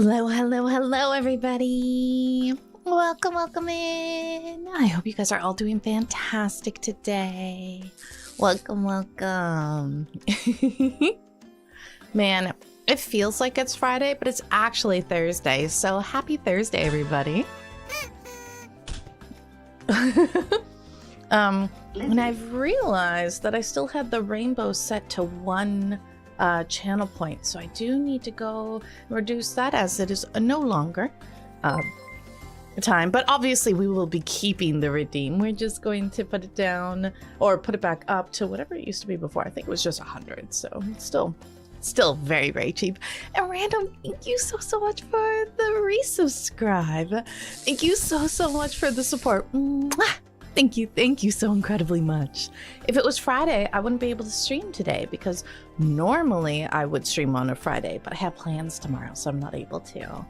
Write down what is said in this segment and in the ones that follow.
Hello, hello, hello, everybody. Welcome in. I hope you guys are all doing fantastic today. Welcome. Man, it feels like it's Friday, but it's actually Thursday. So happy Thursday, everybody. And I've realized that I still had the rainbow set to one channel point, so I do need to go reduce that as it is no longer time. But obviously we will be keeping the redeem. We're just going to put it down or put it back up to whatever it used to be before. I think it was just 100, so it's still very, very cheap. And Random, thank you so much for the resubscribe. Thank you so much for the support. Mwah! Thank you so incredibly much. If it was Friday, I wouldn't be able to stream today because normally I would stream on a Friday, but I have plans tomorrow, so I'm not able to.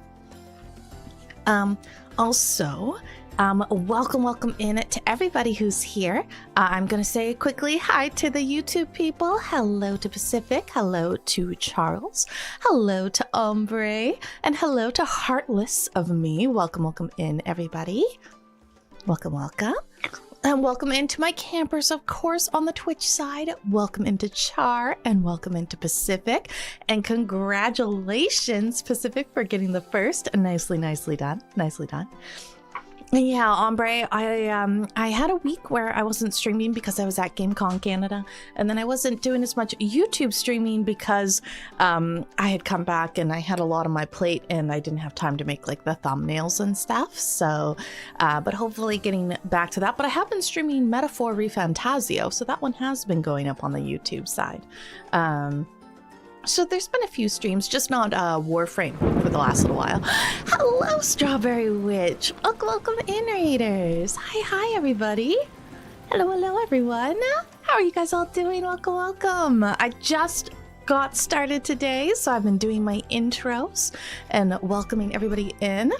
Also, welcome in to everybody who's here. I'm going to say quickly hi to the YouTube people. Hello to Pacific. Hello to Charles. Hello to Ombre. And hello to Heartless of me. Welcome in, everybody. Welcome. And welcome into my campers, of course, on the Twitch side. Welcome into Char and welcome into Pacific. And congratulations, Pacific, for getting the first. Nicely done. Yeah, Ombre, I had a week where I wasn't streaming because I was at GameCon Canada, and then I wasn't doing as much YouTube streaming because I had come back and I had a lot on my plate and I didn't have time to make like the thumbnails and stuff. So, but hopefully getting back to that. But I have been streaming Metaphor ReFantazio, so that one has been going up on the YouTube side. So there's been a few streams, just not Warframe for the last little while. Hello, Strawberry Witch. Welcome in, Raiders. Hi, everybody. Hello, everyone. How are you guys all doing? Welcome. I just got started today, so I've been doing my intros and welcoming everybody in.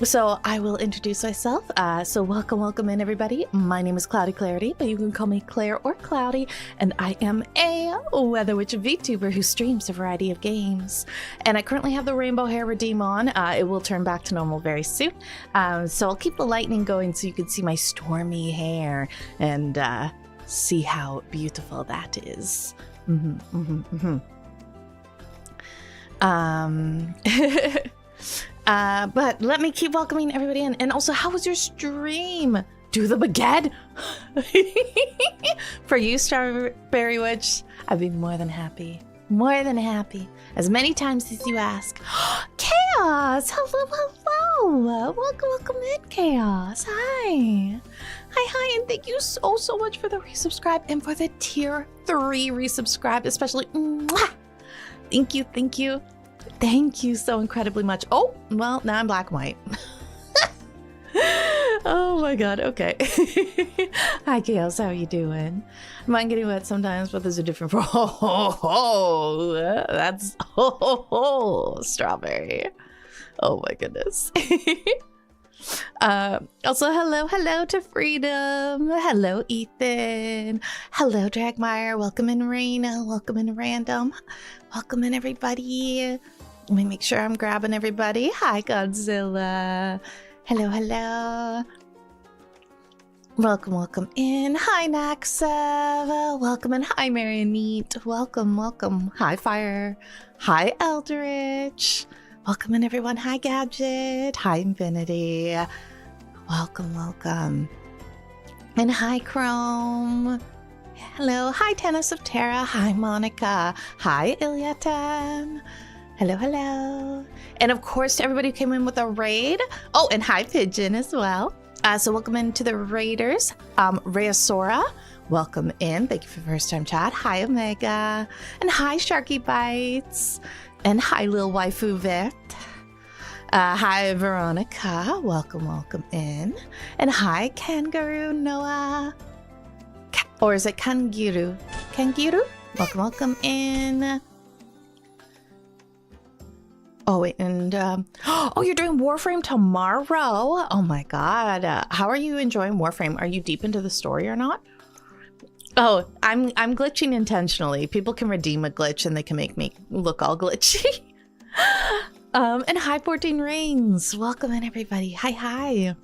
So I will introduce myself. So welcome in, everybody. My name is Cloudy Clarity, but you can call me Claire or Cloudy, and I am a Weather Witch VTuber who streams a variety of games. And I currently have the rainbow hair redeem on. It will turn back to normal very soon. So I'll keep the lightning going so you can see my stormy hair and see how beautiful that is. But let me keep welcoming everybody in. And also, how was your stream? Do the baguette? For you, Strawberry Witch, I'd be more than happy. As many times as you ask. Chaos! Hello! Welcome in, Chaos. Hi, and thank you so much for the resubscribe and for the tier 3 resubscribe, especially. Mwah! Thank you. Thank you so incredibly much. Oh, well, now I'm black and white. Oh my god, okay. Hi, Chaos, how are you doing? Mine getting wet sometimes, but there's a different... That's... Strawberry. Oh my goodness. Also, hello to Freedom. Hello, Ethan. Hello, Dragmire. Welcome in, Raina. Welcome in, Random. Welcome in, everybody. Let me make sure I'm grabbing everybody. Hi, Godzilla. Hello. Welcome in. Hi, Naxa. Welcome in. Hi, Marianite. Welcome. Hi, Fire. Hi, Eldritch. Welcome in, everyone. Hi, Gadget. Hi, Infinity. Welcome. And hi, Chrome. Hello. Hi, Tennis of Terra. Hi, Monica. Hi, Ilyatan. Hello. And of course, to everybody who came in with a raid. Oh, and hi, Pigeon as well. So welcome into the Raiders. Rheasora, welcome in. Thank you for the first time chat. Hi, Omega. And hi, Sharky Bites. And hi, Lil Waifu Vet. Hi, Veronica. Welcome in. And hi, Kangaroo Noah. Or is it Kangiru? Welcome in. Oh, wait, and oh, you're doing Warframe tomorrow? Oh my god. How are you enjoying Warframe? Are you deep into the story or not? Oh, I'm glitching intentionally. People can redeem a glitch and they can make me look all glitchy. And hi, 14 Rings. Welcome in, everybody. Hi.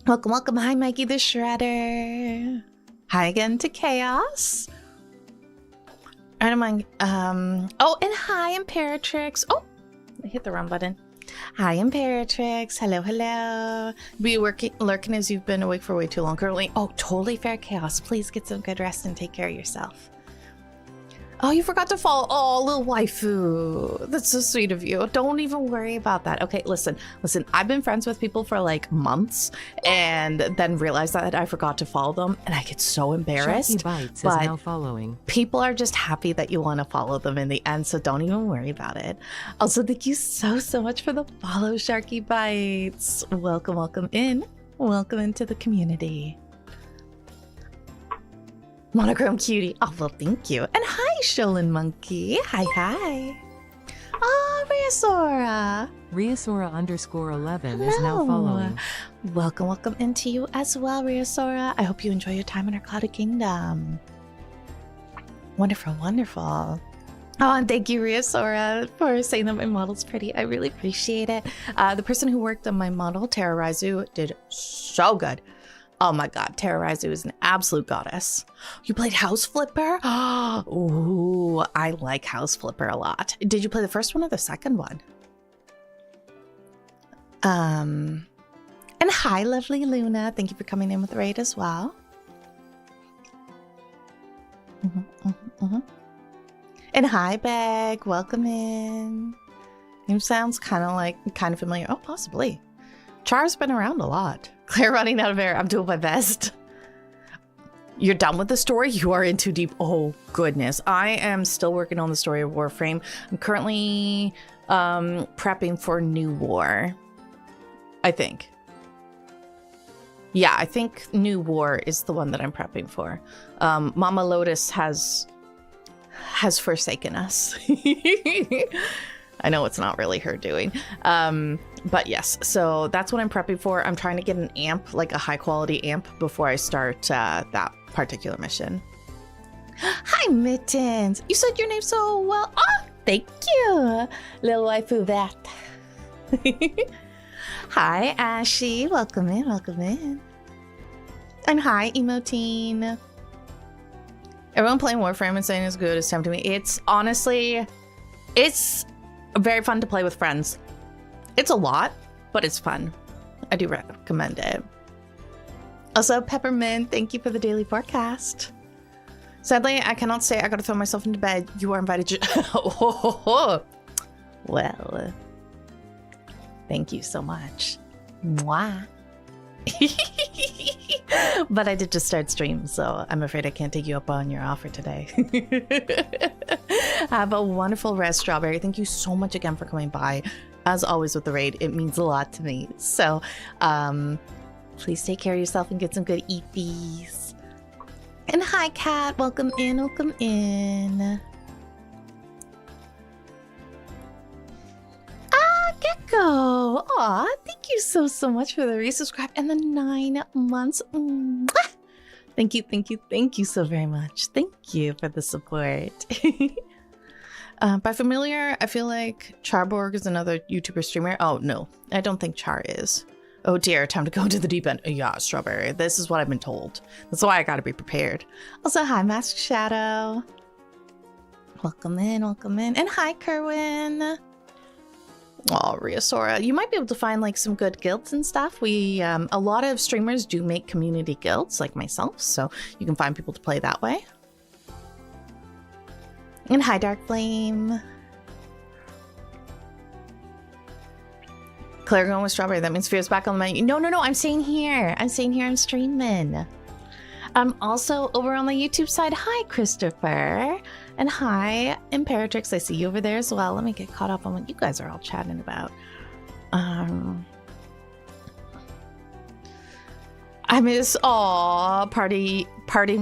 Welcome. Hi, Mikey the Shredder. Hi again to Chaos. I don't mind. Oh, and hi, Imperatrix. Oh, I hit the wrong button. Hi, Imperatrix. Hello. Be lurking as you've been awake for way too long currently. Oh, totally fair, Chaos. Please get some good rest and take care of yourself. Oh, you forgot to follow. Oh, little waifu. That's so sweet of you. Don't even worry about that. Okay, listen. I've been friends with people for like months and then realized that I forgot to follow them and I get so embarrassed. Bites is now following. People are just happy that you want to follow them in the end, so don't even worry about it. Also, thank you so much for the follow, Sharky Bites. Welcome in. Welcome into the community. Monochrome cutie. Oh, well, thank you. And hi, Sholin Monkey. Hi. Oh, Ryasora. Ryasora_11 is now following. Welcome into you as well, Ryasora. I hope you enjoy your time in our Clouded Kingdom. Wonderful. Oh, and thank you, Ryasora, for saying that my model's pretty. I really appreciate it. The person who worked on my model, Terrorizu, did so good. Oh my god, Terrorizu is an absolute goddess. You played House Flipper? Ooh, I like House Flipper a lot. Did you play the first one or the second one? And hi, lovely Luna. Thank you for coming in with the raid as well. And hi, Beg. Welcome in. Name sounds kind of familiar. Oh, possibly. Char's been around a lot. Claire running out of air. I'm doing my best. You're done with the story? You are in too deep. Oh, goodness. I am still working on the story of Warframe. I'm currently prepping for New War, I think. Yeah, I think New War is the one that I'm prepping for. Mama Lotus has forsaken us. I know it's not really her doing. But yes, so that's what I'm prepping for. I'm trying to get an amp, like a high quality amp, before I start that particular mission. Hi, Mittens. You said your name so well. Oh, thank you, little waifu that. Hi, Ashy. Welcome in. And hi, Emotine. Everyone playing Warframe and saying it's good is tempting me. It's honestly, it's very fun to play with friends. It's a lot, but it's fun. I do recommend it. Also, Peppermint, thank you for the daily forecast. Sadly, I cannot stay. I gotta throw myself into bed. You are invited. Well, thank you so much. Mwah. But I did just start stream, so I'm afraid I can't take you up on your offer today. Have a wonderful rest, Strawberry. Thank you so much again for coming by. As always with the raid, it means a lot to me. So please take care of yourself and get some good eaties. And hi, Kat. Welcome in. Gecko. Aw, thank you so much for the resubscribe and the 9 months. Mwah! Thank you so very much. Thank you for the support. By familiar, I feel like Charborg is another YouTuber streamer. Oh, no, I don't think Char is. Oh dear, time to go into the deep end. Yeah, Strawberry. This is what I've been told. That's why I gotta be prepared. Also, hi, Mask Shadow. Welcome in. And hi, Kerwin. Oh, Ryasora. You might be able to find like some good guilds and stuff. We, a lot of streamers do make community guilds like myself, so you can find people to play that way. And hi, Dark Flame. Claire going with Strawberry. That means Fear's back on the menu. No. I'm staying here. I'm streaming. Also over on the YouTube side. Hi, Christopher. And hi, Imperatrix. I see you over there as well. Let me get caught up on what you guys are all chatting about. I miss partying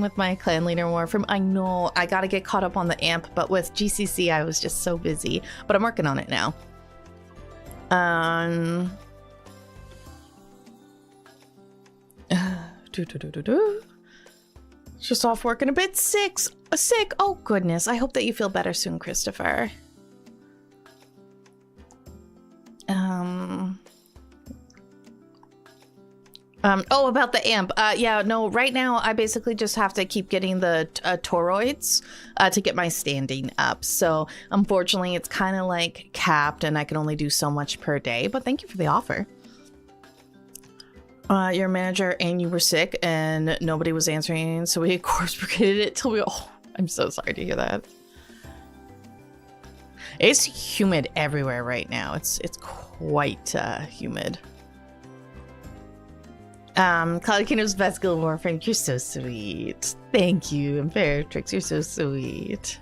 with my clan leader Warframe. I know I gotta get caught up on the amp, but with GCC I was just so busy. But I'm working on it now. Just off work and a bit sick. Oh goodness. I hope that you feel better soon, Christopher. Oh, about the amp. Yeah, no, right now I basically just have to keep getting the toroids to get my standing up. So unfortunately, it's kind of like capped and I can only do so much per day, but thank you for the offer. Your manager and you were sick and nobody was answering, so we course brigaded it till we... Oh, I'm so sorry to hear that. It's humid everywhere right now. It's quite humid. Cloud Kingdom's best guild war friend, you're so sweet. Thank you, Imperatrix, you're so sweet.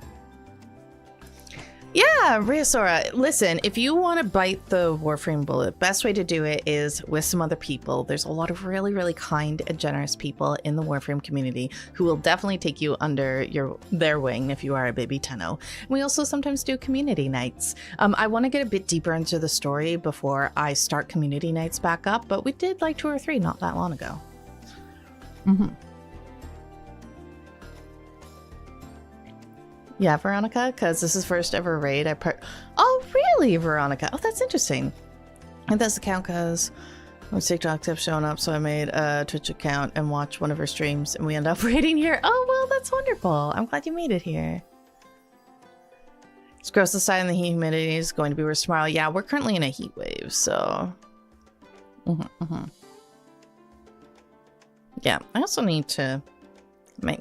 Yeah, Rheosora, listen, if you want to bite the Warframe bullet, best way to do it is with some other people. There's a lot of really, really kind and generous people in the Warframe community who will definitely take you under their wing if you are a baby Tenno. We also sometimes do community nights. I want to get a bit deeper into the story before I start community nights back up, but we did like 2 or 3 not that long ago. Yeah, Veronica, because this is first ever raid. Oh, really, Veronica? Oh, that's interesting. And that's the count because TikTok kept showing up, so I made a Twitch account and watched one of her streams, and we end up raiding here. Oh, well, that's wonderful. I'm glad you made it here. It's gross outside and the humidity is going to be worse tomorrow. Yeah, we're currently in a heat wave, so... Yeah, I also might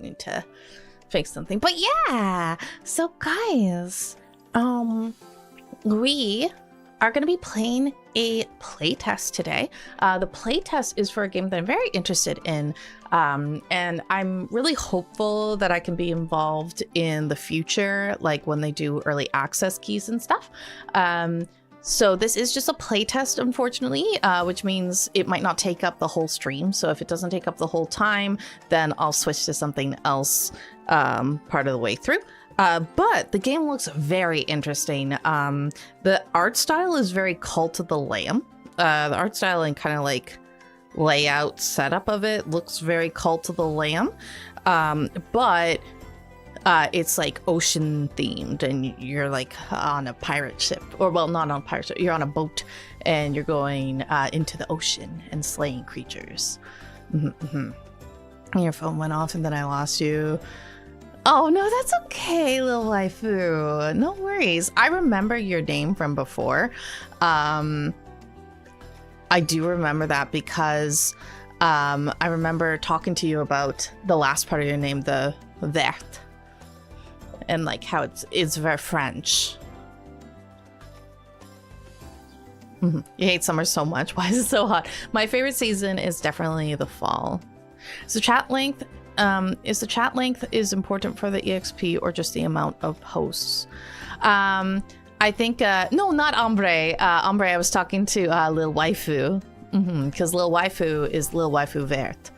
need to fix something. But yeah, so guys, we are going to be playing a playtest today. The playtest is for a game that I'm very interested in, and I'm really hopeful that I can be involved in the future, like when they do early access keys and stuff. So this is just a playtest, unfortunately, which means it might not take up the whole stream. So if it doesn't take up the whole time, then I'll switch to something else part of the way through. But the game looks very interesting. The art style is very Cult of the Lamb. The art style and kind of like layout setup of it looks very Cult of the Lamb. But it's like ocean themed and you're like on a pirate ship, or well, not on a pirate ship, you're on a boat and you're going into the ocean and slaying creatures. Your phone went off and then I lost you. Oh no, that's okay, little waifu. No worries. I remember your name from before. I do remember that because I remember talking to you about the last part of your name, the vert. And like how it's very French. You hate summer so much. Why is it so hot? My favorite season is definitely the fall. So chat length, is the chat length is important for the EXP or just the amount of posts? I think no, not Ombre. Ombre, I was talking to Lil Waifu, because Lil Waifu is Lil Waifu Vert.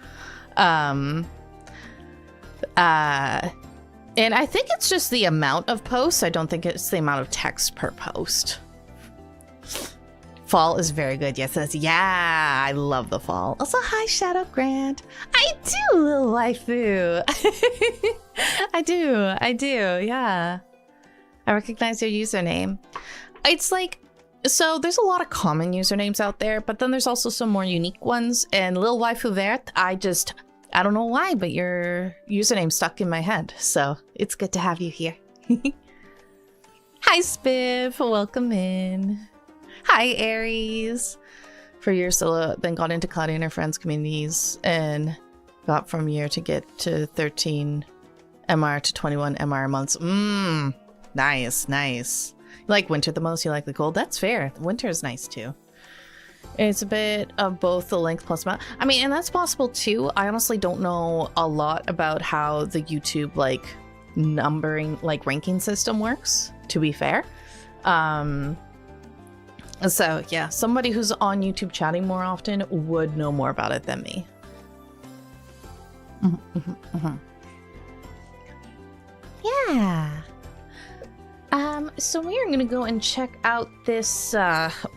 And I think it's just the amount of posts. I don't think it's the amount of text per post. Fall is very good. Yes, it is. Yeah, I love the fall. Also, hi, Shadow Grant. I do, little waifu. I do. Yeah. I recognize your username. It's like, so there's a lot of common usernames out there, but then there's also some more unique ones. And Lil Waifu Vert, I don't know why, but your username stuck in my head. So it's good to have you here. Hi, Spiff. Welcome in. Hi, Aries. For years, Scylla then got into Claudia and her friends' communities and got from year to get to 13 MR to 21 MR months. Nice. You like winter the most? You like the cold? That's fair. Winter is nice too. It's a bit of both the length plus amount. I mean, and that's possible too. I honestly don't know a lot about how the YouTube like numbering, like ranking system works, to be fair. So yeah, somebody who's on YouTube chatting more often would know more about it than me. Yeah. So we are gonna go and check out this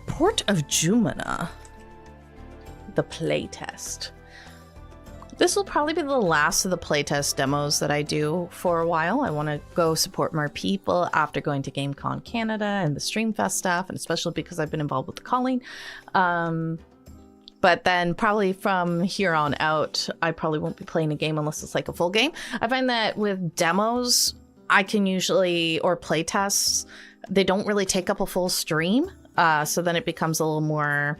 Port of Jumanah, the playtest. This will probably be the last of the playtest demos that I do for a while. I want to go support more people after going to GameCon Canada and the Streamfest stuff, and especially because I've been involved with the calling. But then probably from here on out, I probably won't be playing a game unless it's like a full game. I find that with demos, I can usually, or playtests, they don't really take up a full stream. So then it becomes a little more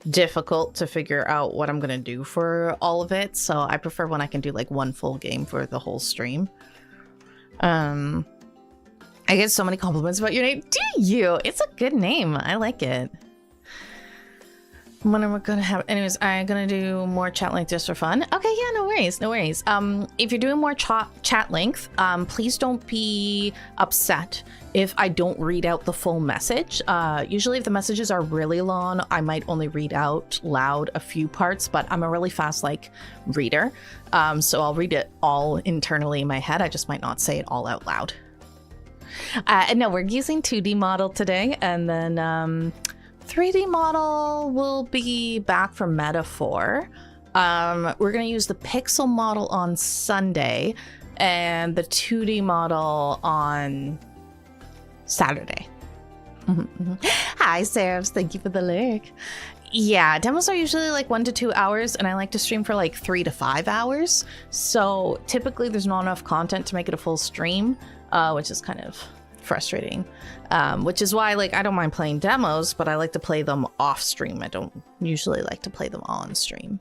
difficult to figure out what I'm going to do for all of it. So I prefer when I can do like one full game for the whole stream. I get so many compliments about your name. Do you? It's a good name. I like it. When am I gonna have? Anyways, I'm gonna do more chat length just for fun. Okay, yeah, no worries, no worries. If you're doing more chat length, please don't be upset if I don't read out the full message. Usually, if the messages are really long, I might only read out loud a few parts, but I'm a really fast reader, so I'll read it all internally in my head. I just might not say it all out loud. And no, we're using 2D model today, and then 3D model will be back for Metaphor. We're going to use the pixel model on Sunday and the 2D model on Saturday. Hi, Sarahs. Thank you for the lyric. Yeah, demos are usually like 1 to 2 hours, and I like to stream for like 3 to 5 hours. So typically there's not enough content to make it a full stream, which is kind of frustrating, which is why like I don't mind playing demos, but I like to play them off stream. I don't usually like to play them on stream.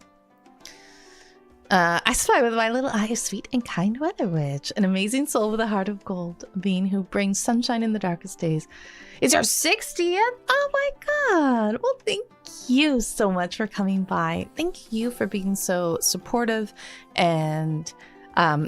I spy with my little eye, a sweet and kind weather witch, an amazing soul with a heart of gold, a being who brings sunshine in the darkest days. It's your 60th? Oh my god! Well, thank you so much for coming by. Thank you for being so supportive and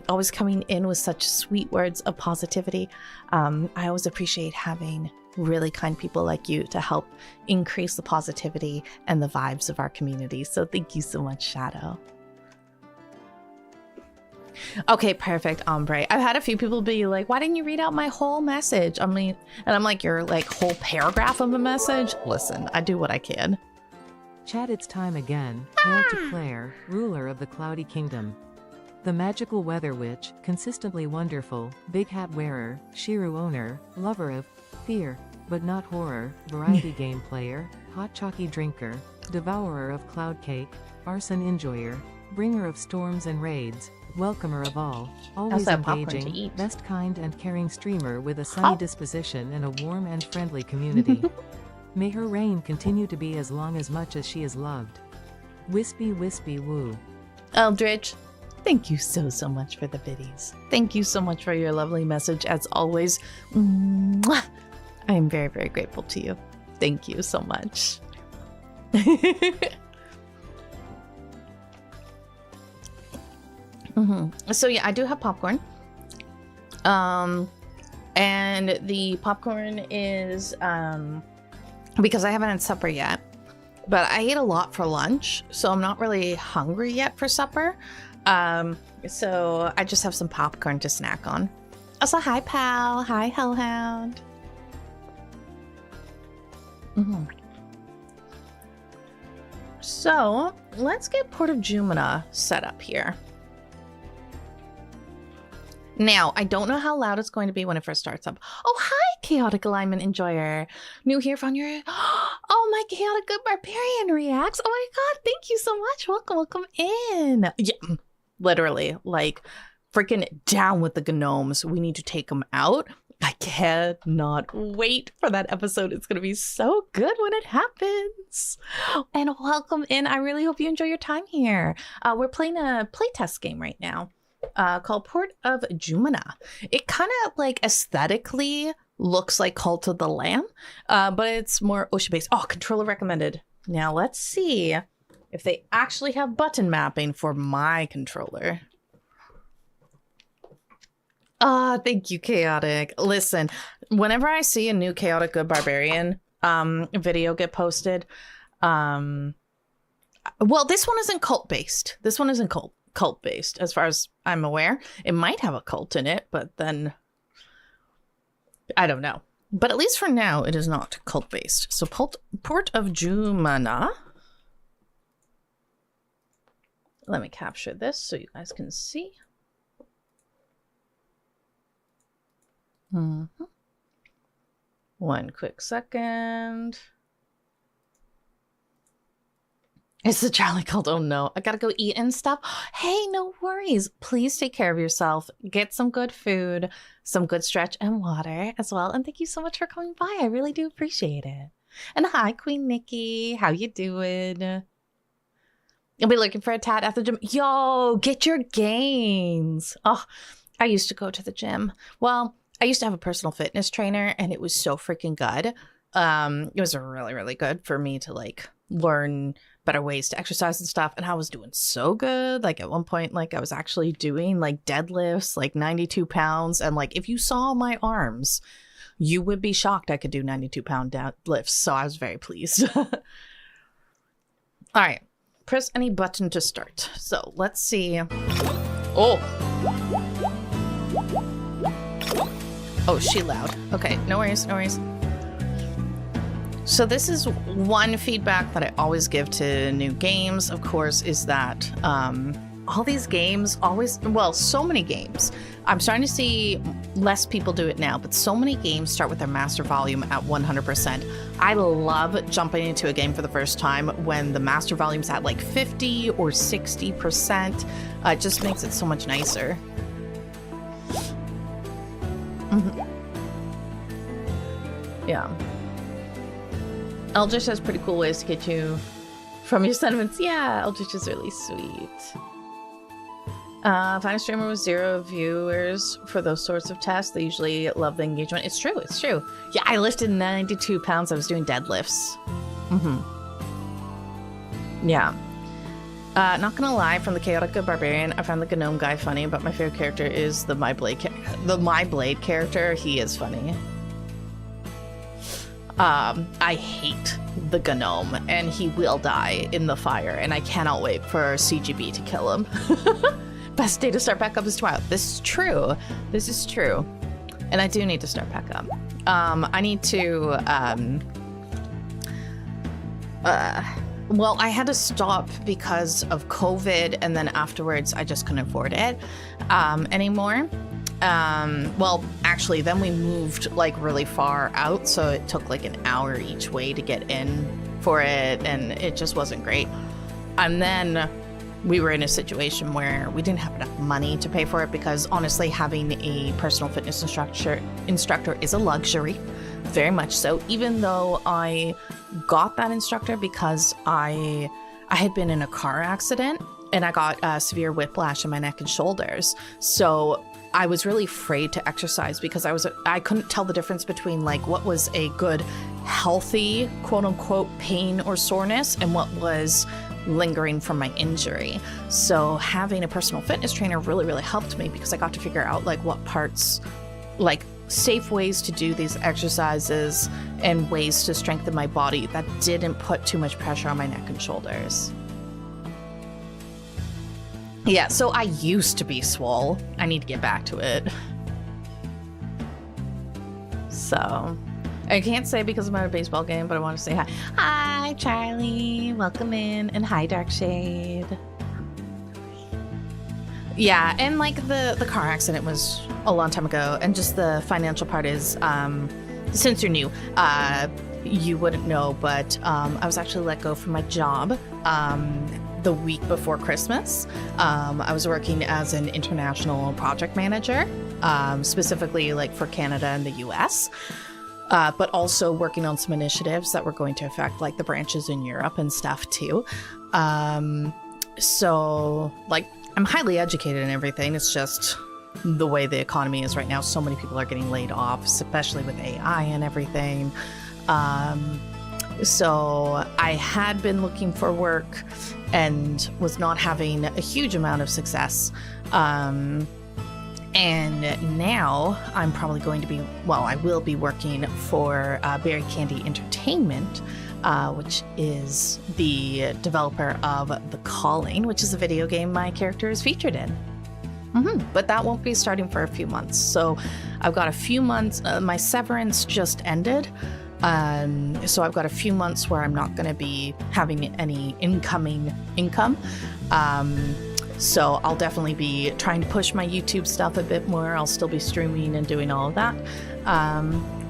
always coming in with such sweet words of positivity. I always appreciate having really kind people like you to help increase the positivity and the vibes of our community. So thank you so much, Shadow. Okay, perfect, Ombre. I've had a few people be like, why didn't you read out my whole message? I mean, and I'm like, your like whole paragraph of a message? Listen, I do what I can. Chat, it's time again. Hail to Claire, ruler of the Cloudy Kingdom. The magical weather witch, consistently wonderful, big hat wearer, Shiru owner, lover of fear, but not horror, variety game player, hot chalky drinker, devourer of cloud cake, arson enjoyer, bringer of storms and raids, welcomer of all, always engaging, best kind and caring streamer with a sunny disposition and a warm and friendly community. May her reign continue to be as long as much as she is loved. Wispy wispy woo. Eldridge, thank you so much for the biddies. Thank you so much for your lovely message as always. Mwah! I am very, very grateful to you. Thank you so much. So yeah, I do have popcorn. And the popcorn is because I haven't had supper yet, but I ate a lot for lunch, so I'm not really hungry yet for supper. So I just have some popcorn to snack on. Also, hi pal, hi hellhound. So let's get Port of Jumanah set up here. Now, I don't know how loud it's going to be when it first starts up. Oh, hi, Chaotic Alignment Enjoyer. New here from your... Oh, my Chaotic Good Barbarian reacts. Oh my god, thank you so much. Welcome in. Yeah, literally, like, freaking down with the gnomes. We need to take them out. I cannot wait for that episode. It's going to be so good when it happens. And welcome in. I really hope you enjoy your time here. We're playing a playtest game right now. Called Port of Jumanah. It kind of like aesthetically looks like Cult of the Lamb, but it's more ocean based. Oh, controller recommended. Now let's see if they actually have button mapping for my controller. Thank you, Chaotic. Listen, whenever I see a new Chaotic Good Barbarian video get posted, well, this one isn't cult based. This one isn't cult based as far as I'm aware. It might have a cult in it, but then I don't know. But at least for now, it is not cult based. So Port of Jumanah. Let me capture this so you guys can see. One quick second. It's the Charlie called. Oh no, I gotta go eat and stuff. Hey, no worries. Please take care of yourself. Get some good food, some good stretch and water as well. And thank you so much for coming by. I really do appreciate it. And hi, Queen Nikki. How you doing? You'll be looking for a tat at the gym. Yo, get your gains. Oh, I used to go to the gym. Well, I used to have a personal fitness trainer and it was so freaking good. It was really, really good for me to like learn better ways to exercise and stuff. And I was doing so good. Like at one point, like I was actually doing like deadlifts, like 92 pounds. And like, if you saw my arms, you would be shocked I could do 92-pound deadlifts. So I was very pleased. All right. Press any button to start. So let's see. Oh. Oh, she loud. Okay, no worries, no worries. So this is one feedback that I always give to new games, of course, is that all these games always, well, so many games. I'm starting to see less people do it now, but so many games start with their master volume at 100%. I love jumping into a game for the first time when the master volume's at like 50 or 60%. It just makes it so much nicer. Yeah. Eldritch has pretty cool ways to get you from your sentiments. Yeah, Eldritch is really sweet. Find a streamer with 0 viewers for those sorts of tests. They usually love the engagement. It's true, it's true. Yeah, I lifted 92 pounds. I was doing deadlifts. Yeah. Not gonna lie, from the Chaotic Barbarian, I found the Gnome guy funny, but my favorite character is the My Blade character. He is funny. I hate the Gnome, and he will die in the fire, and I cannot wait for CGB to kill him. Best day to start back up is tomorrow. This is true. This is true. And I do need to start back up. I need to, well, I had to stop because of COVID, and then afterwards I just couldn't afford it anymore. Well, actually, then we moved like really far out, so it took like an hour each way to get in for it, and it just wasn't great. And then we were in a situation where we didn't have enough money to pay for it, because honestly, having a personal fitness instructor is a luxury, very much so. Even though I got that instructor because I had been in a car accident and I got severe whiplash in my neck and shoulders, so I was really afraid to exercise because I couldn't tell the difference between like what was a good, healthy, quote unquote, pain or soreness and what was lingering from my injury. So having a personal fitness trainer really, really helped me, because I got to figure out like what parts, like safe ways to do these exercises and ways to strengthen my body that didn't put too much pressure on my neck and shoulders. Yeah, so I used to be swole. I need to get back to it. So, I can't say because I'm at a baseball game, but I want to say hi. Hi, Charlie. Welcome in. And hi, Darkshade. Yeah, and like the car accident was a long time ago, and just the financial part is, since you're new, you wouldn't know, but I was actually let go from my job the week before Christmas. I was working as an international project manager, specifically like for Canada and the US, but also working on some initiatives that were going to affect like the branches in Europe and stuff too. So like I'm highly educated and everything. It's just the way the economy is right now. So many people are getting laid off, especially with AI and everything. So I had been looking for work and was not having a huge amount of success. And now I'm probably going to be, well, I will be working for Berry Candy Entertainment, which is the developer of The Calling, which is a video game my character is featured in. But that won't be starting for a few months. So I've got a few months. My severance just ended. So I've got a few months where I'm not going to be having any incoming income. So I'll definitely be trying to push my YouTube stuff a bit more. I'll still be streaming and doing all of that.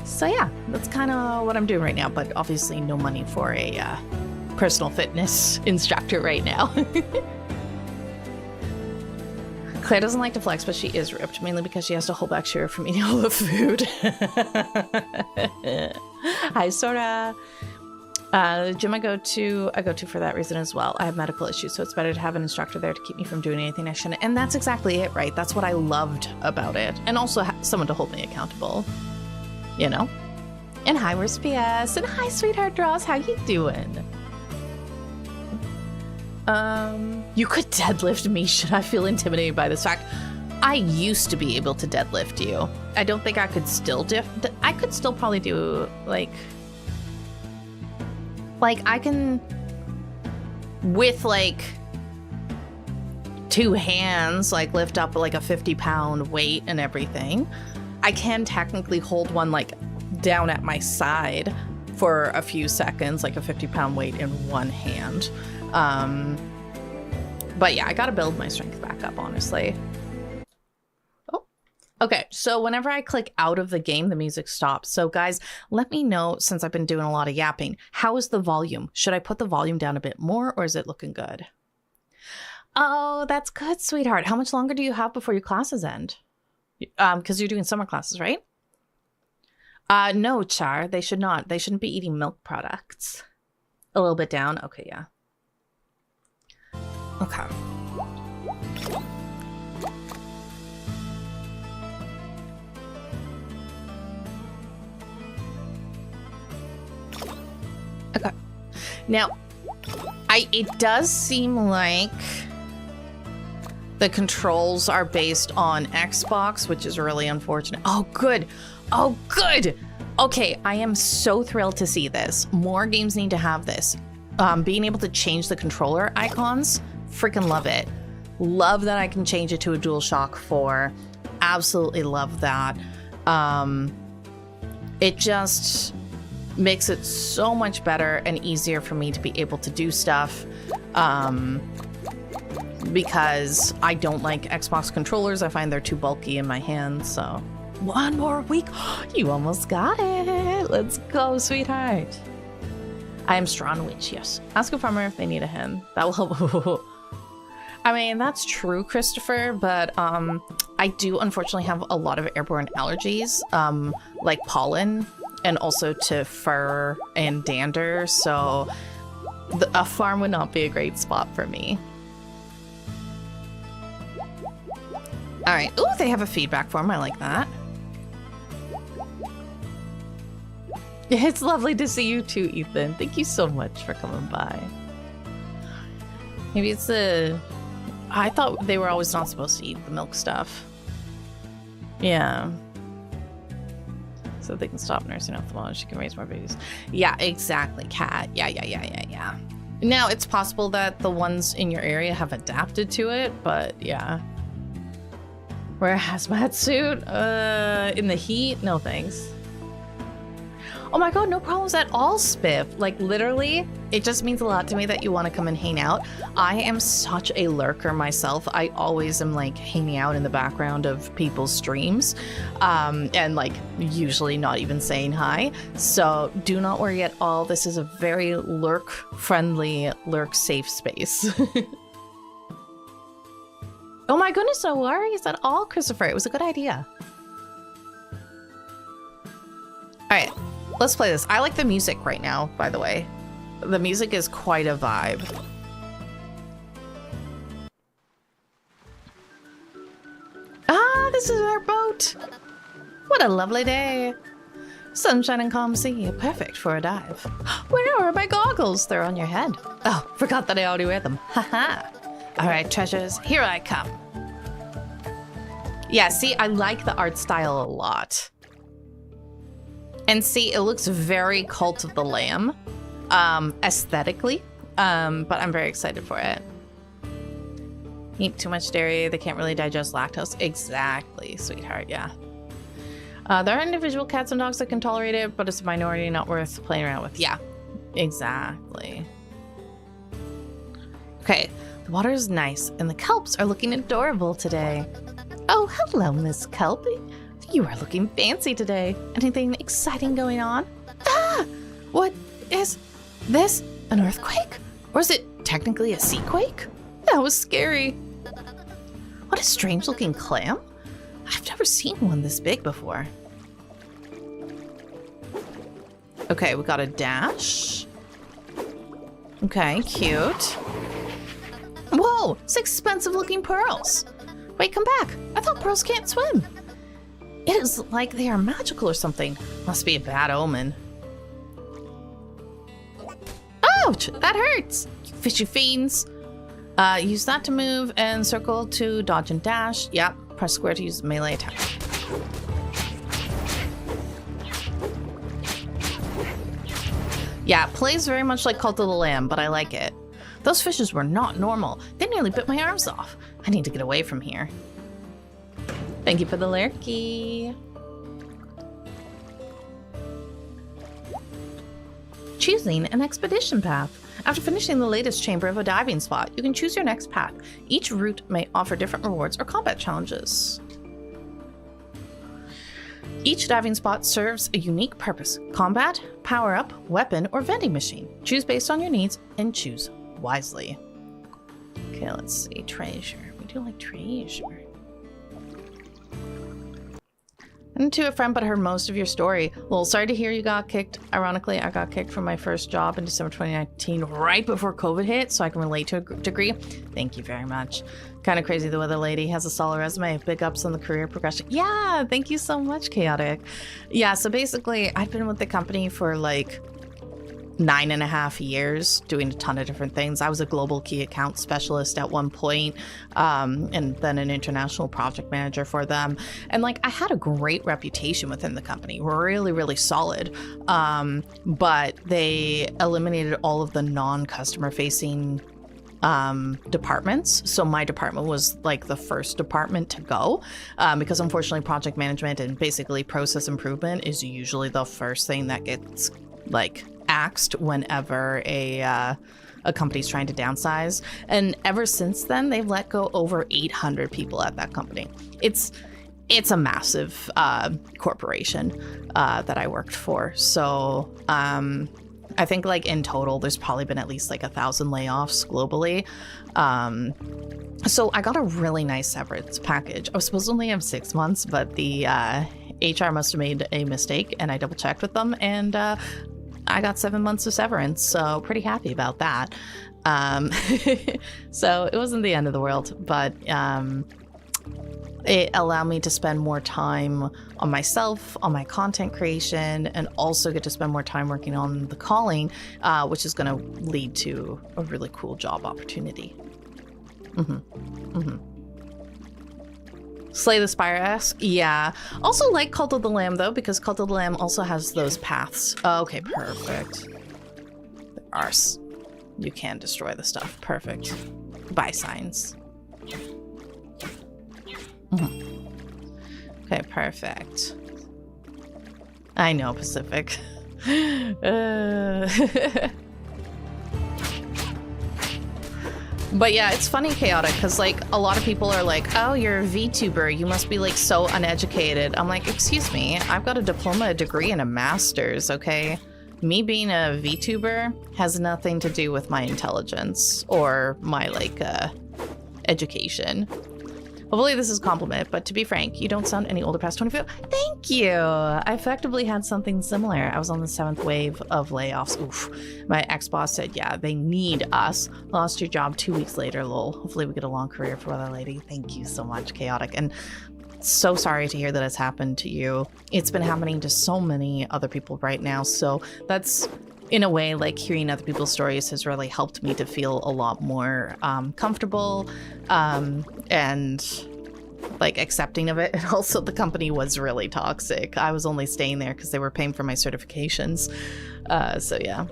So yeah, that's kind of what I'm doing right now, but obviously no money for a personal fitness instructor right now. Claire doesn't like to flex, but she is ripped, mainly because she has to hold back Shira from eating all the food. Hi, Sora. The gym I go to for that reason as well. I have medical issues, so it's better to have an instructor there to keep me from doing anything I shouldn't. And that's exactly it, right? That's what I loved about it. And also someone to hold me accountable, you know? And hi, where's PS? And hi, sweetheart Draws. How you doing? You could deadlift me. Should I feel intimidated by this fact? I used to be able to deadlift you. I don't think I could still I could still probably do like I can with like 2 hands like lift up like a 50-pound weight and everything. I can technically hold one like down at my side for a few seconds, like a 50-pound weight in one hand. But yeah, I gotta build my strength back up, honestly. Oh, okay. So whenever I click out of the game, the music stops. So guys, let me know, since I've been doing a lot of yapping, how is the volume? Should I put the volume down a bit more, or is it looking good? Oh, that's good, sweetheart. How much longer do you have before your classes end? Because you're doing summer classes, right? No, Char, they should not. They shouldn't be eating milk products. A little bit down. Okay, yeah. Okay. Okay. Now, it does seem like the controls are based on Xbox, which is really unfortunate. Oh, good. Oh, good. Okay, I am so thrilled to see this. More games need to have this. Being able to change the controller icons, freaking love it. Love that I can change it to a DualShock 4. Absolutely love that. It just makes it so much better and easier for me to be able to do stuff. Because I don't like Xbox controllers. I find they're too bulky in my hands, so. 1 more week. You almost got it. Let's go, sweetheart. I am strong witch, yes. Ask a farmer if they need a hen. That will help. I mean, that's true, Christopher, but I do unfortunately have a lot of airborne allergies, like pollen, and also to fur and dander, so a farm would not be a great spot for me. All right. Ooh, they have a feedback form. I like that. It's lovely to see you too, Ethan. Thank you so much for coming by. Maybe it's I thought they were always not supposed to eat the milk stuff. Yeah. So they can stop nursing out the mom. She can raise more babies. Yeah, exactly, Kat. Yeah. Now, it's possible that the ones in your area have adapted to it, but yeah. Wear a hazmat suit? In the heat? No thanks. Oh my god, no problems at all, Spiff. Like, literally, it just means a lot to me that you want to come and hang out. I am such a lurker myself. I always am, like, hanging out in the background of people's streams. And, like, usually not even saying hi. So, do not worry at all. This is a very lurk-friendly, lurk-safe space. Oh my goodness, no worries at all, Christopher. It was a good idea. Alright, let's play this. I like the music right now, by the way. The music is quite a vibe. Ah, this is our boat. What a lovely day. Sunshine and calm sea, perfect for a dive. Where are my goggles? They're on your head. Oh, forgot that I already wear them. Haha. All right, treasures, here I come. Yeah, see, I like the art style a lot. And see, it looks very Cult of the Lamb, aesthetically, but I'm very excited for it. Eat too much dairy, they can't really digest lactose. Exactly, sweetheart, yeah. There are individual cats and dogs that can tolerate it, but it's a minority, not worth playing around with. Yeah, exactly. Okay, the water is nice, and the kelps are looking adorable today. Oh, hello, Miss Kelp. You are looking fancy today. Anything exciting going on? Ah! What is this? An earthquake? Or is it technically a seaquake? That was scary. What a strange looking clam. I've never seen one this big before. Okay, we got a dash. Okay, cute. Whoa, it's expensive looking pearls. Wait, come back. I thought pearls can't swim. It is like they are magical or something. Must be a bad omen. Ouch, that hurts. You fishy fiends. Use that to move and circle to dodge and dash. Yep, press square to use melee attack. Yeah, plays very much like Cult of the Lamb, but I like it. Those fishes were not normal. They nearly bit my arms off. I need to get away from here. Thank you for the lurky. Choosing an expedition path. After finishing the latest chamber of a diving spot, you can choose your next path. Each route may offer different rewards or combat challenges. Each diving spot serves a unique purpose: combat, power-up, weapon, or vending machine. Choose based on your needs and choose wisely. Okay, let's see. Treasure. We do like treasure. And to a friend, but heard most of your story. Well, sorry to hear you got kicked. Ironically, I got kicked from my first job in December 2019, right before COVID hit, so I can relate to a degree. Thank you very much. Kind of crazy the weather lady has a solid resume. Big ups on the career progression. Yeah, thank you so much, Chaotic. Yeah, so basically, I've been with the company for like 9.5 years, doing a ton of different things. I was a global key account specialist at one point, and then an international project manager for them. And like, I had a great reputation within the company, really, really solid. But they eliminated all of the non-customer facing departments. So my department was like the first department to go, because unfortunately project management and basically process improvement is usually the first thing that gets like axed whenever a company's trying to downsize. And ever since then, they've let go over 800 people at that company. It's a massive corporation that I worked for. So I think like in total, there's probably been at least like 1,000 layoffs globally. So I got a really nice severance package. I was supposed to only have 6 months, but the HR must have made a mistake, and I double checked with them, and I got 7 months of severance, so pretty happy about that. So it wasn't the end of the world, but it allowed me to spend more time on myself, on my content creation, and also get to spend more time working on the calling, which is going to lead to a really cool job opportunity. Slay the Spire-esque, yeah. Also like Cult of the Lamb though, because Cult of the Lamb also has those paths. Oh, okay, perfect. You can destroy the stuff. Perfect. Buy signs. Okay, perfect. I know, Pacific. But yeah, it's funny, Chaotic, because like a lot of people are like, oh, you're a VTuber, you must be like so uneducated. I'm like, excuse me, I've got a diploma, a degree, and a master's, okay? Me being a VTuber has nothing to do with my intelligence or my like education. Hopefully this is a compliment, but to be frank, you don't sound any older past 25. Thank you. I effectively had something similar. I was on the 7th wave of layoffs. Oof. My ex-boss said, yeah, they need us. Lost your job 2 weeks later, lol. Hopefully we get a long career for Weather Lady. Thank you so much, Chaotic. And so sorry to hear that it's happened to you. It's been happening to so many other people right now. So that's, in a way, like hearing other people's stories has really helped me to feel a lot more comfortable and like accepting of it. And also the company was really toxic. I was only staying there because they were paying for my certifications. So yeah.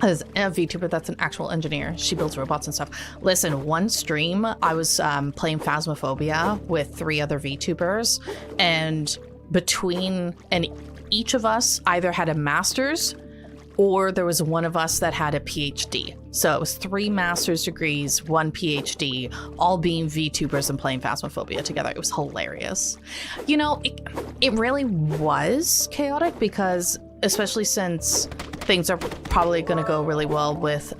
As a VTuber, that's an actual engineer. She builds robots and stuff. Listen, one stream, I was playing Phasmophobia with 3 other VTubers, and between, and each of us either had a master's or there was one of us that had a PhD. So it was 3 master's degrees, 1 PhD, all being VTubers and playing Phasmophobia together. It was hilarious. You know, it really was chaotic because, especially since things are probably going to go really well with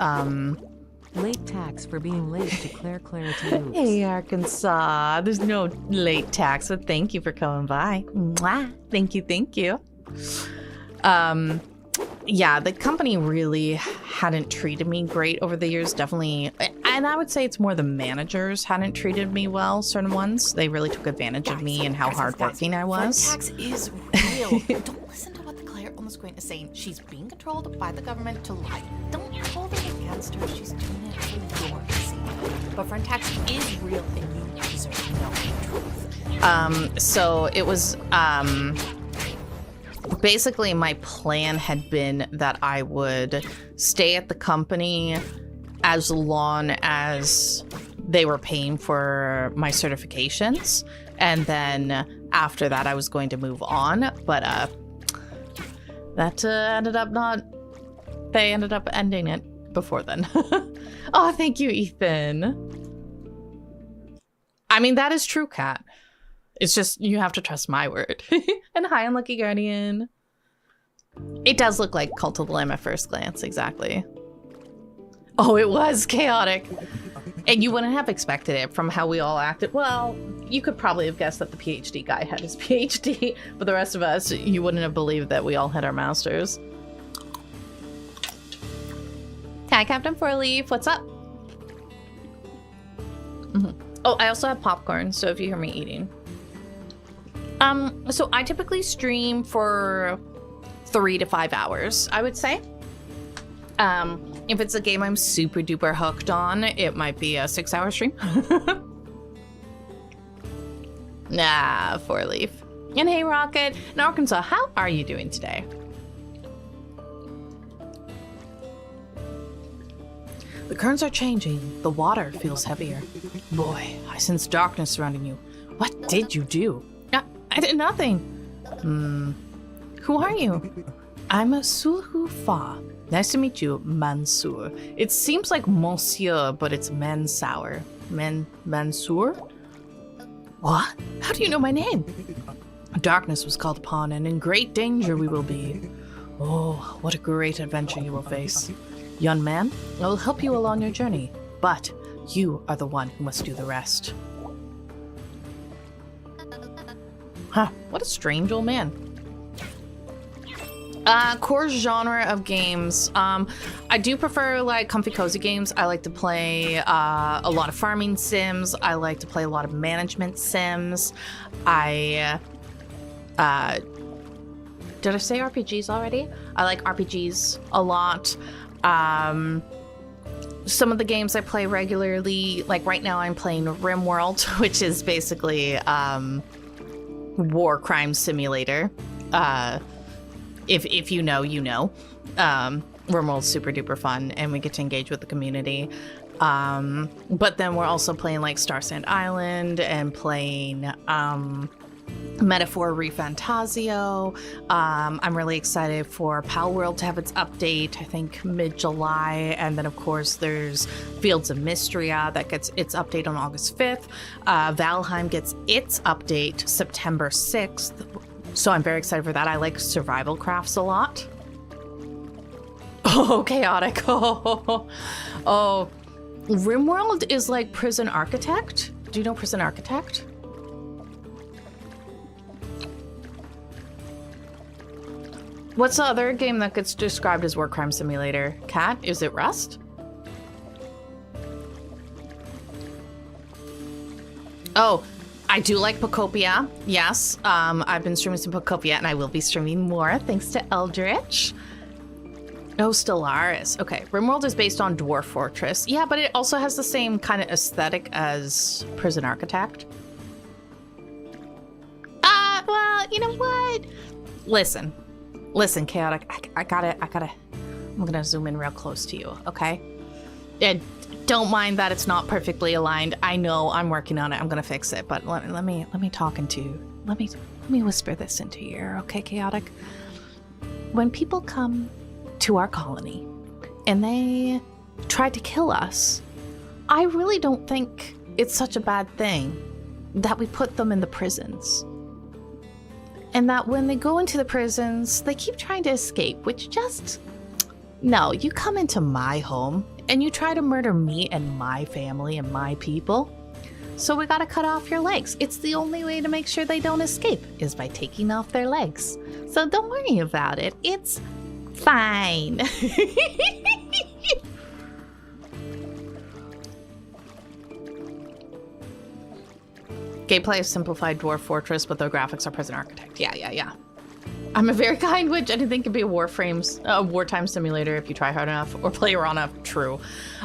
Late tax for being late to Clarity Hoops. Hey, Arkansas. There's no late tax, but thank you for coming by. Mwah. Thank you. Yeah, the company really hadn't treated me great over the years, definitely. And I would say it's more the managers hadn't treated me well, certain ones. They really took advantage of me and how hardworking I was. Tax is real. Don't listen to what the Claire on the screen is saying. She's being controlled by the government to lie. Don't hold it against her. She's doing it for your sake. But friend tax is real and you deserve to know the truth. So it was, basically my plan had been that I would stay at the company as long as they were paying for my certifications, and then after that I was going to move on, but that they ended up ending it before then. Oh, thank you, Ethan. I mean, that is true, Kat. It's just, you have to trust my word. And hi, Unlucky Guardian. It does look like Cult of the Lamb at first glance, exactly. Oh, it was chaotic. And you wouldn't have expected it from how we all acted. Well, you could probably have guessed that the PhD guy had his PhD, but the rest of us, you wouldn't have believed that we all had our masters. Hi, Captain Fourleaf, what's up? Oh, I also have popcorn, so if you hear me eating. So I typically stream for 3 to 5 hours, I would say. If it's a game I'm super duper hooked on, it might be a 6-hour stream. Nah, Four Leaf. And hey, Rocket. In Arkansas, how are you doing today? The currents are changing. The water feels heavier. Boy, I sense darkness surrounding you. What did you do? I did nothing. Who are you? I'm Sulhu Fa. Nice to meet you, Mansour. It seems like Monsieur, but it's Mansour. Mansour? What? How do you know my name? Darkness was called upon, and in great danger we will be. Oh, what a great adventure you will face. Young man, I will help you along your journey, but you are the one who must do the rest. Huh, what a strange old man. Core genre of games. I do prefer like comfy cozy games. I like to play a lot of farming sims. I like to play a lot of management sims. Did I say RPGs already? I like RPGs a lot. Some of the games I play regularly, like right now I'm playing RimWorld, which is basically war crime simulator. If you know, you know. RimWorld's super duper fun, and we get to engage with the community. But then we're also playing like Star Sand Island and playing Metaphor ReFantasio. I'm really excited for Pal World to have its update, I think mid-July. And then, of course, there's Fields of Mystria that gets its update on August 5th. Valheim gets its update September 6th. So I'm very excited for that. I like survival crafts a lot. Oh, chaotic. Oh. RimWorld is like Prison Architect. Do you know Prison Architect? What's the other game that gets described as war crime simulator? Cat? Is it Rust? Oh, I do like Pocopia. Yes, I've been streaming some Pocopia, and I will be streaming more thanks to Eldritch. Oh, Stellaris. Okay, RimWorld is based on Dwarf Fortress. Yeah, but it also has the same kind of aesthetic as Prison Architect. Well, you know what? Listen, Chaotic, I gotta, I'm gonna zoom in real close to you, okay? And don't mind that it's not perfectly aligned. I know I'm working on it. I'm gonna fix it, but let me talk into you. Let me Let me whisper this into your ear, okay, Chaotic? When people come to our colony and they try to kill us, I really don't think it's such a bad thing that we put them in the prisons. And that when they go into the prisons, they keep trying to escape, which just... No, you come into my home and you try to murder me and my family and my people. So we gotta cut off your legs. It's the only way to make sure they don't escape, is by taking off their legs. So don't worry about it. It's fine. Gameplay is simplified Dwarf Fortress, but the graphics are Prison Architect. Yeah. I'm a very kind witch. Anything can be a wartime simulator if you try hard enough or play around enough. True.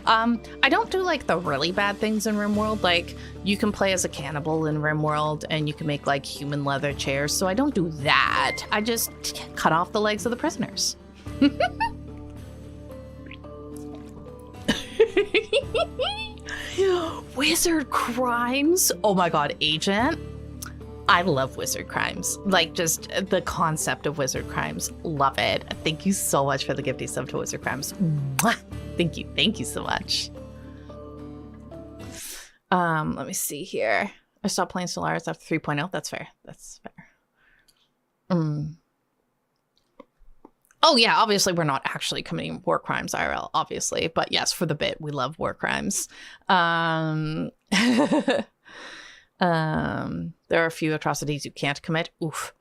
I don't do like the really bad things in RimWorld. Like you can play as a cannibal in RimWorld and you can make like human leather chairs. So I don't do that. I just cut off the legs of the prisoners. Wizard crimes. Oh my god, Agent. I love wizard crimes. Like, just the concept of wizard crimes. Love it. Thank you so much for the gifty sub to wizard crimes. Mwah! Thank you so much. Let me see here. I stopped playing Stellaris after 3.0. That's fair. Oh yeah, obviously we're not actually committing war crimes IRL, obviously. But yes, for the bit, we love war crimes. There are a few atrocities you can't commit. Oof.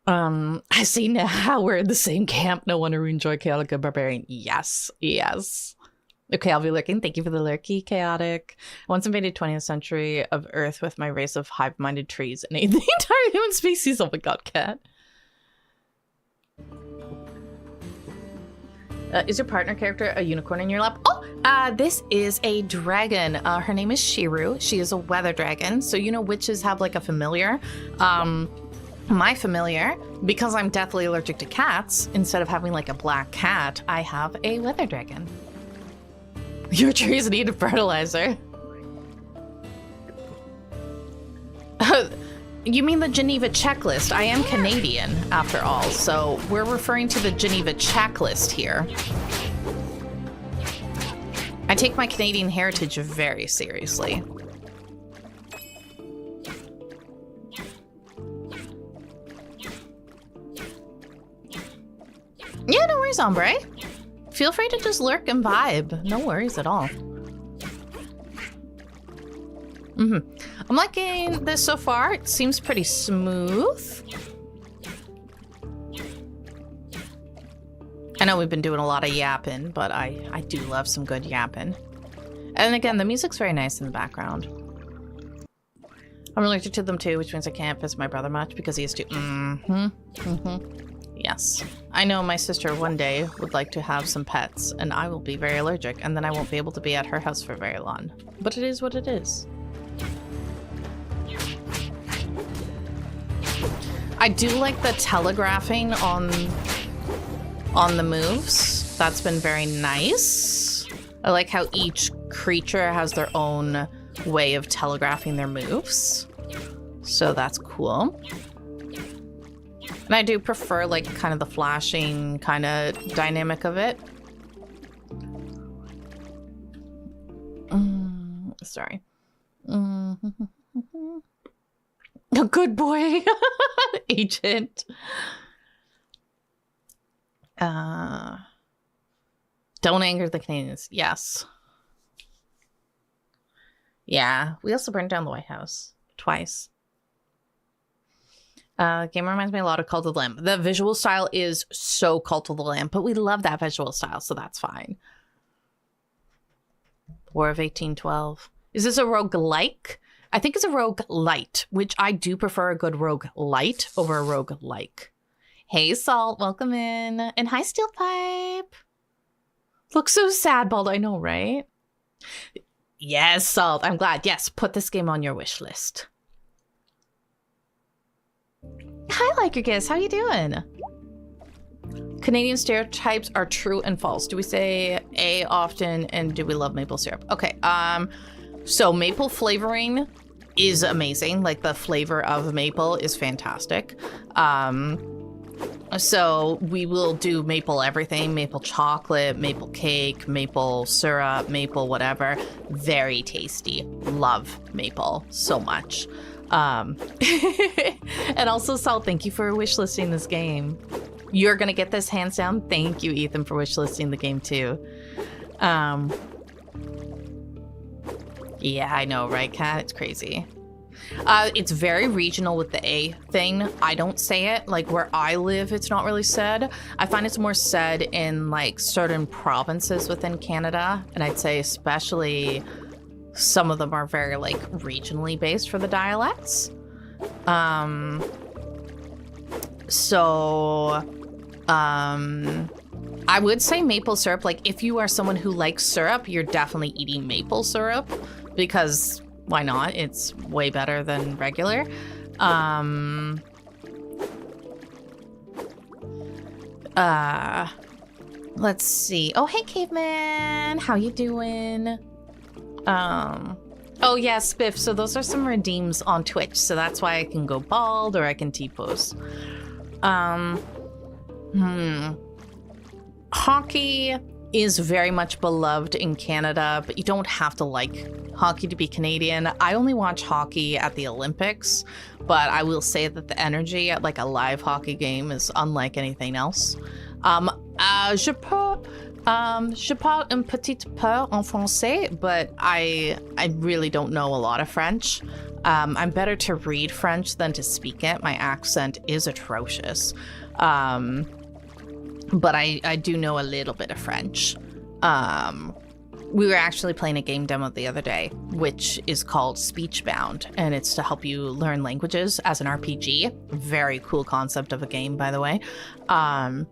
I see now how we're in the same camp. No wonder we enjoy Chaotic and Barbarian. Yes. Okay, I'll be lurking. Thank you for the lurky, Chaotic. I once invaded 20th century of Earth with my race of hive-minded trees and ate the entire human species. Oh my god, cat. Is your partner character a unicorn in your lap? Oh, this is a dragon. Her name is Shiru. She is a weather dragon. So, you know, witches have like a familiar. My familiar, because I'm deathly allergic to cats, instead of having like a black cat, I have a weather dragon. Your trees need fertilizer. You mean the Geneva checklist? I am Canadian, after all, so we're referring to the Geneva checklist here. I take my Canadian heritage very seriously. Yeah, no worries, Ombre. Feel free to just lurk and vibe. No worries at all. I'm liking this so far. It seems pretty smooth. I know we've been doing a lot of yapping, but I do love some good yapping. And again, the music's very nice in the background. I'm allergic to them too, which means I can't visit my brother much because he is too... Yes. I know my sister one day would like to have some pets, and I will be very allergic, and then I won't be able to be at her house for very long. But it is what it is. I do like the telegraphing on the moves. That's been very nice. I like how each creature has their own way of telegraphing their moves. So that's cool. And I do prefer like kind of the flashing kind of dynamic of it. Sorry. A good boy. Agent. Don't anger the Canadians. Yes. Yeah. We also burned down the White House. Twice. Game reminds me a lot of Cult of the Lamb. The visual style is so Cult of the Lamb, but we love that visual style, so that's fine. War of 1812. Is this a roguelike? I think it's a roguelite, which I do prefer a good roguelite over a roguelike. Hey, Salt, welcome in. And hi, Steel Pipe. Looks so sad, Bald. I know, right? Yes, Salt. I'm glad. Yes, put this game on your wish list. Hi, Lycurgus. How you doing? Canadian stereotypes are true and false. Do we say A often, and do we love maple syrup? Okay, so maple flavoring is amazing. Like the flavor of maple is fantastic. So we will do maple everything, maple chocolate, maple cake, maple syrup, maple whatever. Very tasty. Love maple so much. And also, Sal, thank you for wish listing this game. You're gonna get this hands down. Thank you, Ethan, for wish listing the game too. Yeah, I know, right, Kat? It's crazy. It's very regional with the A thing. I don't say it. Like where I live, it's not really said. I find it's more said in like certain provinces within Canada. And I'd say especially some of them are very like regionally based for the dialects. I would say maple syrup. Like if you are someone who likes syrup, you're definitely eating maple syrup because why not? It's way better than regular. Let's see. Oh, hey, Caveman. How you doing? Oh, yeah, Spiff. So those are some redeems on Twitch. So that's why I can go bald or I can T-pose. Hockey is very much beloved in Canada, but you don't have to like hockey to be Canadian. I only watch hockey at the Olympics, but I will say that the energy at like a live hockey game is unlike anything else. Je parle un petit peu en français, but I really don't know a lot of French. I'm better to read French than to speak it. My accent is atrocious. But I do know a little bit of French. We were actually playing a game demo the other day, which is called Speechbound, and it's to help you learn languages as an RPG. Very cool concept of a game, by the way. And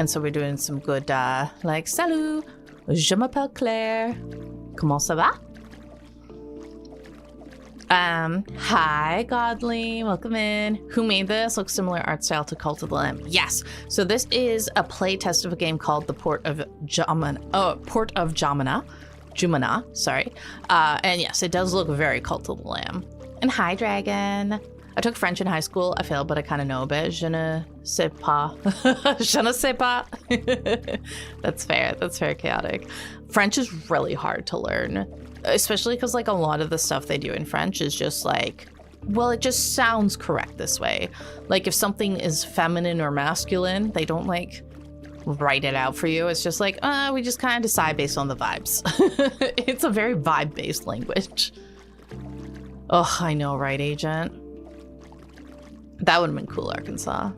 so we're doing some good, like, salut, je m'appelle Claire. Comment ça va? Hi, Godly, welcome in. Who made this? Looks similar art style to Cult of the Lamb. Yes, so this is a play test of a game called The Port of Jumanah, sorry. And yes, it does look very Cult of the Lamb. And hi, Dragon. I took French in high school. I failed, but I kind of know a bit. Je ne sais pas. Je ne sais pas. That's fair. That's very chaotic. French is really hard to learn. Especially because like a lot of the stuff they do in French is just like, well, it just sounds correct this way. Like if something is feminine or masculine, they don't like write it out for you. It's just like, we just kind of decide based on the vibes. It's a very vibe-based language. Oh, I know, right, Agent? That would have been cool, Arkansas.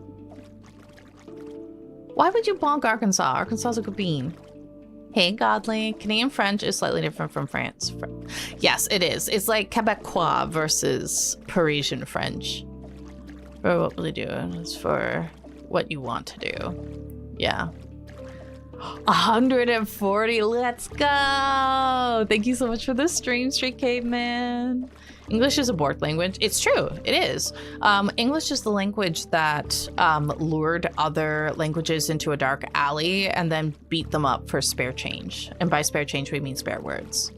Why would you bonk Arkansas? Arkansas is a good bean. Hey, Godly. Canadian French is slightly different from France. Yes, it is. It's like Quebecois versus Parisian French. For what will you do? It's for what you want to do. Yeah. 140. Let's go. Thank you so much for the stream, Street Caveman. English is a bored language. It's true. It is. English is the language that lured other languages into a dark alley and then beat them up for spare change. And by spare change, we mean spare words.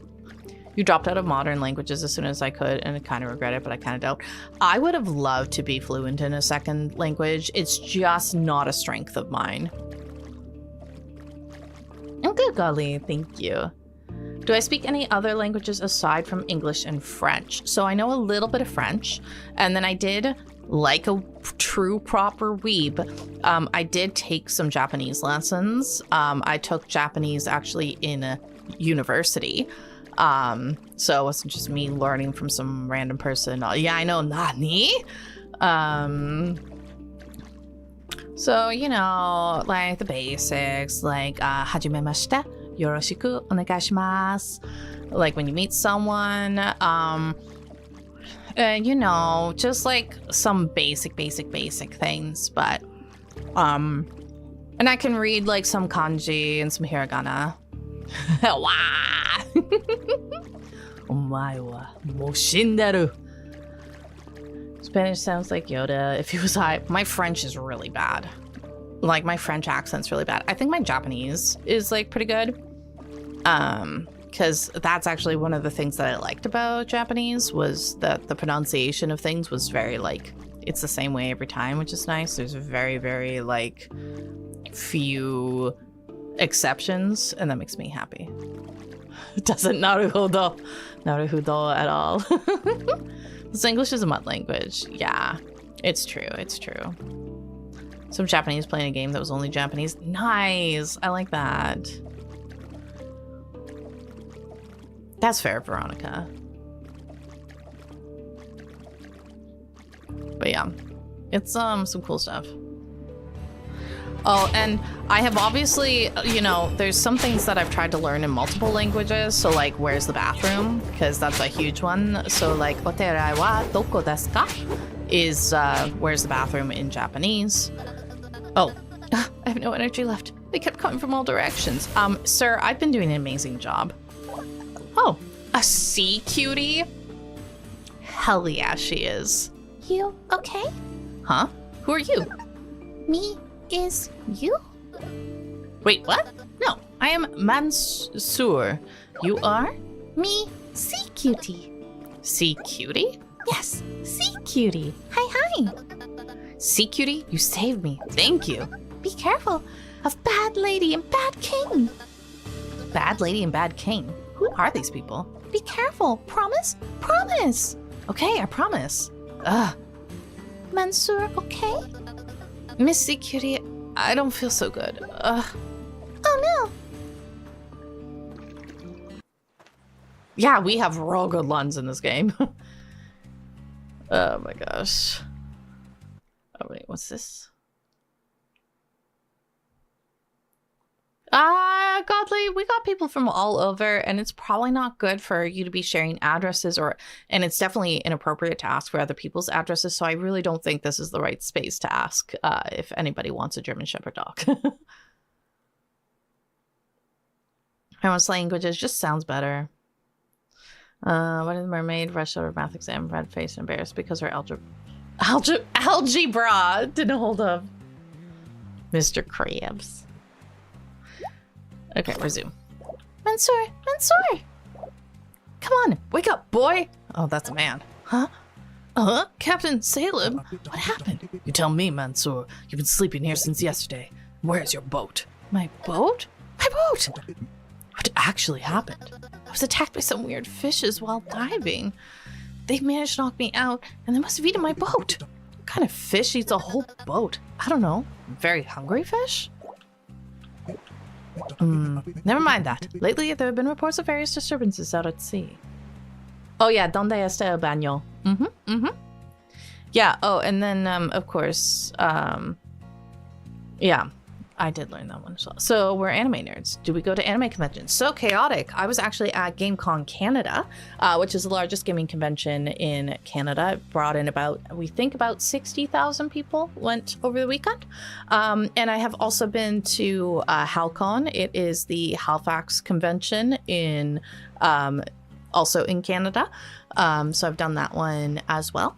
You dropped out of modern languages as soon as I could, and I kind of regret it, but I kind of don't. I would have loved to be fluent in a second language. It's just not a strength of mine. I'm good, Golly. Thank you. Do I speak any other languages aside from English and French? So I know a little bit of French, and then I did, like a true proper weeb, I did take some Japanese lessons. I took Japanese actually in a university. So it wasn't just me learning from some random person. Yeah, I know, Nani? So, you know, like the basics, like, hajimemashite. Yoroshiku onegaishimasu. Like when you meet someone, you know, just like some basic things, but, and I can read like some kanji and some hiragana. Omae wa mou shinderu. Spanish sounds like Yoda if he was high. My French is really bad. Like my French accent's really bad. I think my Japanese is like pretty good. because that's actually one of the things that I liked about Japanese, was that the pronunciation of things was very like, it's the same way every time, which is nice. There's very, very like few exceptions, and that makes me happy. It doesn't naruhodo at all. This English is a mud language. Yeah, it's true. It's true. Some Japanese playing a game that was only Japanese. Nice. I like that. That's fair, Veronica. But yeah, it's some cool stuff. Oh, and I have obviously, you know, there's some things that I've tried to learn in multiple languages. So like, where's the bathroom? Because that's a huge one. So like, oterai wa doko desu ka? Is where's the bathroom in Japanese? Oh, I have no energy left. They kept coming from all directions. Sir, I've been doing an amazing job. Oh, a sea cutie? Hell yeah, she is. You okay? Huh? Who are you? Me is you? Wait, what? No, I am Mansoor. You are? Me, sea cutie. Sea cutie? Yes, sea cutie. Hi. Sea cutie, you saved me. Thank you. Be careful of Bad Lady and Bad King. Bad Lady and Bad King? Who are these people? Be careful. Promise? Promise. Okay, I promise. Ugh. Mansoor, okay? Miss Sea Cutie, I don't feel so good. Ugh. Oh no. Yeah, we have real good ones in this game. Oh my gosh. Oh wait, what's this? Godly, we got people from all over, and it's probably not good for you to be sharing addresses, and it's definitely inappropriate to ask for other people's addresses, so I really don't think this is the right space to ask if anybody wants a German Shepherd dog. Almost languages just sounds better. What is the mermaid? Rushed out of math exam, red faced, embarrassed because her algebra didn't hold up. Mr. Krabs. Okay, resume. Mansoor! Come on, wake up, boy! Oh, that's a man. Huh? Captain Salem, what happened? You tell me, Mansoor. You've been sleeping here since yesterday. Where's your boat? My boat? My boat! What actually happened? I was attacked by some weird fishes while diving. They managed to knock me out, and they must have eaten my boat. What kind of fish eats a whole boat? I don't know. Very hungry fish? Never mind that. Lately, there have been reports of various disturbances out at sea. Oh yeah, donde está el baño? Yeah, oh, and then, of course, yeah, I did learn that one as well. So we're anime nerds. Do we go to anime conventions? So chaotic. I was actually at GameCon Canada, which is the largest gaming convention in Canada. It brought in we think about 60,000 people went over the weekend. And I have also been to HalCon. It is the Halifax convention in, also in Canada. So I've done that one as well.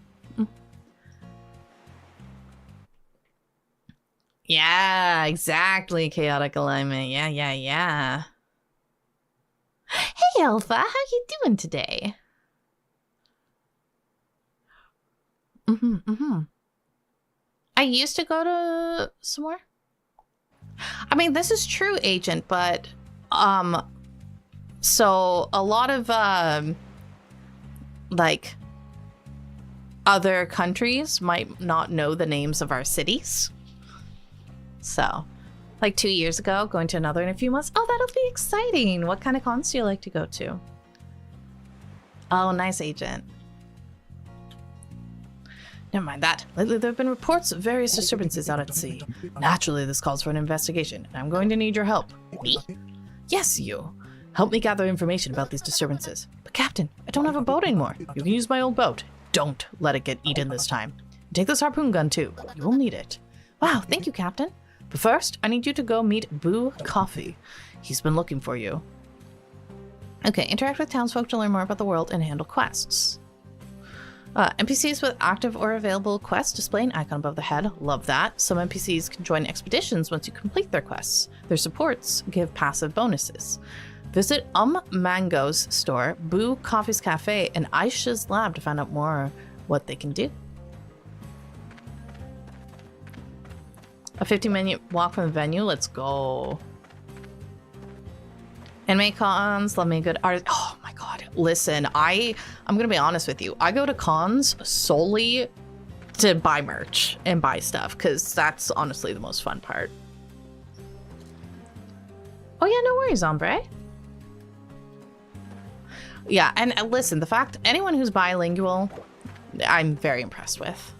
Yeah, exactly. Chaotic alignment. Yeah. Hey, Alpha. How you doing today? I used to go to some more. I mean, this is true, Agent, but so a lot of like other countries might not know the names of our cities. So, like 2 years ago, going to another in a few months. Oh, that'll be exciting. What kind of cons do you like to go to? Oh, nice, Agent. Never mind that. Lately, there have been reports of various disturbances out at sea. Naturally, this calls for an investigation, and I'm going to need your help. Me? Yes, you. Help me gather information about these disturbances. But Captain, I don't have a boat anymore. You can use my old boat. Don't let it get eaten this time. Take this harpoon gun, too. You will need it. Wow, thank you, Captain. But first, I need you to go meet Boo Coffee. He's been looking for you. Okay, interact with townsfolk to learn more about the world and handle quests. NPCs with active or available quests display an icon above the head. Love that. Some NPCs can join expeditions once you complete their quests. Their supports give passive bonuses. Visit Mango's store, Boo Coffee's Cafe, and Aisha's lab to find out more what they can do. A 15-minute walk from the venue. Let's go. Anime cons, love me a good art. Oh my god. Listen, I'm gonna be honest with you. I go to cons solely to buy merch and buy stuff, because that's honestly the most fun part. Oh yeah, no worries, Ombre. Yeah, and listen, the fact anyone who's bilingual, I'm very impressed with.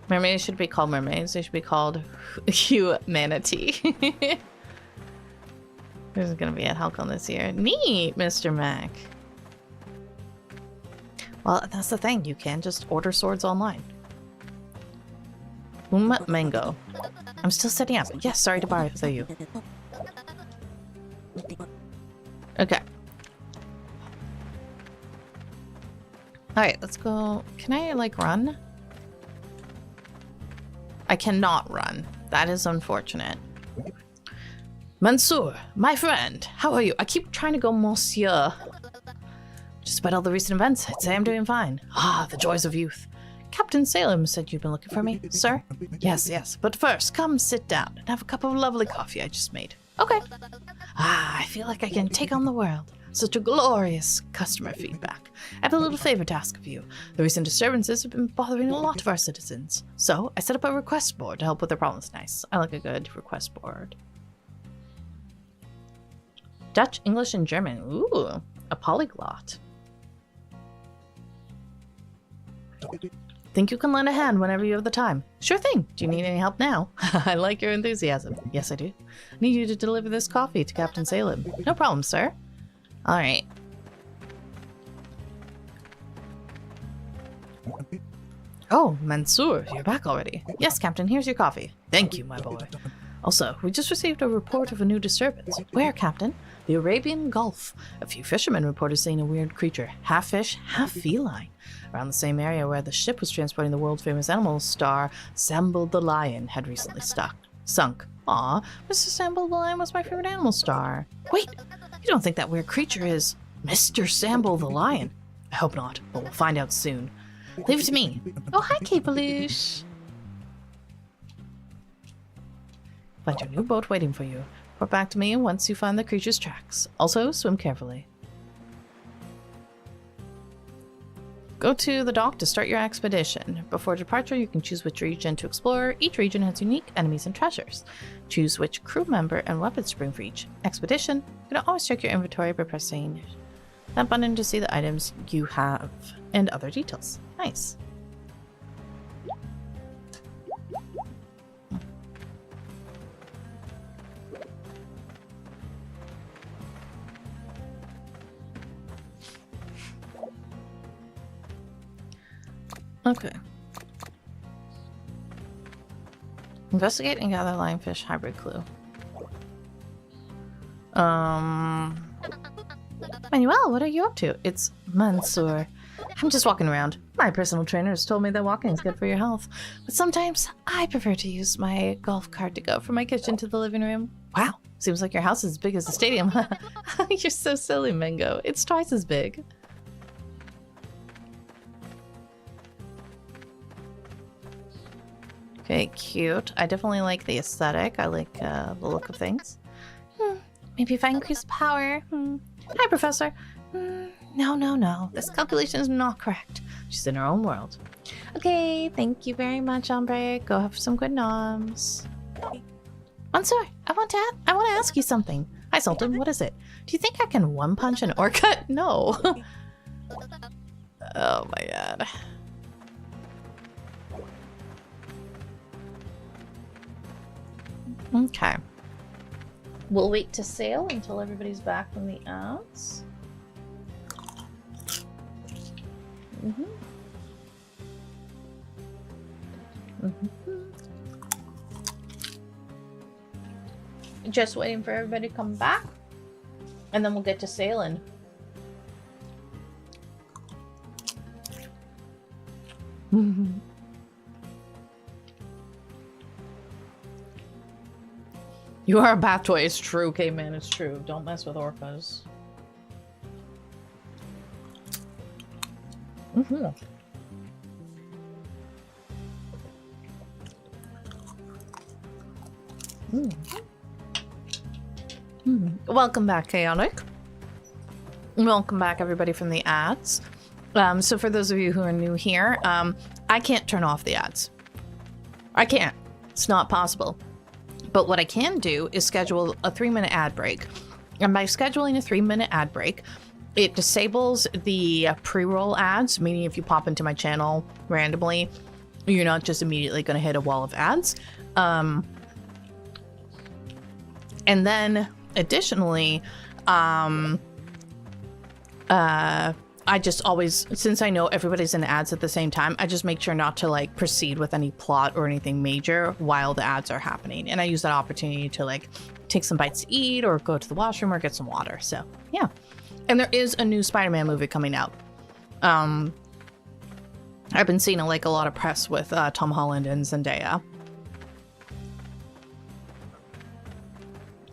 Mermaids should be called mermaids. They should be called humanity. There's gonna be a Helcon this year. Neat, Mr. Mac. Well, that's the thing. You can just order swords online. Mango. I'm still setting up. Yes, sorry to bother you. Okay. Alright, let's go. Can I, like, run? I cannot run. That is unfortunate. Mansour, my friend, how are you? I keep trying to go Monsieur. Despite all the recent events, I'd say I'm doing fine. Ah, the joys of youth. Captain Salem said you've been looking for me, sir? Yes, yes. But first, come sit down and have a cup of lovely coffee I just made. Okay. Ah, I feel like I can take on the world. Such a glorious customer feedback. I have a little favor to ask of you. The recent disturbances have been bothering a lot of our citizens. So, I set up a request board to help with their problems. Nice. I like a good request board. Dutch, English, and German. Ooh, a polyglot. Think you can lend a hand whenever you have the time? Sure thing. Do you need any help now? I like your enthusiasm. Yes, I do. I need you to deliver this coffee to Captain Salem. No problem, sir. All right. Oh, Mansour, you're back already. Yes, Captain, here's your coffee. Thank you, my boy. Also, we just received a report of a new disturbance. Where, Captain? The Arabian Gulf. A few fishermen reported seeing a weird creature, half fish, half feline, around the same area where the ship was transporting the world-famous animal star Sambo the Lion had recently sunk. Aw, Mr. Sambo the Lion was my favorite animal star. Wait, you don't think that weird creature is Mr. Sambo the Lion? I hope not, but we'll find out soon. Leave it to me. Oh, hi, Capelouche. Find your new boat waiting for you. Report back to me once you find the creature's tracks. Also, swim carefully. Go to the dock to start your expedition. Before departure, you can choose which region to explore. Each region has unique enemies and treasures. Choose which crew member and weapons to bring for each expedition. You can always check your inventory by pressing that button to see the items you have and other details. Nice. Okay. Investigate and gather lionfish hybrid clue. Manuel, what are you up to? It's Mansour. I'm just walking around. My personal trainer has told me that walking is good for your health, but sometimes I prefer to use my golf cart to go from my kitchen to the living room. Wow, seems like your house is as big as the stadium. You're so silly, Mango. It's twice as big. Okay, cute. I definitely like the aesthetic. I like the look of things. Maybe if I increase power. Hi, Professor. No. This calculation is not correct. She's in her own world. Okay, thank you very much, Ombre. Go have some good noms. Mansour, I want to ask you something. Hi, Sultan. What is it? Do you think I can one-punch an orca? No. Oh my god. Okay. We'll wait to sail until everybody's back from the outs. Just waiting for everybody to come back, and then we'll get to sailing. You are a bath toy. It's true, caveman. It's true. Don't mess with orcas. Mm-hmm. Welcome back, Chaotic. Welcome back, everybody, from the ads. So for those of you who are new here, I can't turn off the ads. I can't. It's not possible. But what I can do is schedule a 3-minute ad break. And by scheduling a 3-minute ad break, it disables the pre-roll ads, meaning if you pop into my channel randomly, you're not just immediately going to hit a wall of ads. And then additionally, I just always, since I know everybody's in ads at the same time, I just make sure not to like proceed with any plot or anything major while the ads are happening. And I use that opportunity to like take some bites to eat or go to the washroom or get some water. So yeah. And there is a new Spider-Man movie coming out. I've been seeing like a lot of press with Tom Holland and Zendaya.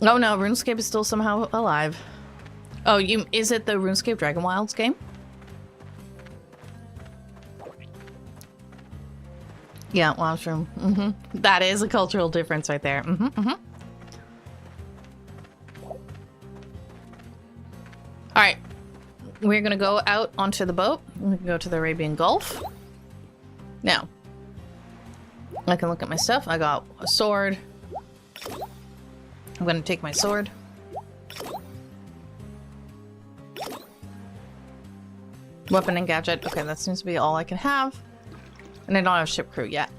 Oh no, RuneScape is still somehow alive. Oh, is it the RuneScape Dragon Wilds game? Yeah, washroom. That is a cultural difference right there. All right, we're gonna go out onto the boat. We can go to the Arabian Gulf. Now, I can look at my stuff. I got a sword. I'm gonna take my sword. Weapon and gadget. Okay, that seems to be all I can have. And I don't have ship crew yet.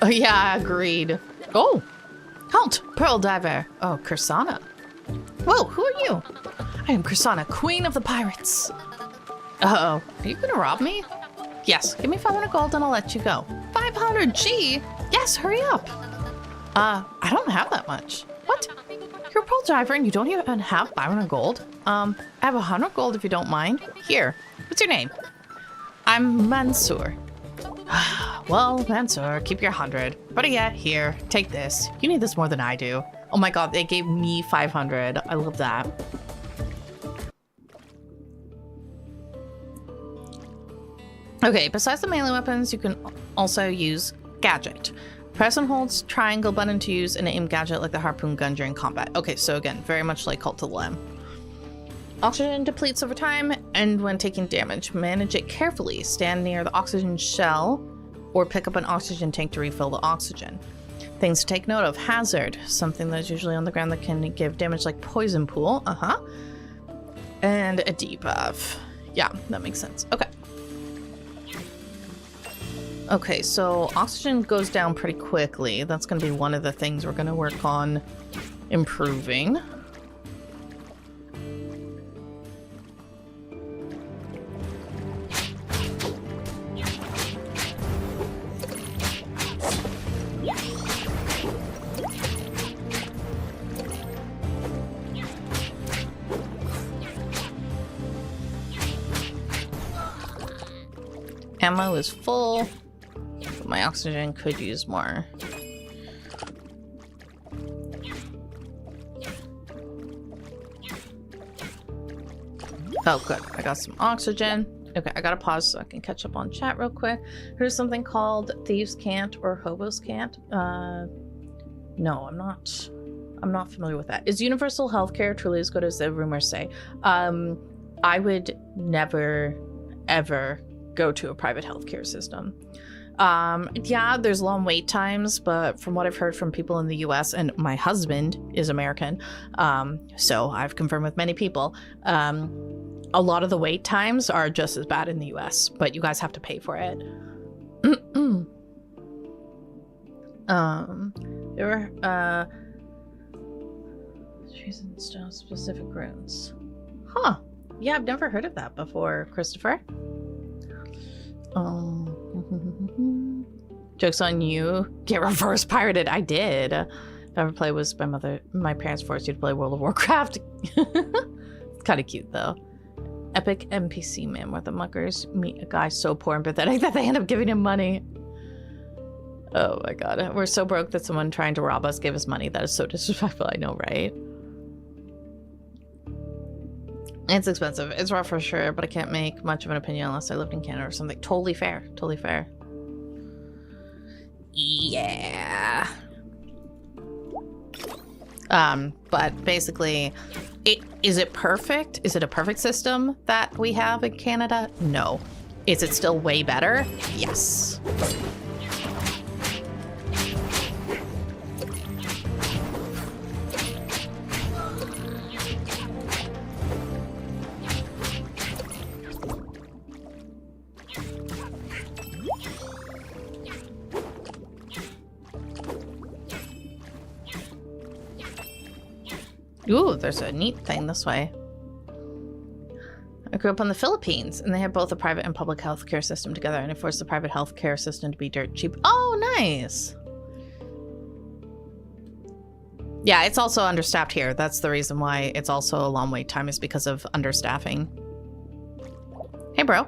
Oh yeah, agreed. Oh! Halt! Pearl Diver. Oh, Kursana. Whoa, who are you? I am Kursana, Queen of the Pirates. Uh-oh. Are you gonna rob me? Yes, give me 500 gold and I'll let you go. 500 G? Yes, hurry up. I don't have that much. What? You're a pearl diver and you don't even have 500 gold? I have 100 gold if you don't mind. Here. What's your name? I'm Mansour. Well, Mansour, keep your 100. But yeah, here, take this. You need this more than I do. Oh my god, they gave me 500. I love that. Okay, besides the melee weapons, you can also use gadget. Press and hold triangle button to use an aim gadget like the harpoon gun during combat. Okay, so again, very much like Cult of the Lamb. Oxygen depletes over time and when taking damage. Manage it carefully. Stand near the oxygen shell or pick up an oxygen tank to refill the oxygen. Things to take note of. Hazard. Something that's usually on the ground that can give damage like poison pool. And a debuff. Yeah, that makes sense. Okay. Okay, so oxygen goes down pretty quickly. That's going to be one of the things we're going to work on improving. Ammo is full. My oxygen could use more. Oh, good. I got some oxygen. Okay, I gotta pause so I can catch up on chat real quick. Here's something called Thieves' Cant or Hobos' Cant. No, I'm not familiar with that. Is universal healthcare truly as good as the rumors say? I would never, ever go to a private healthcare system. Yeah, there's long wait times, but from what I've heard from people in the US, and my husband is American, so I've confirmed with many people, a lot of the wait times are just as bad in the US, but you guys have to pay for it. There were, trees and stone specific runes. Huh. Yeah, I've never heard of that before, Christopher. Joke's on you. Get reverse pirated. I did. If I ever play was my parents forced you to play World of Warcraft. It's kind of cute though. Epic NPC man where the muckers meet a guy so poor and pathetic that they end up giving him money. Oh my god. We're so broke that someone trying to rob us gave us money. That is so disrespectful. I know, right? It's expensive. It's rough for sure, but I can't make much of an opinion unless I lived in Canada or something. Totally fair. Totally fair. Yeah. But basically, is it perfect? Is it a perfect system that we have in Canada? No. Is it still way better? Yes. Ooh, there's a neat thing this way. I grew up in the Philippines, and they had both a private and public healthcare system together, and it forced the private healthcare system to be dirt cheap. Oh, nice! Yeah, it's also understaffed here. That's the reason why it's also a long wait time, is because of understaffing. Hey, bro.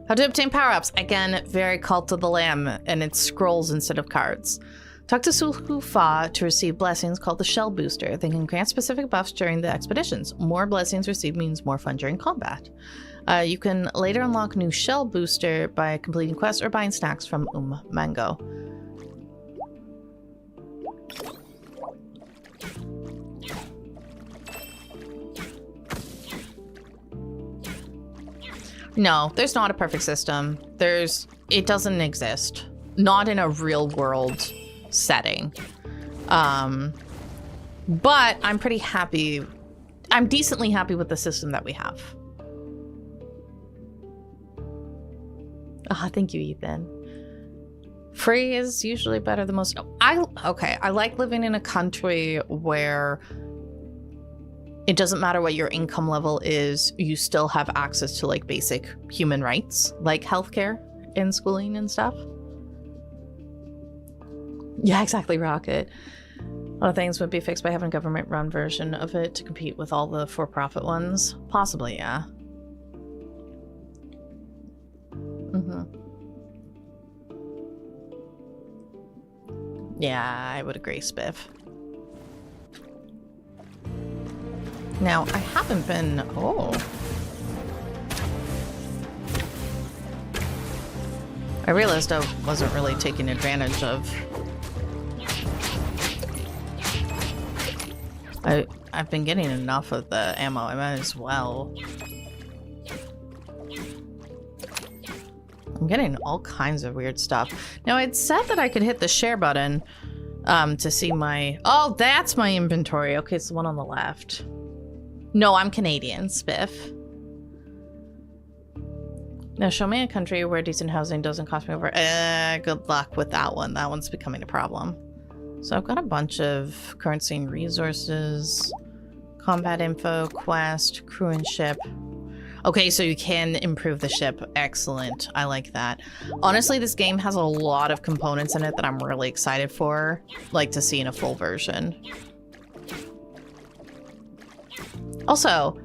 How to obtain power-ups? Again, very Cult of the Lamb, and it's scrolls instead of cards. Talk to Sulhufa to receive blessings called the Shell Booster. They can grant specific buffs during the expeditions. More blessings received means more fun during combat. You can later unlock new Shell Booster by completing quests or buying snacks from Mango. No, there's not a perfect system. It doesn't exist. Not in a real world setting. But I'm pretty happy. I'm decently happy with the system that we have. Thank you, Ethan. Free is usually better than most. Okay, I like living in a country where it doesn't matter what your income level is, you still have access to like basic human rights, like healthcare and schooling and stuff. Yeah, exactly, Rocket. A lot of things would be fixed by having a government-run version of it to compete with all the for-profit ones. Possibly, yeah. Yeah, I would agree, Spiff. Now, I haven't been... Oh. I realized I wasn't really taking advantage of... I've been getting enough of the ammo. I might as well. I'm getting all kinds of weird stuff. Now, it said that I could hit the share button to see my... Oh, that's my inventory. Okay, it's the one on the left. No, I'm Canadian, Spiff. Now, show me a country where decent housing doesn't cost me over... good luck with that one. That one's becoming a problem. So I've got a bunch of currency and resources, combat info, quest, crew and ship. Okay, so you can improve the ship. Excellent. I like that. Honestly, this game has a lot of components in it that I'm really excited for, like to see in a full version. Also,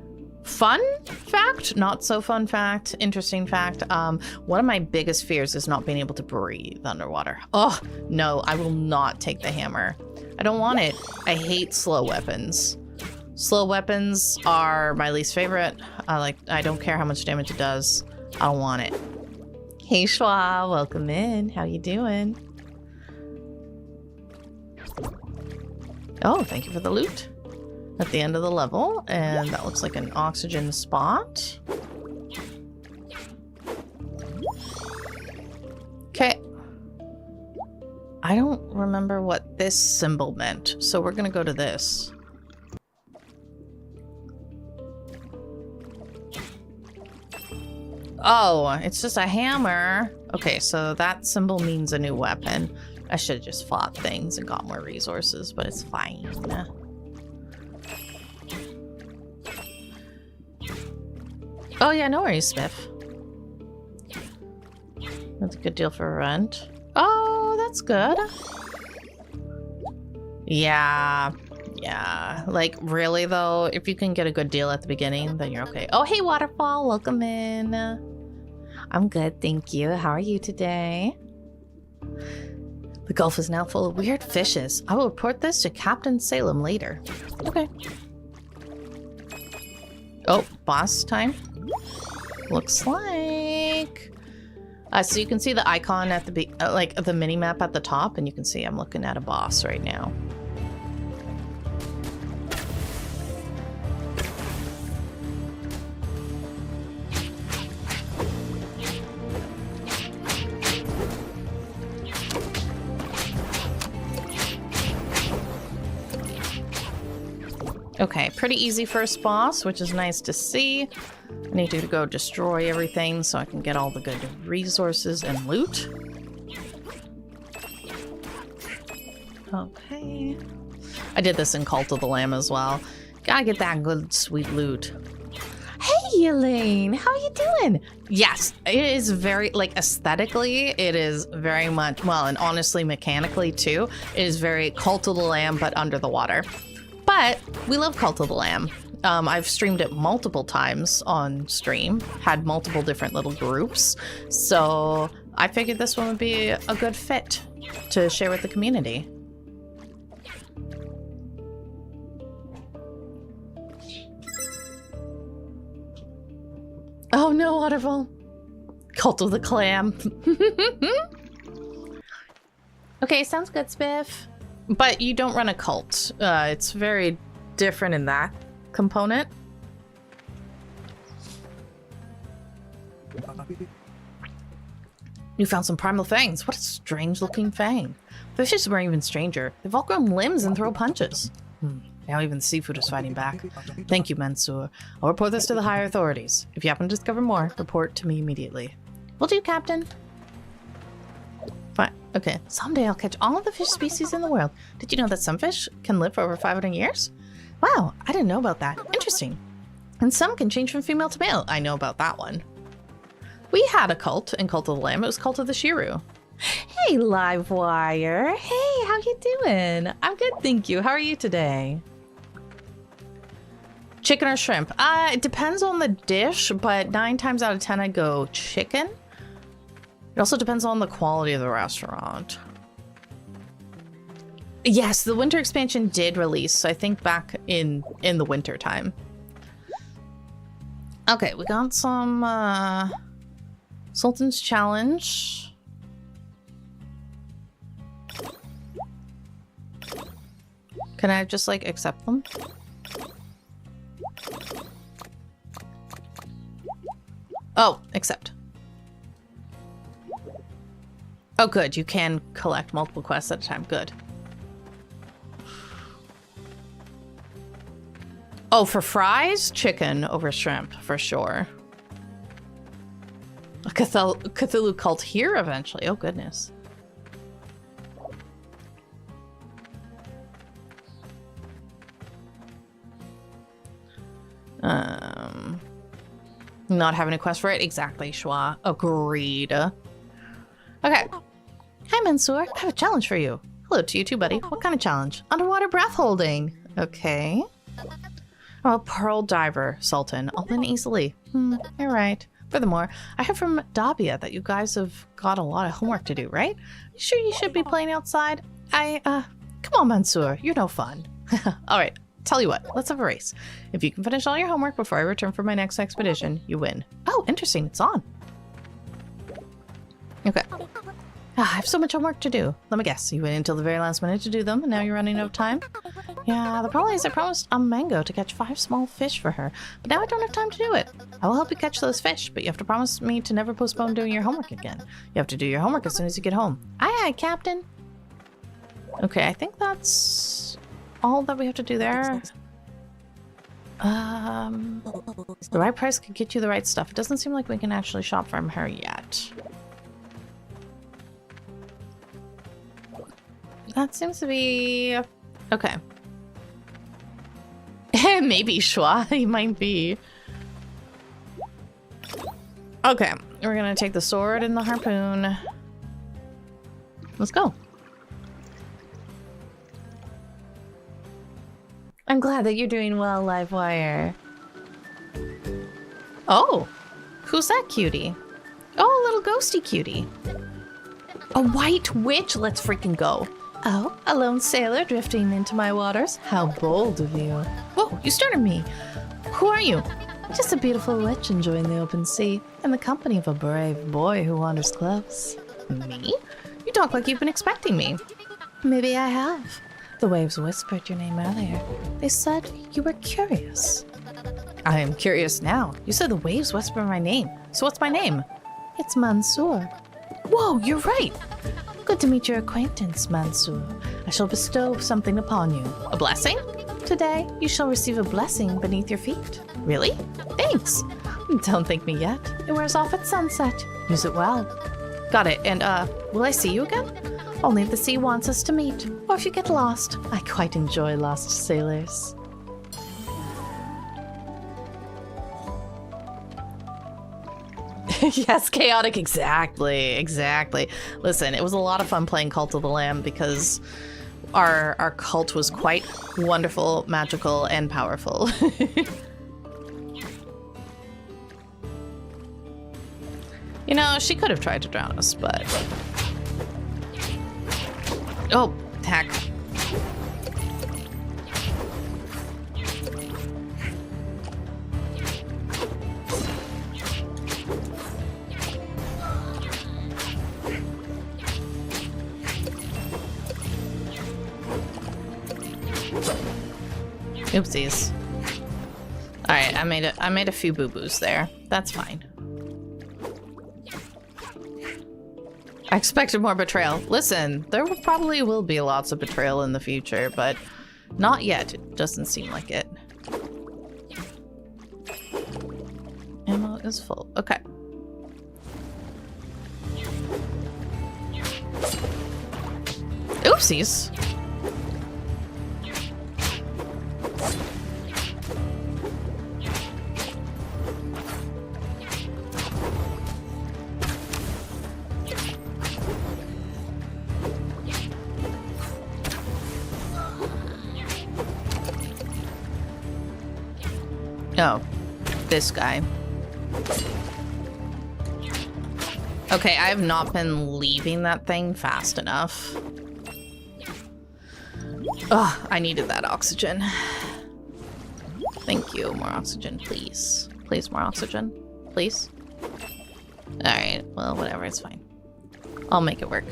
fun fact, not so fun fact, interesting fact. One of my biggest fears is not being able to breathe underwater. Oh, no, I will not take the hammer. I don't want it. I hate slow weapons. Slow weapons are my least favorite. I don't care how much damage it does. I don't want it. Hey, Schwa, welcome in. How you doing? Oh, thank you for the loot. At the end of the level, and that looks like an oxygen spot. Okay. I don't remember what this symbol meant, so we're gonna go to this. Oh, it's just a hammer. Okay, so that symbol means a new weapon. I should have just fought things and got more resources, but it's fine. Oh yeah, no worries, Smith. That's a good deal for rent. Oh, that's good. Yeah, Yeah, like really though, if you can get a good deal at the beginning, then you're okay. Oh, hey Waterfall, welcome in. I'm good, thank you. How are you today? The Gulf is now full of weird fishes. I will report this to Captain Salem later. Okay. Oh, boss time. Looks like... so you can see the icon at the like the mini map at the top, and you can see I'm looking at a boss right now. Okay, pretty easy first boss, which is nice to see. I need to go destroy everything so I can get all the good resources and loot. Okay. I did this in Cult of the Lamb as well. Gotta get that good sweet loot. Hey Elaine, how are you doing? Yes, it is very, like aesthetically, it is very much, well, and honestly mechanically too, it is very Cult of the Lamb but under the water. But we love Cult of the Lamb. I've streamed it multiple times on stream, had multiple different little groups. So I figured this one would be a good fit to share with the community. Oh no, Waterfall. Cult of the Clam. Okay, sounds good, Spiff. But you don't run a cult. It's very different in that component. You found some primal fangs. What a strange looking fang. Fishes were even stranger. They've all grown limbs and throw punches. Now even seafood is fighting back. Thank you, Mansour. I'll report this to the higher authorities. If you happen to discover more, report to me immediately. Will do, Captain. Fine. Okay, someday I'll catch all of the fish species in the world. Did you know that some fish can live for over 500 years? Wow, I didn't know about that. Interesting. And some can change from female to male. I know about that one. We had a cult in Cult of the Lamb. It was Cult of the Shiryu. Hey, Livewire. Hey, how you doing? I'm good, thank you. How are you today? Chicken or shrimp? It depends on the dish, but 9 times out of 10 I go chicken. It also depends on the quality of the restaurant. Yes, the winter expansion did release, I think back in the winter time. Okay, we got some Sultan's Challenge. Can I just like accept them? Oh, accept. Oh, good. You can collect multiple quests at a time. Good. Oh, for fries? Chicken over shrimp, for sure. A Cthulhu cult here eventually. Oh, goodness. Not having a quest for it? Exactly, Schwa. Agreed. Okay. Hi, Mansour. I have a challenge for you. Hello to you too, buddy. What kind of challenge? Underwater breath holding. Okay. Oh, Pearl Diver, Sultan. I'll win easily. All right. Furthermore, I heard from Dabia that you guys have got a lot of homework to do, right? You sure you should be playing outside? Come on, Mansour. You're no fun. All right. Tell you what, let's have a race. If you can finish all your homework before I return for my next expedition, you win. Oh, interesting. It's on. Okay. I have so much homework to do. Let me guess. You waited until the very last minute to do them, and now you're running out of time? Yeah, the problem is I promised a mango to catch 5 small fish for her, but now I don't have time to do it. I will help you catch those fish, but you have to promise me to never postpone doing your homework again. You have to do your homework as soon as you get home. Aye, aye, Captain. Okay, I think that's all that we have to do there. The right price could get you the right stuff. It doesn't seem like we can actually shop from her yet. That seems to be... okay. Maybe Schwa, he might be. Okay, we're gonna take the sword and the harpoon. Let's go. I'm glad that you're doing well, Livewire. Oh, who's that cutie? Oh, a little ghosty cutie. A white witch? Let's freaking go. Oh, a lone sailor drifting into my waters? How bold of you. Whoa, you started me. Who are you? Just a beautiful witch enjoying the open sea in the company of a brave boy who wanders close. Me? You talk like you've been expecting me. Maybe I have. The waves whispered your name earlier. They said you were curious. I am curious now. You said the waves whisper my name. So what's my name? It's Mansour. Whoa, you're right. Good to meet your acquaintance, Mansour. I shall bestow something upon you. A blessing? Today, you shall receive a blessing beneath your feet. Really? Thanks. Don't thank me yet. It wears off at sunset. Use it well. Got it. And, will I see you again? Only if the sea wants us to meet, or if you get lost. I quite enjoy lost sailors. Yes, chaotic, exactly. Listen, it was a lot of fun playing Cult of the Lamb because our cult was quite wonderful, magical, and powerful. You know, she could have tried to drown us, but... Oh, heck. Oopsies. Alright, I made a few boo-boos there. That's fine. I expected more betrayal. Listen, there probably will be lots of betrayal in the future, but not yet. It doesn't seem like it. Ammo is full. Okay. Oopsies. Oh, this guy. Okay, I have not been leaving that thing fast enough. Ugh, I needed that oxygen. Thank you. More oxygen, please. Please, more oxygen. Please. Alright, well, whatever, it's fine. I'll make it work.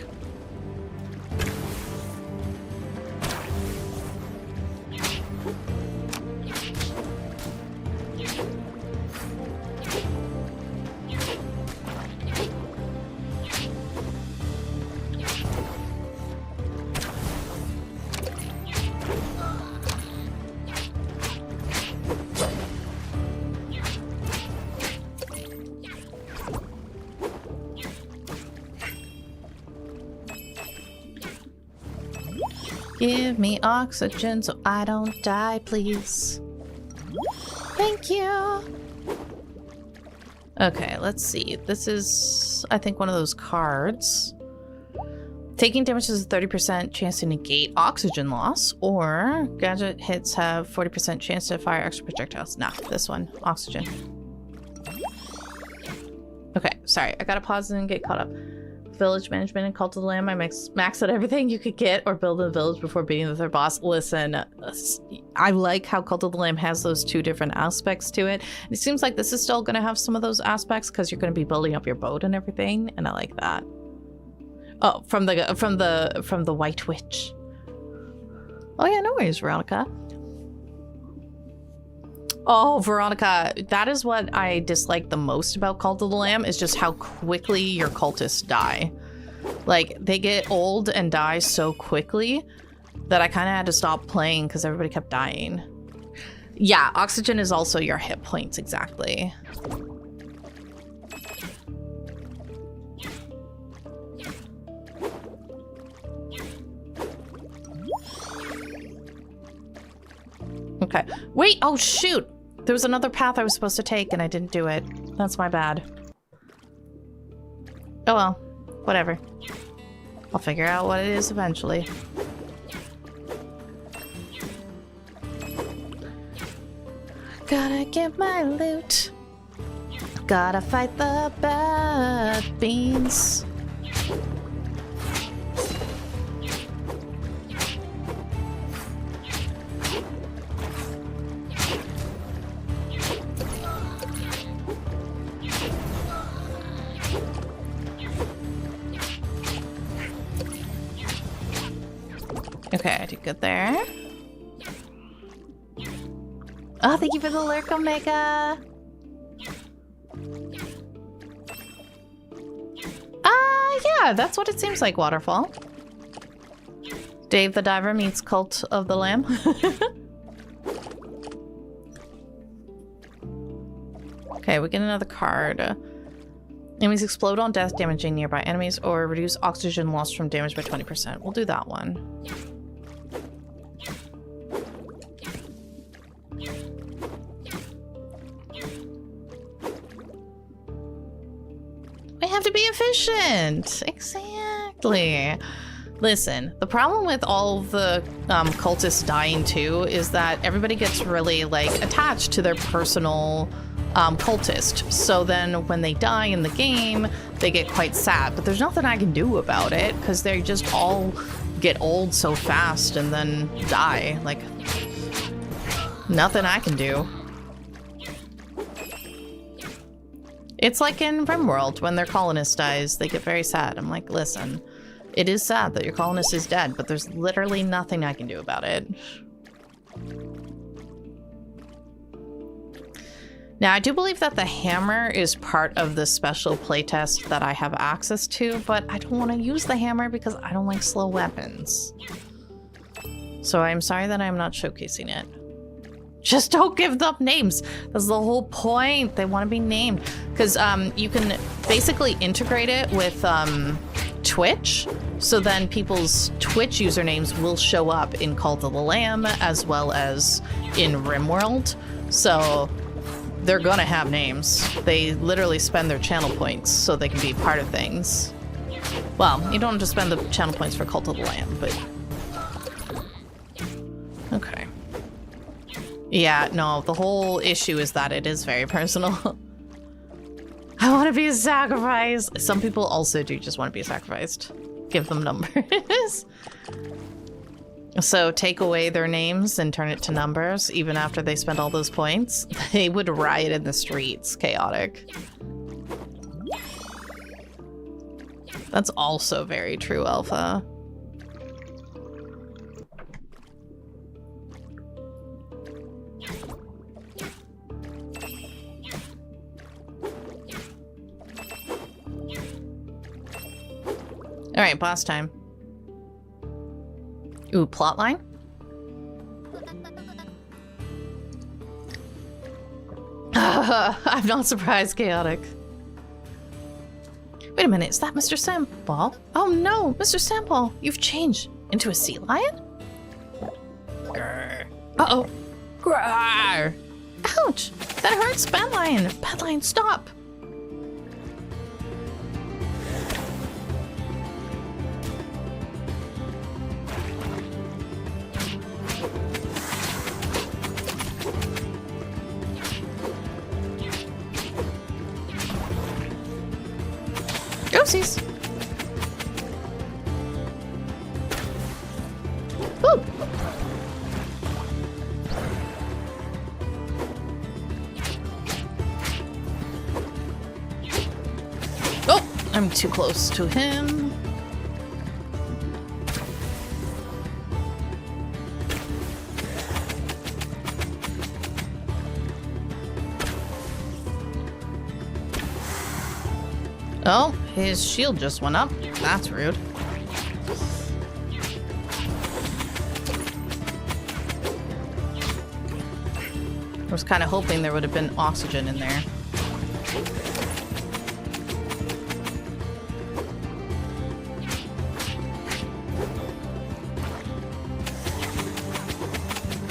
Give me oxygen so I don't die, please. Thank you. Okay, let's see. This is, I think, one of those cards. Taking damage has a 30% chance to negate oxygen loss, or gadget hits have 40% chance to fire extra projectiles. Nah, this one. Oxygen. Okay, sorry. I gotta pause and get caught up. Village management and Cult of the Lamb. I max out everything you could get or build a village before beating the third boss. Listen, I like how Cult of the Lamb has those two different aspects to it. It seems like this is still going to have some of those aspects because you're going to be building up your boat and everything, and I like that. Oh, from the White Witch. Oh yeah, no worries, Veronica. Oh, Veronica, that is what I dislike the most about Cult of the Lamb, is just how quickly your cultists die. Like, they get old and die so quickly that I kind of had to stop playing because everybody kept dying. Yeah, oxygen is also your hit points, exactly. Okay. Wait, oh shoot! There was another path I was supposed to take and I didn't do it. That's my bad. Oh well, whatever. I'll figure out what it is eventually. Gotta get my loot. Gotta fight the bad beans. Okay, I did good there. Oh, thank you for the lurk, Omega. Yeah, that's what it seems like, Waterfall. Dave the Diver meets Cult of the Lamb. Okay, we get another card. Enemies explode on death, damaging nearby enemies, or reduce oxygen lost from damage by 20%. We'll do that one. We have to be efficient. Exactly. Listen, the problem with all of the cultists dying too is that everybody gets really like attached to their personal cultist. So then when they die in the game, they get quite sad. But there's nothing I can do about it because they just all get old so fast and then die. Like, nothing I can do. It's like in RimWorld, when their colonist dies, they get very sad. I'm like, listen, it is sad that your colonist is dead, but there's literally nothing I can do about it. Now, I do believe that the hammer is part of the special playtest that I have access to, but I don't want to use the hammer because I don't like slow weapons. So I'm sorry that I'm not showcasing it. Just don't give them names. That's the whole point. They want to be named. Because you can basically integrate it with Twitch. So then people's Twitch usernames will show up in Cult of the Lamb as well as in RimWorld. So they're going to have names. They literally spend their channel points so they can be part of things. Well, you don't have to spend the channel points for Cult of the Lamb, but... Okay. Yeah, no, the whole issue is that it is very personal. I want to be sacrificed. Some people also do just want to be sacrificed. Give them numbers. So take away their names and turn it to numbers, even after they spend all those points. They would riot in the streets. Chaotic. That's also very true, Alpha. All right, boss time. Ooh, plotline? I'm not surprised, Chaotic. Wait a minute, is that Mr. Sandball? Oh no, Mr. Sandball, you've changed into a sea lion? Grr. Uh-oh. Grr. Ouch, that hurts, Bad Lion. Bad Lion, stop. Oopsies. Ooh. Oh, I'm too close to him. Oh, his shield just went up. That's rude. I was kind of hoping there would have been oxygen in there.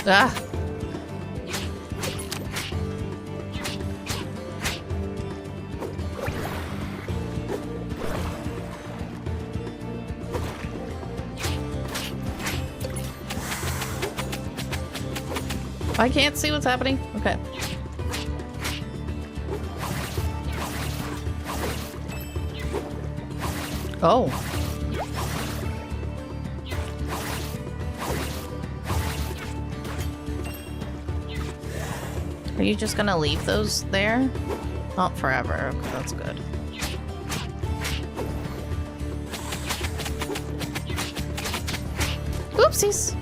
Ah. I can't see what's happening. Okay. Oh. Are you just gonna leave those there? Not forever. Okay, that's good. Oopsies.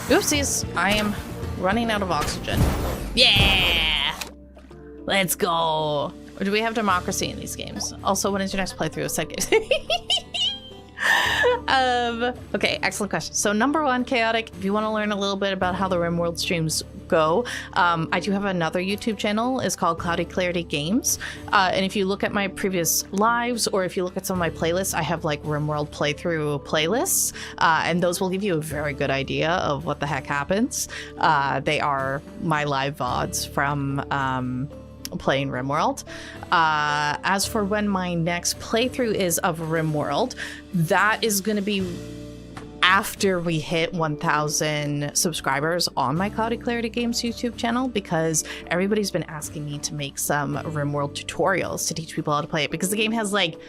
Oopsies, I am running out of oxygen. Yeah! Let's go. Or do we have democracy in these games? Also, when is your next playthrough of Second? Okay, excellent question. So number one, Chaotic, if you want to learn a little bit about how the RimWorld streams go, I do have another YouTube channel. It's called Cloudy Clarity Games. And if you look at my previous lives, or if you look at some of my playlists, I have like RimWorld playthrough playlists, and those will give you a very good idea of what the heck happens. They are my live VODs from playing RimWorld. As for when my next playthrough is of RimWorld, that is going to be after we hit 1,000 subscribers on my Cloudy Clarity Games YouTube channel, because everybody's been asking me to make some RimWorld tutorials to teach people how to play it, because the game has like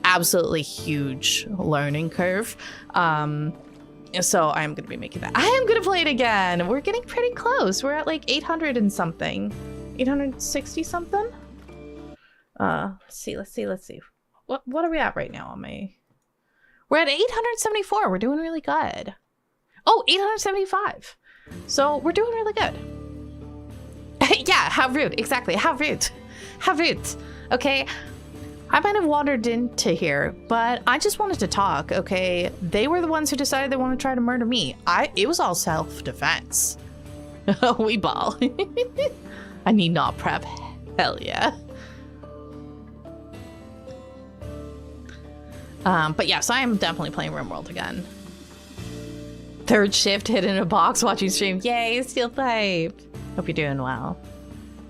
absolutely huge learning curve. So I'm going to be making that. I am going to play it again. We're getting pretty close. We're at like 800 and something. 860 something? Let's see. What are we at right now on my... We're at 874. We're doing really good. Oh, 875. So we're doing really good. Yeah, how rude. Exactly. How rude. How rude. Okay. I might have wandered into here, but I just wanted to talk, okay? They were the ones who decided they want to try to murder me. It was all self-defense. We ball. I need not prep. Hell yeah. But yes, I am definitely playing RimWorld again. Third shift, hidden in a box, watching stream. Yay, steel pipe. Hope you're doing well.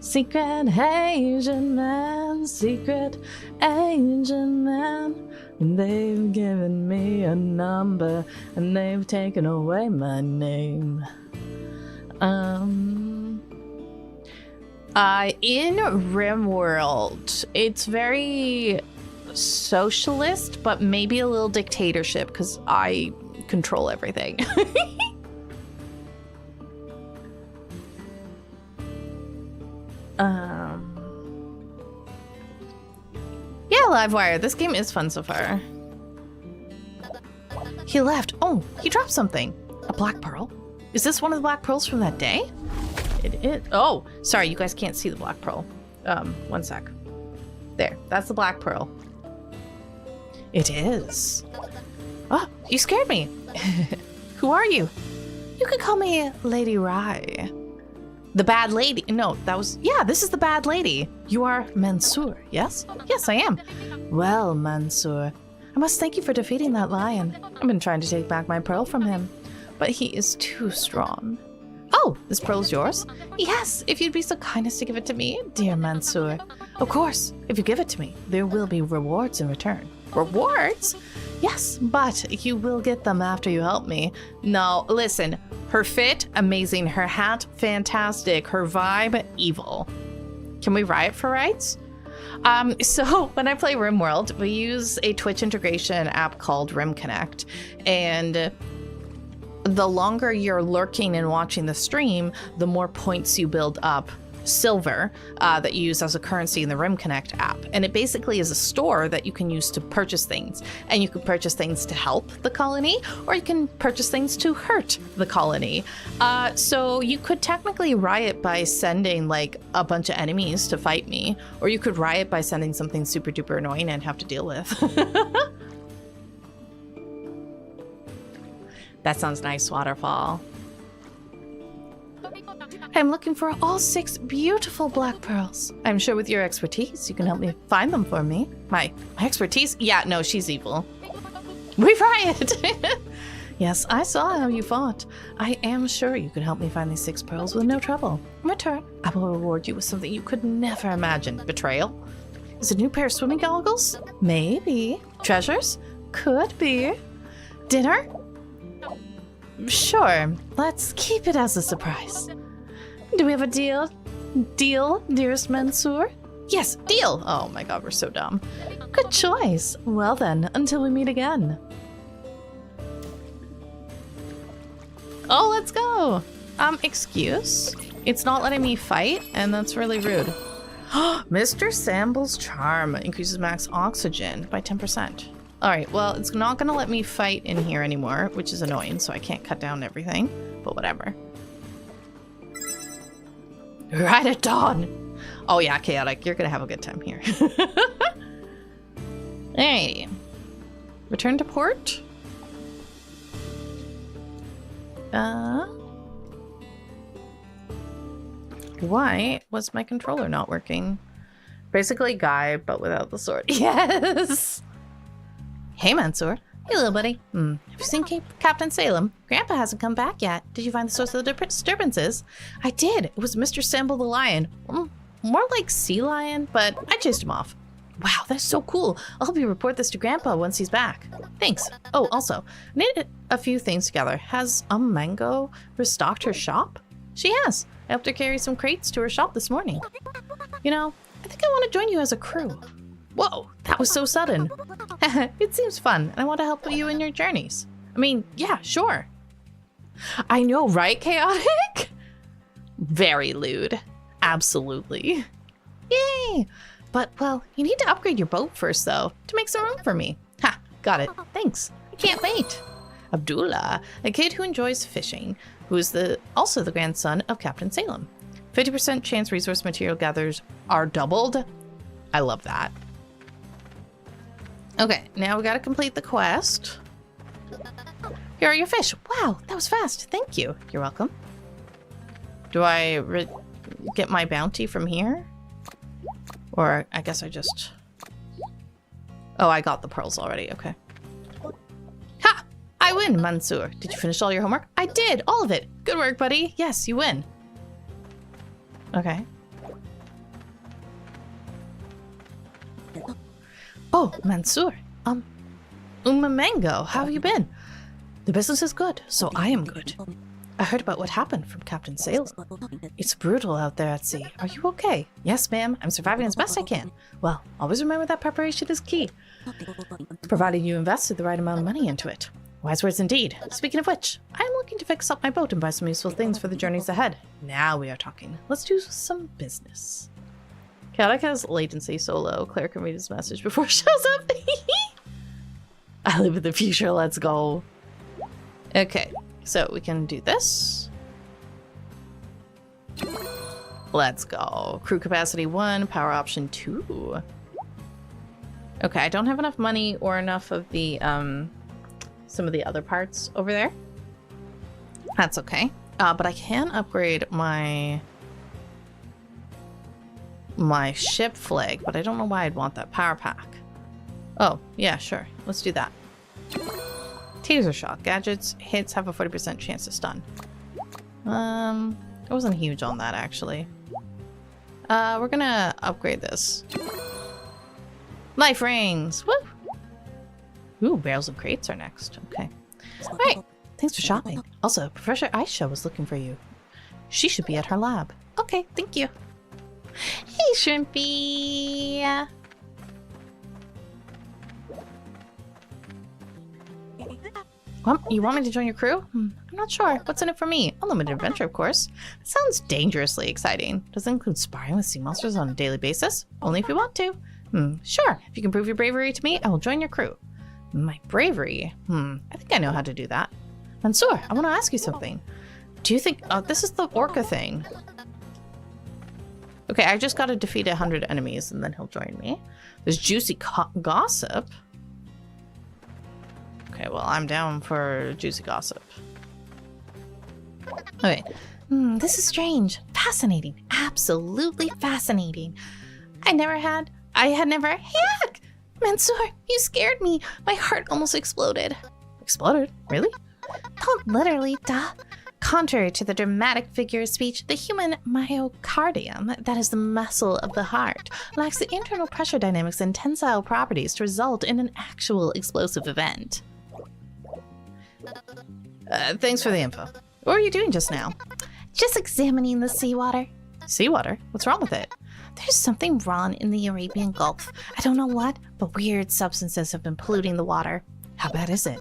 Secret Asian man, secret Asian man. They've given me a number and they've taken away my name. In RimWorld, it's very socialist, but maybe a little dictatorship because I control everything. Yeah, Livewire, this game is fun so far. He left. Oh, he dropped something. A black pearl? Is this one of the black pearls from that day? It is. Oh, sorry, you guys can't see the black pearl. One sec. There, that's the black pearl. It is. Oh, you scared me. Who are you? You could call me Lady Rye. The bad lady. No, that was... Yeah, this is the bad lady. You are Mansour, yes? Yes, I am. Well, Mansour, I must thank you for defeating that lion. I've been trying to take back my pearl from him, but he is too strong. Oh, this pearl is yours? Yes, if you'd be so kind as to give it to me, dear Mansour. Of course, if you give it to me, there will be rewards in return. Rewards? Yes, but you will get them after you help me. No, listen, her fit, amazing. Her hat, fantastic. Her vibe, evil. Can we riot for rights? So when I play RimWorld, we use a Twitch integration app called RimConnect, and the longer you're lurking and watching the stream, the more points you build up, silver, that you use as a currency in the RimConnect app. And it basically is a store that you can use to purchase things. And you can purchase things to help the colony, or you can purchase things to hurt the colony. So you could technically riot by sending like a bunch of enemies to fight me, or you could riot by sending something super duper annoying and have to deal with. That sounds nice, Waterfall. I'm looking for all 6 beautiful black pearls. I'm sure with your expertise, you can help me find them for me. My expertise? Yeah, no, she's evil. We riot! Yes, I saw how you fought. I am sure you could help me find these 6 pearls with no trouble. In return, I will reward you with something you could never imagine. Betrayal? Is it a new pair of swimming goggles? Maybe. Treasures? Could be. Dinner? Sure. Let's keep it as a surprise. Do we have a deal? Deal, dearest Mansoor? Yes, deal! Oh my god, we're so dumb. Good choice. Well then, until we meet again. Oh, let's go! Excuse? It's not letting me fight, and that's really rude. Mr. Samble's charm increases max oxygen by 10%. Alright, well, it's not gonna let me fight in here anymore, which is annoying, so I can't cut down everything, but whatever. Right at dawn! Oh yeah, chaotic, you're gonna have a good time here. Hey. Return to port? Why was my controller not working? Basically Guy, but without the sword. Yes! Hey, Mansoor. Hey, little buddy. Have you seen Captain Salem? Grandpa hasn't come back yet. Did you find the source of the disturbances? I did. It was Mr. Samble the lion. More like sea lion, but I chased him off. Wow, that's so cool. I'll help you report this to Grandpa once he's back. Thanks. Oh, also, I need a few things together. Has Mango restocked her shop? She has. I helped her carry some crates to her shop this morning. You know, I think I want to join you as a crew. Whoa, that was so sudden. It seems fun, and I want to help you in your journeys. I mean, yeah, sure. I know, right, Chaotic? Very lewd. Absolutely. Yay! But, well, you need to upgrade your boat first, though, to make some room for me. Ha, got it. Thanks. I can't wait. Abdullah, a kid who enjoys fishing, who is also the grandson of Captain Salem. 50% chance resource material gatherers are doubled. I love that. Okay, now we gotta complete the quest. Here are your fish. Wow, that was fast. Thank you. You're welcome. Do I get my bounty from here? Or I guess I just... Oh, I got the pearls already. Okay. Ha! I win, Mansoor. Did you finish all your homework? I did. All of it. Good work, buddy. Yes, you win. Okay. Oh, Mansoor. Mango, how have you been? The business is good, so I am good. I heard about what happened from Captain Salem. It's brutal out there at sea. Are you okay? Yes, ma'am. I'm surviving as best I can. Well, always remember that preparation is key. Provided you invested the right amount of money into it. Wise words indeed. Speaking of which, I'm looking to fix up my boat and buy some useful things for the journeys ahead. Now we are talking. Let's do some business. Chaotic has latency so low. Claire can read his message before it shows up. I live in the future. Let's go. Okay. So we can do this. Let's go. Crew capacity 1, power option 2. Okay, I don't have enough money or enough of the some of the other parts over there. That's okay. But I can upgrade my ship flag, but I don't know why I'd want that power pack. Oh, yeah, sure. Let's do that. Taser shot. Gadgets. Hits have a 40% chance to stun. I wasn't huge on that, actually. We're gonna upgrade this. Life rings! Woo! Ooh, barrels and crates are next. Okay. Alright. Thanks for shopping. Also, Professor Aisha was looking for you. She should be at her lab. Okay, thank you. Hey, Shrimpy! You want me to join your crew? I'm not sure. What's in it for me? Unlimited adventure, of course. That sounds dangerously exciting. Does it include sparring with sea monsters on a daily basis? Only if you want to. Sure. If you can prove your bravery to me, I will join your crew. My bravery? I think I know how to do that. Mansoor, I want to ask you something. Do you think... this is the orca thing. Okay, I just got to defeat 100 enemies and then he'll join me. There's juicy gossip. Okay, well, I'm down for juicy gossip. Okay. This is strange. Fascinating. Absolutely fascinating. I had never... Heck! Mansoor, you scared me. My heart almost exploded. Exploded? Really? Oh, literally, duh. Contrary to the dramatic figure of speech, the human myocardium, that is the muscle of the heart, lacks the internal pressure dynamics and tensile properties to result in an actual explosive event. Thanks for the info. What were you doing just now? Just examining the seawater. Seawater? What's wrong with it? There's something wrong in the Arabian Gulf. I don't know what, but weird substances have been polluting the water. How bad is it?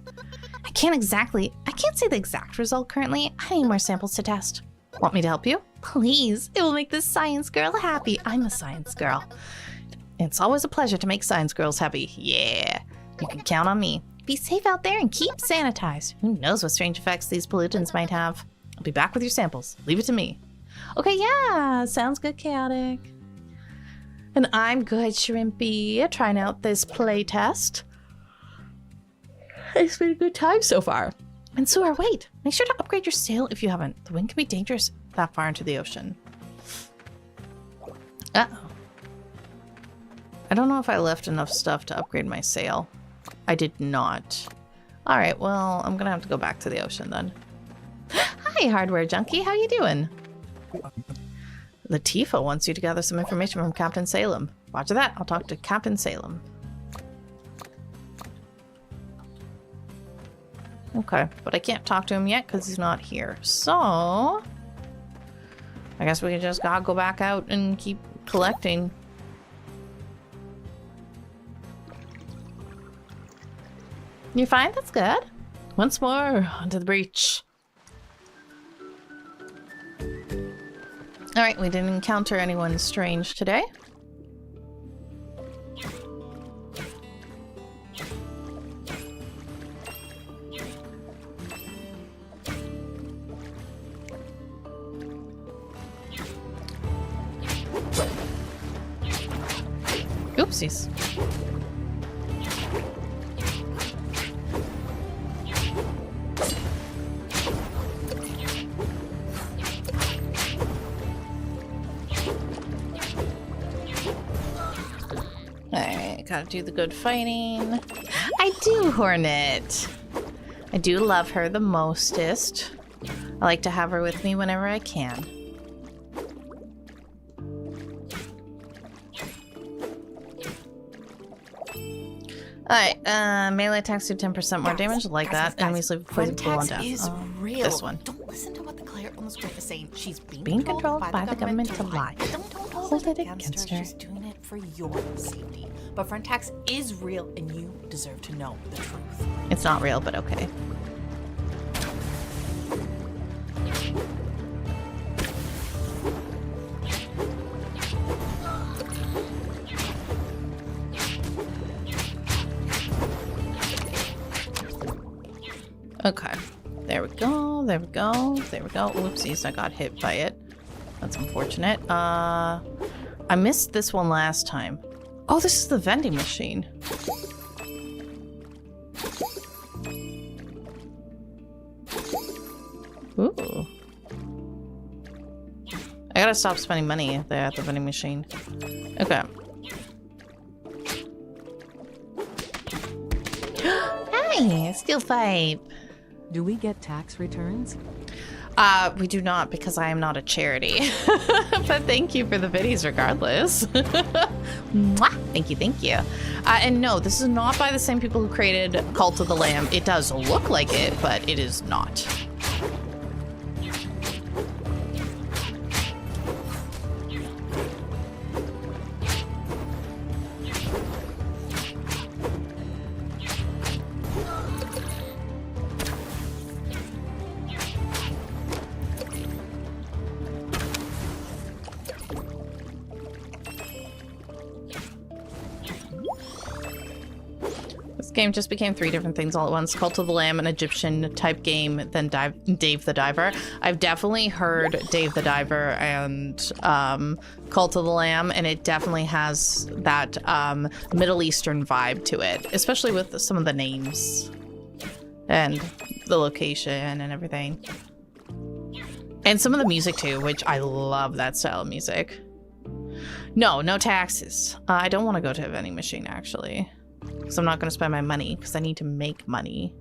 I can't say the exact result currently. I need more samples to test. Want me to help you? Please, it will make this science girl happy. I'm a science girl. It's always a pleasure to make science girls happy. Yeah, you can count on me. Be safe out there and keep sanitized. Who knows what strange effects these pollutants might have? I'll be back with your samples. Leave it to me. Okay, yeah, sounds good, Chaotic. And I'm good, Shrimpy, trying out this play test. It's been a good time so far. And Suar, wait, make sure to upgrade your sail if you haven't. The wind can be dangerous that far into the ocean. Uh-oh. I don't know if I left enough stuff to upgrade my sail. I did not. All right, well, I'm gonna have to go back to the ocean then. Hi, hardware junkie, how you doing? Latifah wants you to gather some information from Captain Salem. Roger that, I'll talk to Captain Salem. Okay, but I can't talk to him yet because he's not here. So, I guess we just gotta go back out and keep collecting. You fine? That's good. Once more, onto the breach. Alright, we didn't encounter anyone strange today. Oopsies. Alright, gotta do the good fighting. I do, Hornet. I do love her the mostest. I like to have her with me whenever I can. Alright, melee attacks do 10% more damage, like that. Enemies leave poison pool on death. Is real. This one. Don't listen to what the Claire on the screen is saying. She's Being controlled by the government to lie. Don't hold it against her. She's doing it for your safety. But front tax is real, and you deserve to know the truth. It's not real, but okay. Okay, there we go, there we go, there we go. Whoopsies, I got hit by it. That's unfortunate. I missed this one last time. Oh, this is the vending machine. Ooh. I gotta stop spending money there at the vending machine. Okay. Hi, steel pipe. Do we get tax returns? We do not, because I am not a charity. But thank you for the biddies regardless. Mwah! Thank you, thank you. And no, this is not by the same people who created Cult of the Lamb. It does look like it, but it is not. Game just became 3 different things all at once. Cult of the Lamb, an Egyptian type game, then Dave the Diver. I've definitely heard Dave the Diver and Cult of the Lamb, and it definitely has that Middle Eastern vibe to it, especially with some of the names and the location and everything. And some of the music too, which I love that style of music. No taxes. I don't want to go to a vending machine actually. Because I'm not going to spend my money, because I need to make money.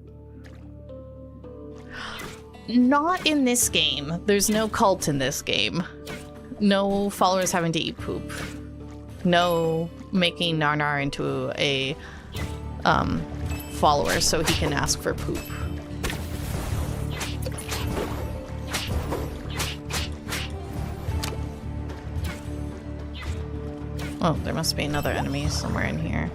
not in this game. There's no cult in this game. No followers having to eat poop. No making Narnar into a follower so he can ask for poop. Oh, there must be another enemy somewhere in here.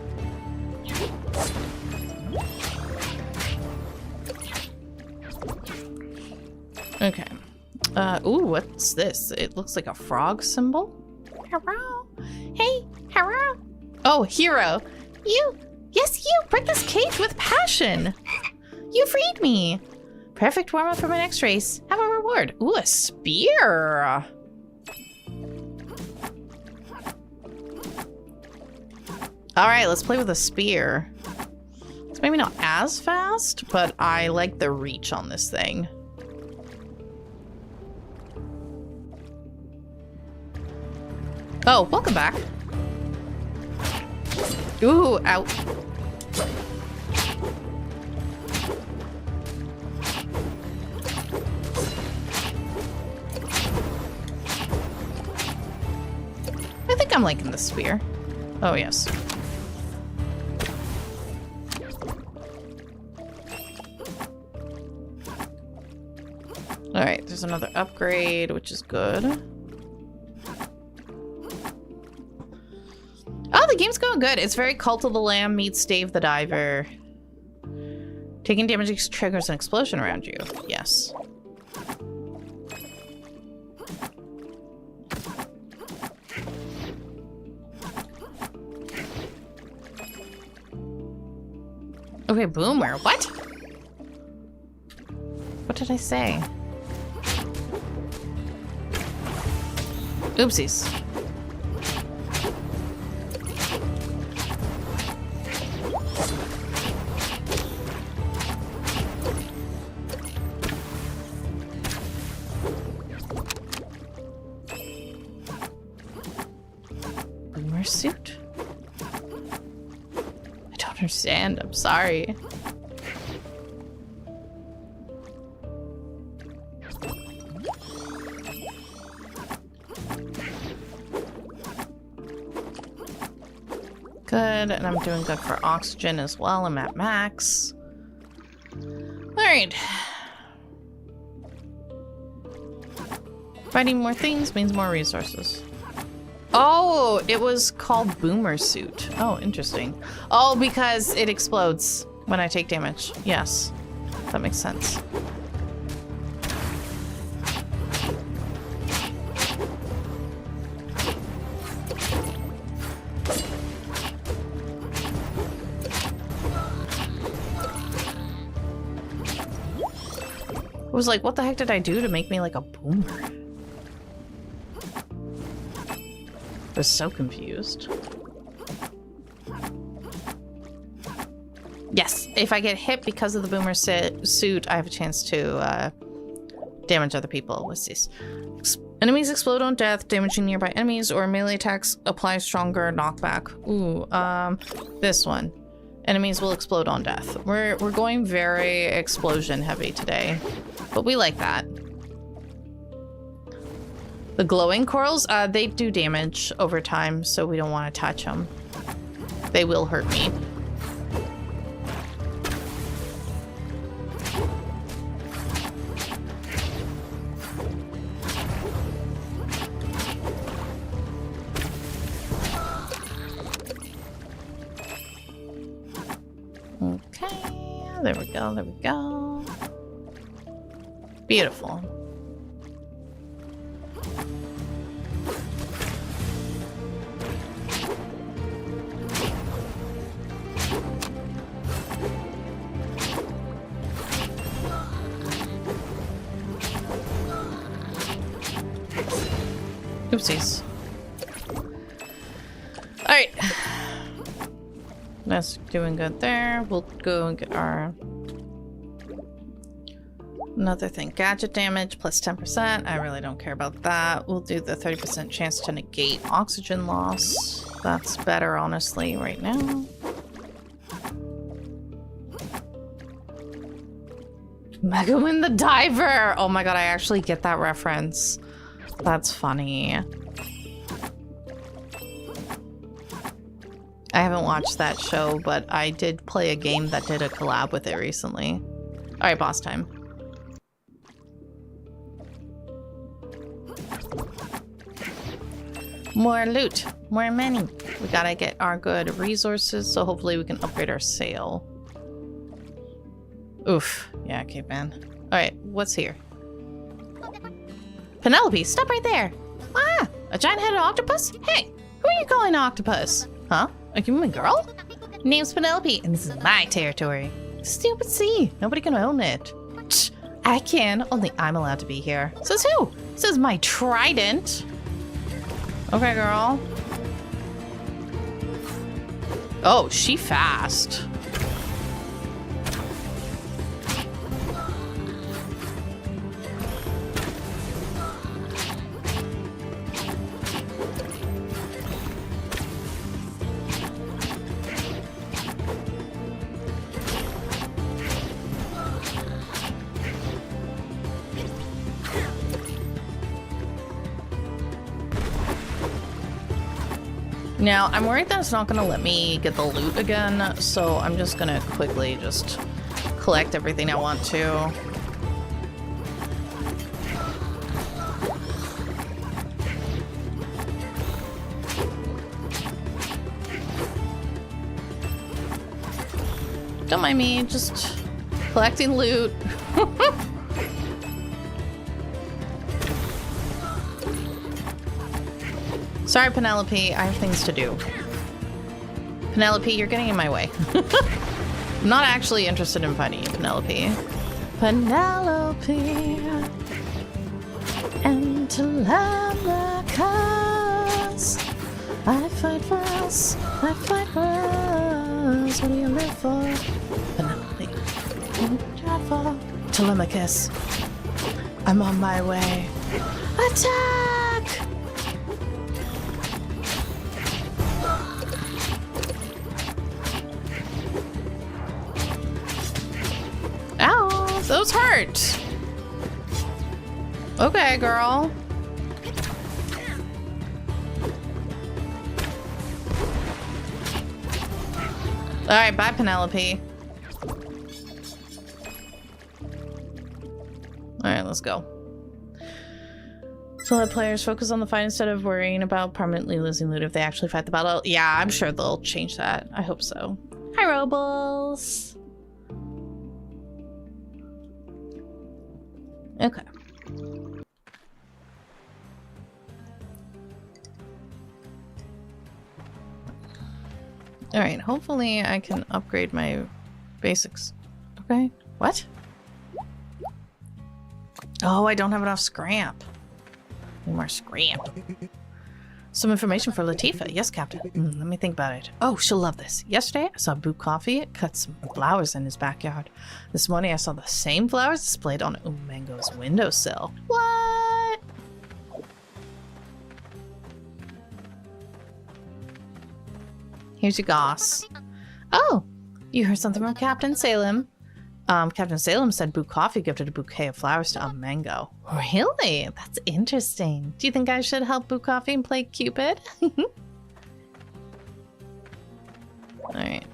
Okay. Ooh, what's this? It looks like a frog symbol. Hello? Hey, hello? Oh, hero. Yes, you! Break this cage with passion! You freed me! Perfect warm-up for my next race. Have a reward. Ooh, a spear. All right, let's play with a spear. It's maybe not as fast, but I like the reach on this thing. Oh, welcome back. Ooh, out. I think I'm liking the spear. Oh, yes. Alright, there's another upgrade, which is good. Oh, the game's going good. It's very Cult of the Lamb meets Dave the Diver. Taking damage triggers an explosion around you. Yes. Okay, boomer. What? What did I say? Oopsies. Boomer suit? I don't understand. I'm sorry. Good, and I'm doing good for oxygen as well. I'm at max. Alright. Finding more things means more resources. Oh, it was called Boomer Suit. Oh, interesting. Oh, because it explodes when I take damage. Yes, that makes sense. I was like, what the heck did I do to make me like a boomer? I was so confused. Yes, if I get hit because of the boomer suit, I have a chance to damage other people. What's this? Enemies explode on death, damaging nearby enemies, or melee attacks apply stronger knockback. Ooh, this one. Enemies will explode on death. We're going very explosion heavy today, but we like that. The glowing corals, they do damage over time, so we don't want to touch them. They will hurt me. Okay, there we go, there we go. Beautiful. Oopsies. Alright. That's doing good there. We'll go and get our... another thing. Gadget damage plus 10%. I really don't care about that. We'll do the 30% chance to negate oxygen loss. That's better, honestly, right now. Megumin the Diver! Oh my god, I actually get that reference. That's funny. I haven't watched that show, but I did play a game that did a collab with it recently. Alright, boss time. More loot. More money. We gotta get our good resources, so hopefully we can upgrade our sail. Oof. Yeah, caveman. Alright, what's here? Penelope, stop right there! Ah! A giant-headed octopus? Hey! Who are you calling an octopus? Huh? A human girl? Name's Penelope, and this is my territory. Stupid sea. Nobody can own it. Shh, I can. Only I'm allowed to be here. Says who? Says my trident. Okay, girl. Oh, she fast. Now, I'm worried that it's not going to let me get the loot again, so I'm just going to quickly just collect everything I want to. Don't mind me, just collecting loot. Sorry, Penelope. I have things to do. Penelope, you're getting in my way. I'm not actually interested in fighting you, Penelope. Penelope and Telemachus. I fight for us. I fight for us. What do you live for? Penelope. For Telemachus. I'm on my way. Attack! Ow, those hurt. Okay, girl. All right, bye, Penelope. All right, let's go. So let players focus on the fight instead of worrying about permanently losing loot if they actually fight the battle. Yeah, I'm sure they'll change that. I hope so. Hi, Robles. Okay. All right, hopefully I can upgrade my basics. Okay, what? Oh, I don't have enough scrap. Need more scrap. Some information for Latifah. Yes, Captain. Let me think about it. Oh, she'll love this. Yesterday, I saw Boo Coffee cut some flowers in his backyard. This morning, I saw the same flowers displayed on Umango's windowsill. What? Here's your goss. Oh, you heard something from Captain Salem. Captain Salem said Boo Coffee gifted a bouquet of flowers to Mango. Really? That's interesting. Do you think I should help Boo Coffee and play Cupid? Alright.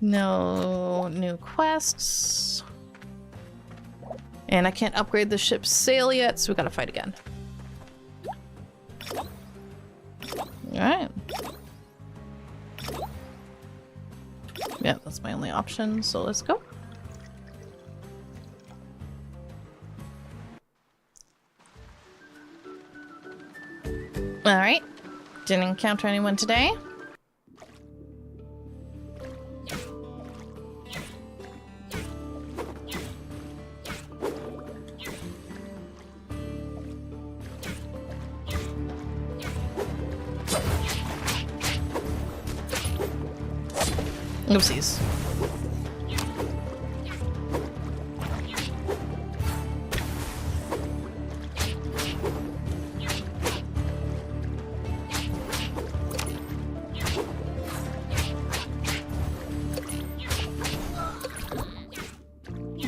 No new quests. And I can't upgrade the ship's sail yet, so we gotta fight again. Alright. Yeah, that's my only option, so let's go. Alright. Didn't encounter anyone today. Oopsies.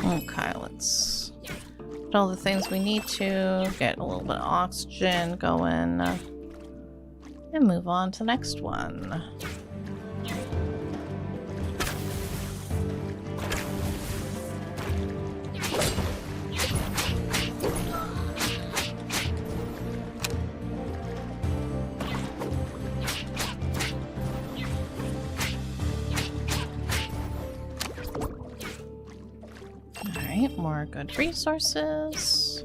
Okay, let's put all the things we need to get a little bit of oxygen going and move on to the next one. More good resources.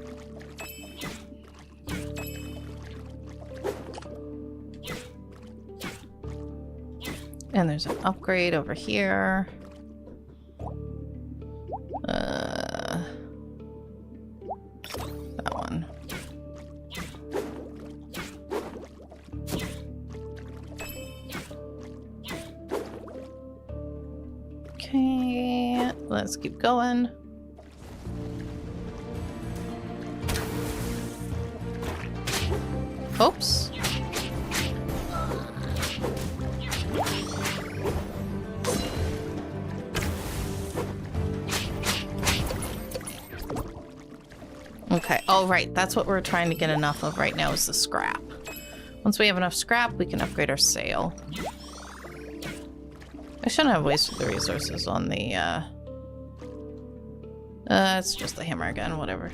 And there's an upgrade over here. That one. Okay, let's keep going. Oops. Okay, oh right, that's what we're trying to get enough of right now is the scrap. Once we have enough scrap, we can upgrade our sail. I shouldn't have wasted the resources on the, it's just the hammer again, whatever.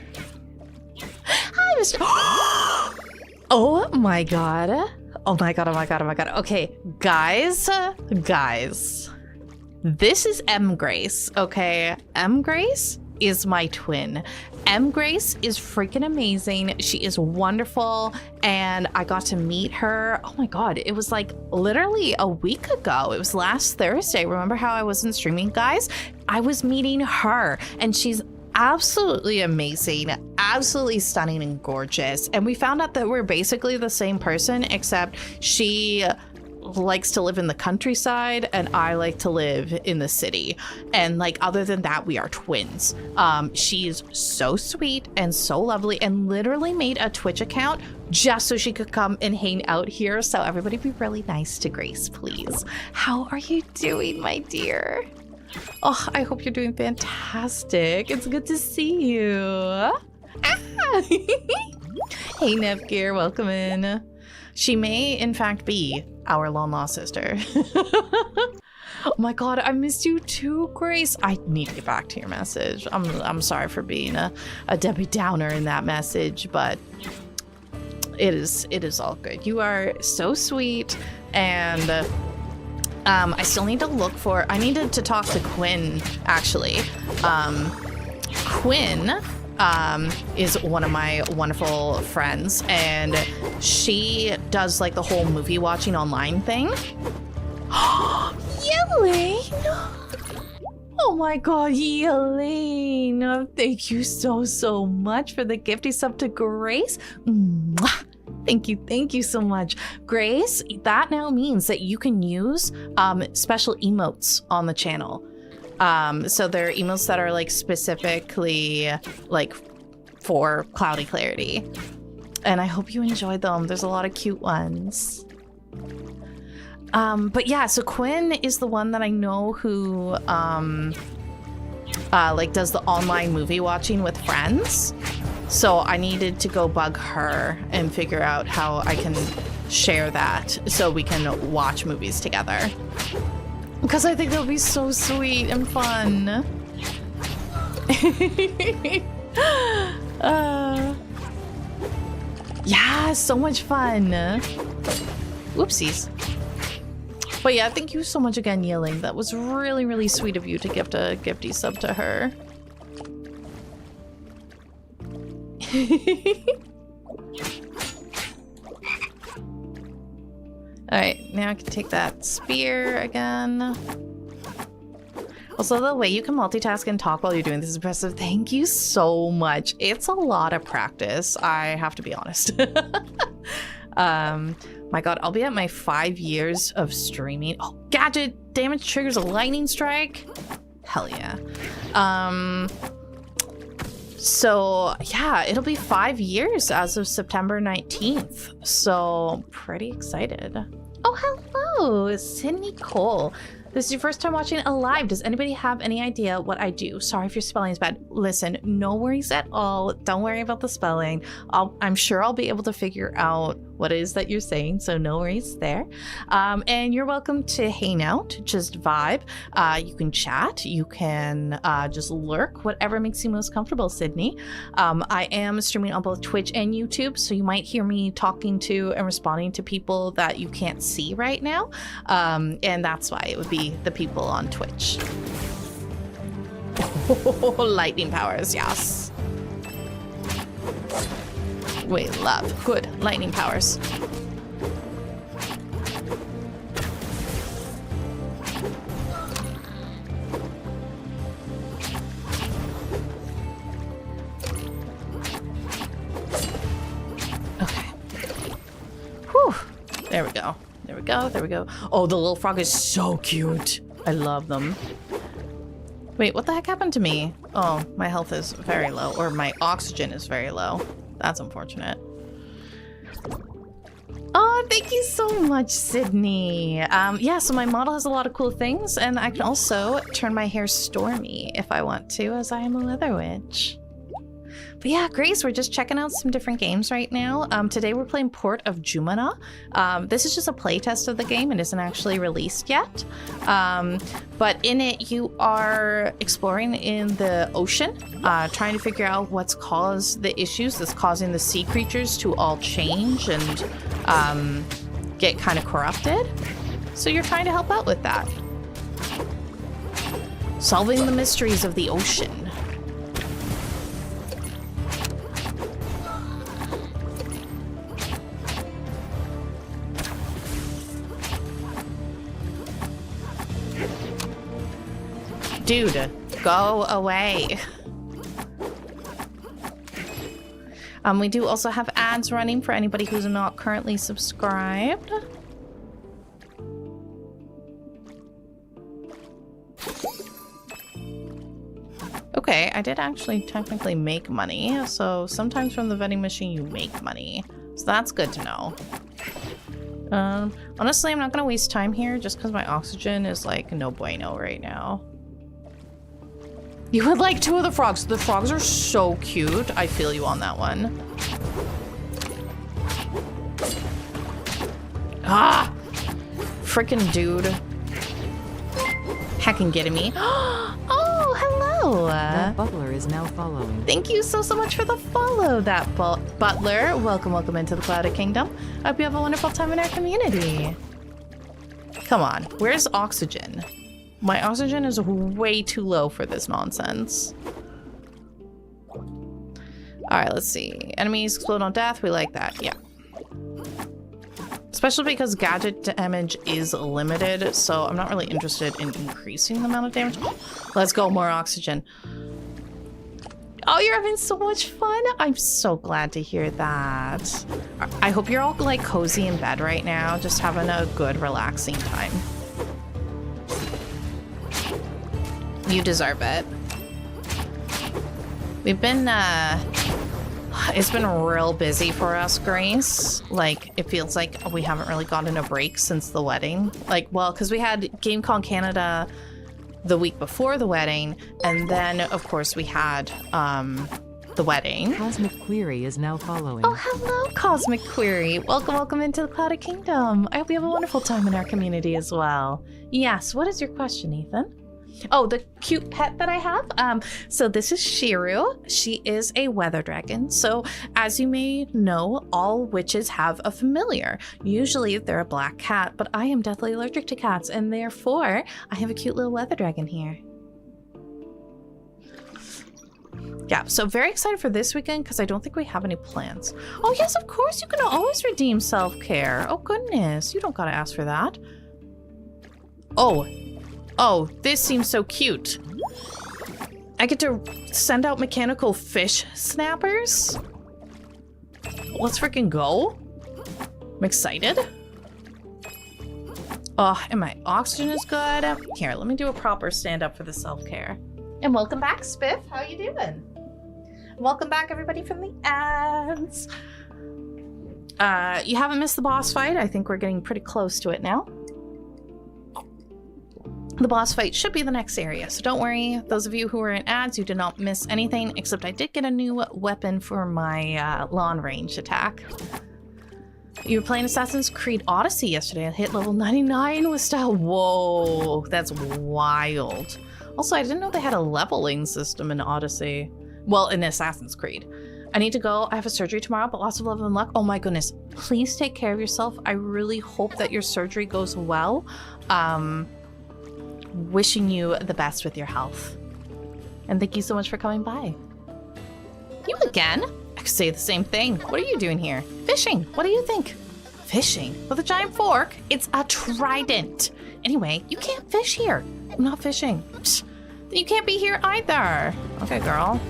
Hi, Mr. Oh my god. Oh my god, oh my god, oh my god. Okay, guys. This is M. Grace, okay? M. Grace is my twin. M. Grace is freaking amazing. She is wonderful, and I got to meet her. Oh my god, it was like literally a week ago. It was last Thursday. Remember how I wasn't streaming, guys? I was meeting her, and she's absolutely amazing, absolutely stunning and gorgeous. And we found out that we're basically the same person, except she likes to live in the countryside and I like to live in the city. And like, other than that, we are twins. She's so sweet and so lovely, and literally made a Twitch account just so she could come and hang out here. So everybody be really nice to Grace, please. How are you doing, my dear? Oh, I hope you're doing fantastic. It's good to see you. Ah! Hey, Nevgear, welcome in. She may, in fact, be our long-lost sister. Oh my god, I missed you too, Grace. I need to get back to your message. I'm sorry for being a Debbie Downer in that message, but it is all good. You are so sweet, and I still need to look for... I needed to talk to Quinn, actually. Quinn is one of my wonderful friends, and she does like the whole movie watching online thing. Elaine! Oh my god, Elaine! Thank you so much for the gifty sub to Grace. Mwah! Thank you so much. Grace, that now means that you can use special emotes on the channel. So there are emotes that are like specifically like for Cloudy Clarity. And I hope you enjoyed them. There's a lot of cute ones. But yeah, so Quinn is the one that I know who like does the online movie watching with friends. So I needed to go bug her and figure out how I can share that so we can watch movies together. Because I think that'll be so sweet and fun. Yeah, so much fun. Whoopsies. But yeah, thank you so much again, Yelling. That was really, really sweet of you to gift a gifty sub to her. Alright, now I can take that spear again. Also, the way you can multitask and talk while you're doing this is impressive. Thank you so much. It's a lot of practice, I have to be honest. My god, I'll be at my 5 years of streaming. Oh, gadget damage triggers a lightning strike. Hell yeah. So yeah, it'll be 5 years as of September 19th. So pretty excited. Oh, hello, Sydney Cole. This is your first time watching a live. Does anybody have any idea what I do? Sorry if your spelling is bad. Listen, no worries at all. Don't worry about the spelling. I'm sure I'll be able to figure out what it is that you're saying, so no worries there. And you're welcome to hang out, just vibe. You can chat, you can just lurk, whatever makes you most comfortable, Sydney. I am streaming on both Twitch and YouTube, so you might hear me talking to and responding to people that you can't see right now. And that's why it would be the people on Twitch. Oh, lightning powers, yes. We love good lightning powers. Okay. Whew. There we go. There we go. There we go. Oh, the little frog is so cute. I love them. Wait, what the heck happened to me? Oh, my health is very low, or my oxygen is very low. That's unfortunate. Oh, thank you so much, Sydney. Yeah, so my model has a lot of cool things, and I can also turn my hair stormy if I want to, as I am a weather witch. But yeah, Grace, we're just checking out some different games right now. Today we're playing Port of Jumanah. This is just a playtest of the game. It isn't actually released yet. But in it, you are exploring in the ocean, trying to figure out what's caused the issues that's causing the sea creatures to all change and get kind of corrupted. So you're trying to help out with that. Solving the mysteries of the ocean. Dude, go away. We do also have ads running for anybody who's not currently subscribed. Okay, I did actually technically make money. So sometimes from the vending machine you make money. So that's good to know. Honestly, I'm not gonna waste time here just because my oxygen is like no bueno right now. You would like two of the frogs. The frogs are so cute. I feel you on that one. Ah! Freaking dude. Heckin' getting me. Oh, hello. That butler is now following. Thank you so much for the follow, that butler. Welcome into the Clouded Kingdom. I hope you have a wonderful time in our community. Come on, where's oxygen? My oxygen is way too low for this nonsense. All right, let's see. Enemies explode on death. We like that. Yeah. Especially because gadget damage is limited, so I'm not really interested in increasing the amount of damage. Let's go, more oxygen. Oh, you're having so much fun. I'm so glad to hear that. I hope you're all like cozy in bed right now, just having a good, relaxing time. You deserve it. We've been, it's been real busy for us, Grace. Like, it feels like we haven't really gotten a break since the wedding. Like, well, because we had GameCon Canada the week before the wedding, and then, of course, we had, the wedding. Cosmic Query is now following. Oh, hello, Cosmic Query. Welcome into the Clouded Kingdom. I hope you have a wonderful time in our community as well. Yes, what is your question, Ethan? Oh, the cute pet that I have. So this is Shiru. She is a weather dragon. So as you may know, all witches have a familiar. Usually they're a black cat, but I am deathly allergic to cats, and therefore I have a cute little weather dragon here. Yeah, so very excited for this weekend because I don't think we have any plans. Oh yes, of course, you can always redeem self-care. Oh goodness, you don't gotta ask for that. Oh, this seems so cute. I get to send out mechanical fish snappers. Let's freaking go. I'm excited. Oh, and my oxygen is good. Here, let me do a proper stand up for the self-care. And welcome back, Spiff. How you doing? Welcome back, everybody, from the ads. You haven't missed the boss fight. I think we're getting pretty close to it now. The boss fight should be the next area, so don't worry. Those of you who were in ads, you did not miss anything, except I did get a new weapon for my long range attack. You were playing Assassin's Creed Odyssey yesterday. I hit level 99 with style. Whoa, that's wild. Also, I didn't know they had a leveling system in Odyssey. Well, in Assassin's Creed. I need to go. I have a surgery tomorrow, but lots of love and luck. Oh my goodness. Please take care of yourself. I really hope that your surgery goes well. Wishing you the best with your health. And thank you so much for coming by. You again? I could say the same thing. What are you doing here? Fishing. What do you think? Fishing? With a giant fork? It's a trident. Anyway, you can't fish here. I'm not fishing. Psst. You can't be here either. Okay, girl.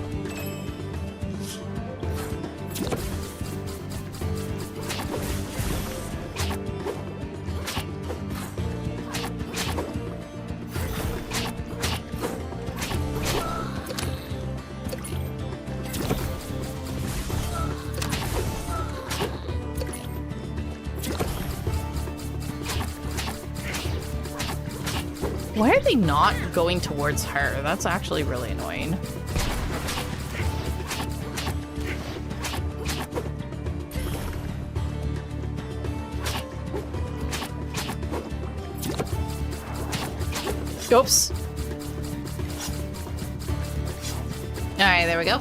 Why are they not going towards her? That's actually really annoying. Oops. All right, there we go.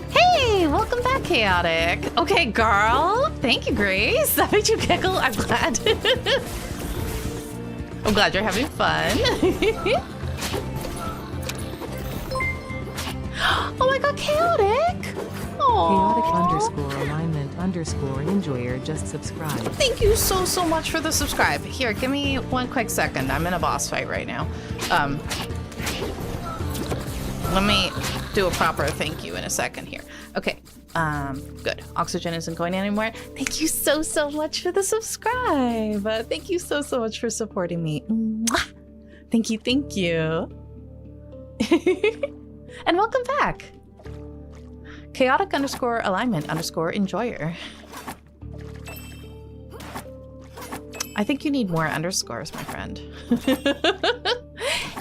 Hey, welcome back, Chaotic. Okay, girl. Thank you, Grace. That made you giggle. I'm glad. I'm glad you're having fun. Oh my god, Chaotic! Aww. Chaotic_alignment_enjoyer just subscribed. Thank you so much for the subscribe. Here, give me one quick second. I'm in a boss fight right now. Let me do a proper thank you in a second here. Okay, good. Oxygen isn't going anymore. Thank you so much for the subscribe. Thank you so much for supporting me. Mwah! Thank you. And welcome back. Chaotic_alignment_enjoyer. I think you need more underscores, my friend.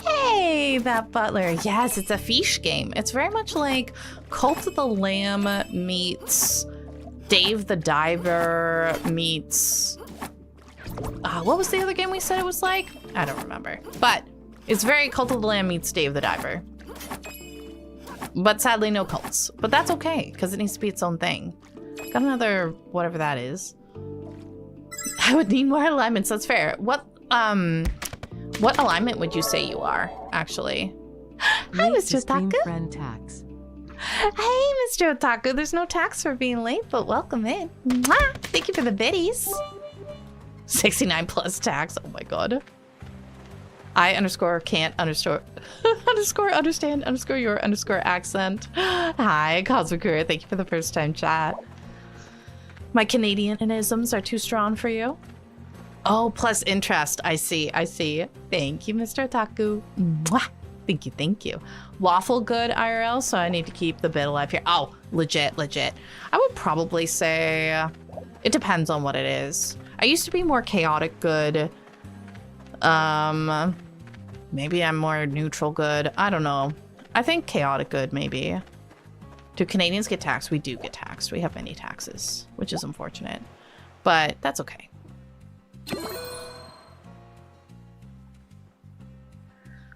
Hey, that butler. Yes, it's a fish game. It's very much like Cult of the Lamb meets Dave the Diver meets... what was the other game we said it was like? I don't remember. But it's very Cult of the Lamb meets Dave the Diver. But sadly, no cults. But that's okay, because it needs to be its own thing. Got another whatever that is. I would need more alignments, that's fair. What alignment would you say you are, actually? Hi, Mr. Otaku. Friend tax. Hey, Mr. Otaku. There's no tax for being late, but welcome in. Mwah! Thank you for the biddies. 69 plus tax. Oh my god. I_can't_understand_your_accent. Hi, Kazukura. Thank you for the first time chat. My Canadianisms are too strong for you. Oh, plus interest. I see. Thank you, Mr. Otaku. Mwah! Thank you. Waffle good IRL, so I need to keep the bit alive here. Oh, legit. I would probably say it depends on what it is. I used to be more chaotic good. Maybe I'm more neutral good. I don't know. I think chaotic good, maybe. Do Canadians get taxed? We do get taxed. We have many taxes, which is unfortunate. But that's okay.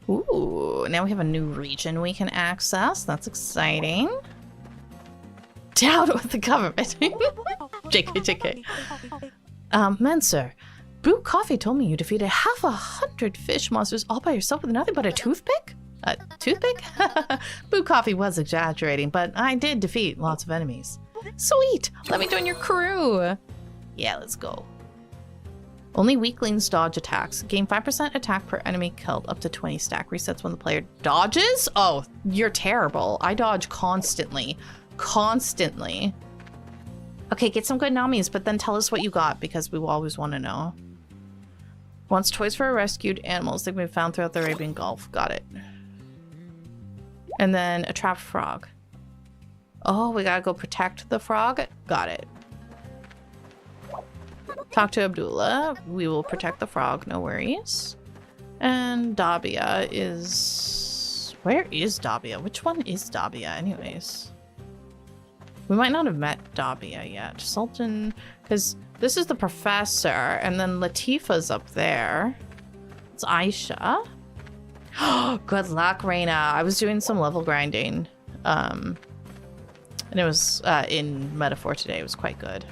Ooh, now we have a new region we can access. That's exciting. Down with the government. JK. Menser, Brew Coffee told me you defeated 100 fish monsters all by yourself with nothing but a toothpick? A toothpick? Brew Coffee was exaggerating, but I did defeat lots of enemies. Sweet! Let me join your crew! Yeah, let's go. Only weaklings dodge attacks. Gain 5% attack per enemy killed. Up to 20 stack. Resets when the player dodges? Oh, you're terrible. I dodge constantly. Okay, get some good namis, but then tell us what you got, because we will always want to know. Wants toys for rescued animals that can be found throughout the Arabian Gulf. Got it. And then a trapped frog. Oh, we gotta go protect the frog? Got it. Talk to Abdullah. We will protect the frog, no worries. And Dabia is... Where is Dabia? Which one is Dabia anyways? We might not have met Dabia yet. Sultan, because this is the professor, and then Latifah's up there. It's Aisha. Good luck, Reina. I was doing some level grinding. And it was in Metaphor today. It was quite good.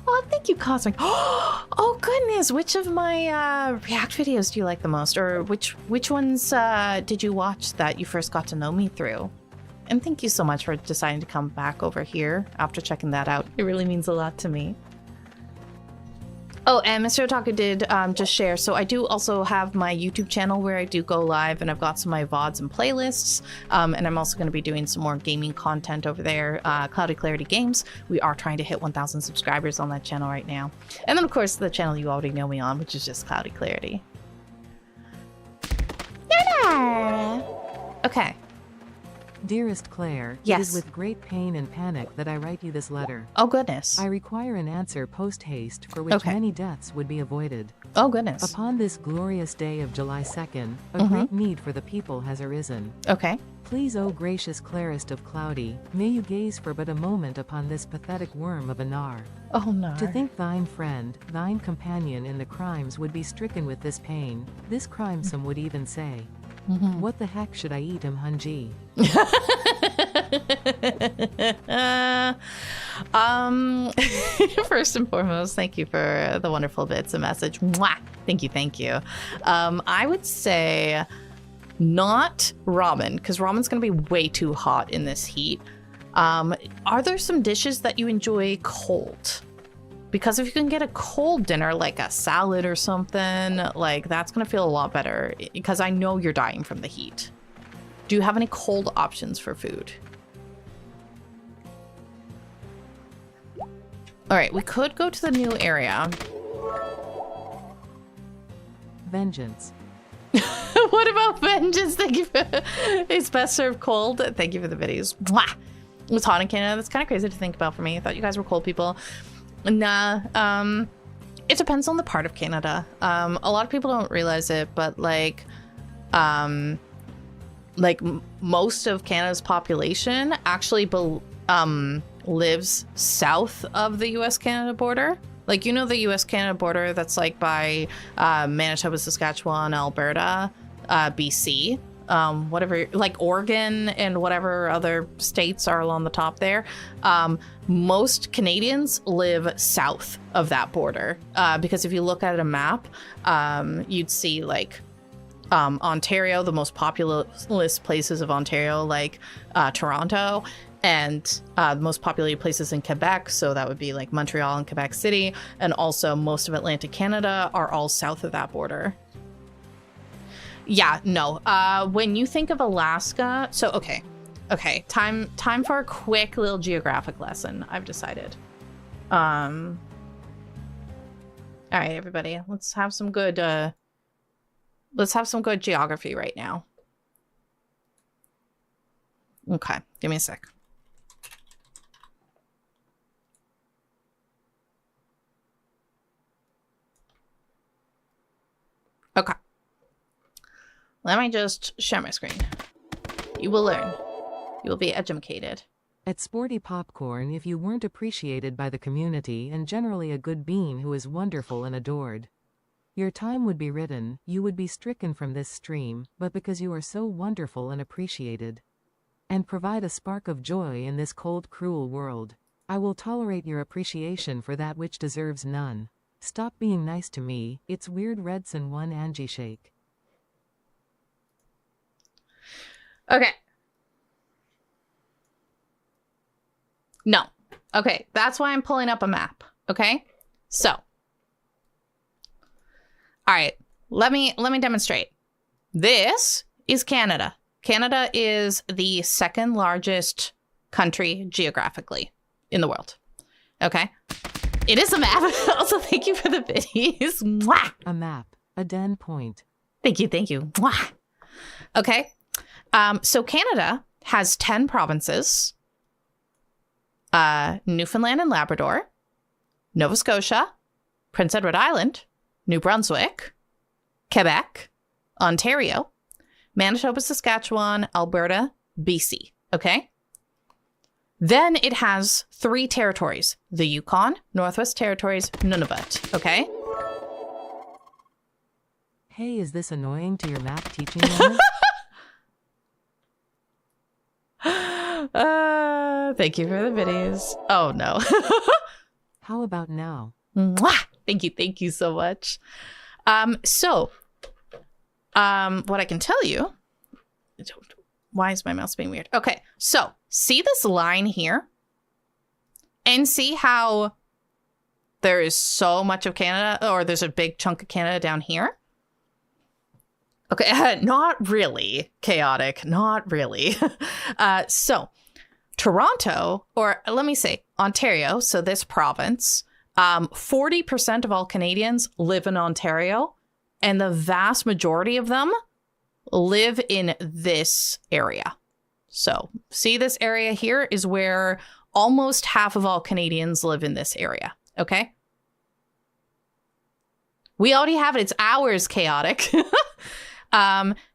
Oh, thank you, Cosmic. Oh, goodness. Which of my React videos do you like the most? Or which ones did you watch that you first got to know me through? And thank you so much for deciding to come back over here after checking that out. It really means a lot to me. Oh, and Mr. Otaku did just share. So I do also have my YouTube channel where I do go live, and I've got some of my VODs and playlists. And I'm also going to be doing some more gaming content over there. Cloudy Clarity Games. We are trying to hit 1,000 subscribers on that channel right now. And then, of course, the channel you already know me on, which is just Cloudy Clarity. Okay. Dearest Claire, Yes. it is with great pain and panic that I write you this letter. Oh, goodness. I require an answer post-haste for which Okay. many deaths would be avoided. Oh, goodness. Upon this glorious day of July 2nd, a great need for the people has arisen. Okay. Please, O gracious Clarist of Cloudy, may you gaze for but a moment upon this pathetic worm of a Nar. Oh, no. To think thine friend, thine companion in the crimes would be stricken with this pain, this crime some would even say. What the heck should I eat him, Hunji? First and foremost, thank you for the wonderful bits and message. Mwah! Thank you. I would say not ramen, because ramen's gonna be way too hot in this heat. Are there some dishes that you enjoy cold? Because if you can get a cold dinner, like a salad or something, like that's gonna feel a lot better, because I know you're dying from the heat. Do you have any cold options for food? All right, we could go to the new area. Vengeance. What about vengeance? Thank you for it's best served cold. Thank you for the videos. Mwah! It's hot in Canada. That's kind of crazy to think about for me. I thought you guys were cold people. Nah, it depends on the part of Canada. A lot of people don't realize it, but most of Canada's population actually lives south of the U.S.-Canada border. Like, you know, the U.S.-Canada border that's like by Manitoba, Saskatchewan, Alberta, BC, whatever, like Oregon and whatever other states are along the top there. Most Canadians live south of that border because if you look at a map, you'd see like Ontario, the most populous places of Ontario, like Toronto, and the most populated places in Quebec, so that would be like Montreal and Quebec City, and also most of Atlantic Canada are all south of that border. Yeah, no. When you think of Alaska, so okay, time for a quick little geographic lesson. I've decided. All right, everybody, let's have some good geography right now. Okay, give me a sec. Okay. Let me just share my screen. You will learn. You will be educated. At Sporty Popcorn, if you weren't appreciated by the community and generally a good bean who is wonderful and adored, your time would be written, you would be stricken from this stream, but because you are so wonderful and appreciated, and provide a spark of joy in this cold, cruel world, I will tolerate your appreciation for that which deserves none. Stop being nice to me, it's weird Reds and one Angie shake. Okay. No. Okay, that's why I'm pulling up a map. Okay? So. All right, let me demonstrate. This is Canada. Canada is the second largest country geographically in the world. Okay? It is a map. Also, thank you for the videos. Mwah! A map. A den point. Thank you. Mwah! Okay. So Canada has 10 provinces. Newfoundland and Labrador, Nova Scotia, Prince Edward Island, New Brunswick, Quebec, Ontario, Manitoba, Saskatchewan, Alberta, BC. Okay. Then it has 3 territories: the Yukon, Northwest Territories, Nunavut. Okay. Hey, is this annoying to your math teaching moment? Thank you for the videos. Oh no. How about now? Mwah! Thank you so much. What I can tell you, why is my mouse being weird? Okay, so see this line here, and see how there is so much of Canada, or there's a big chunk of Canada down here. Okay, not really chaotic, not really. So Toronto, or let me say Ontario, so this province, 40% of all Canadians live in Ontario, and the vast majority of them live in this area. So see, this area here is where almost half of all Canadians live, in this area. Okay. We already have it. It's ours, chaotic.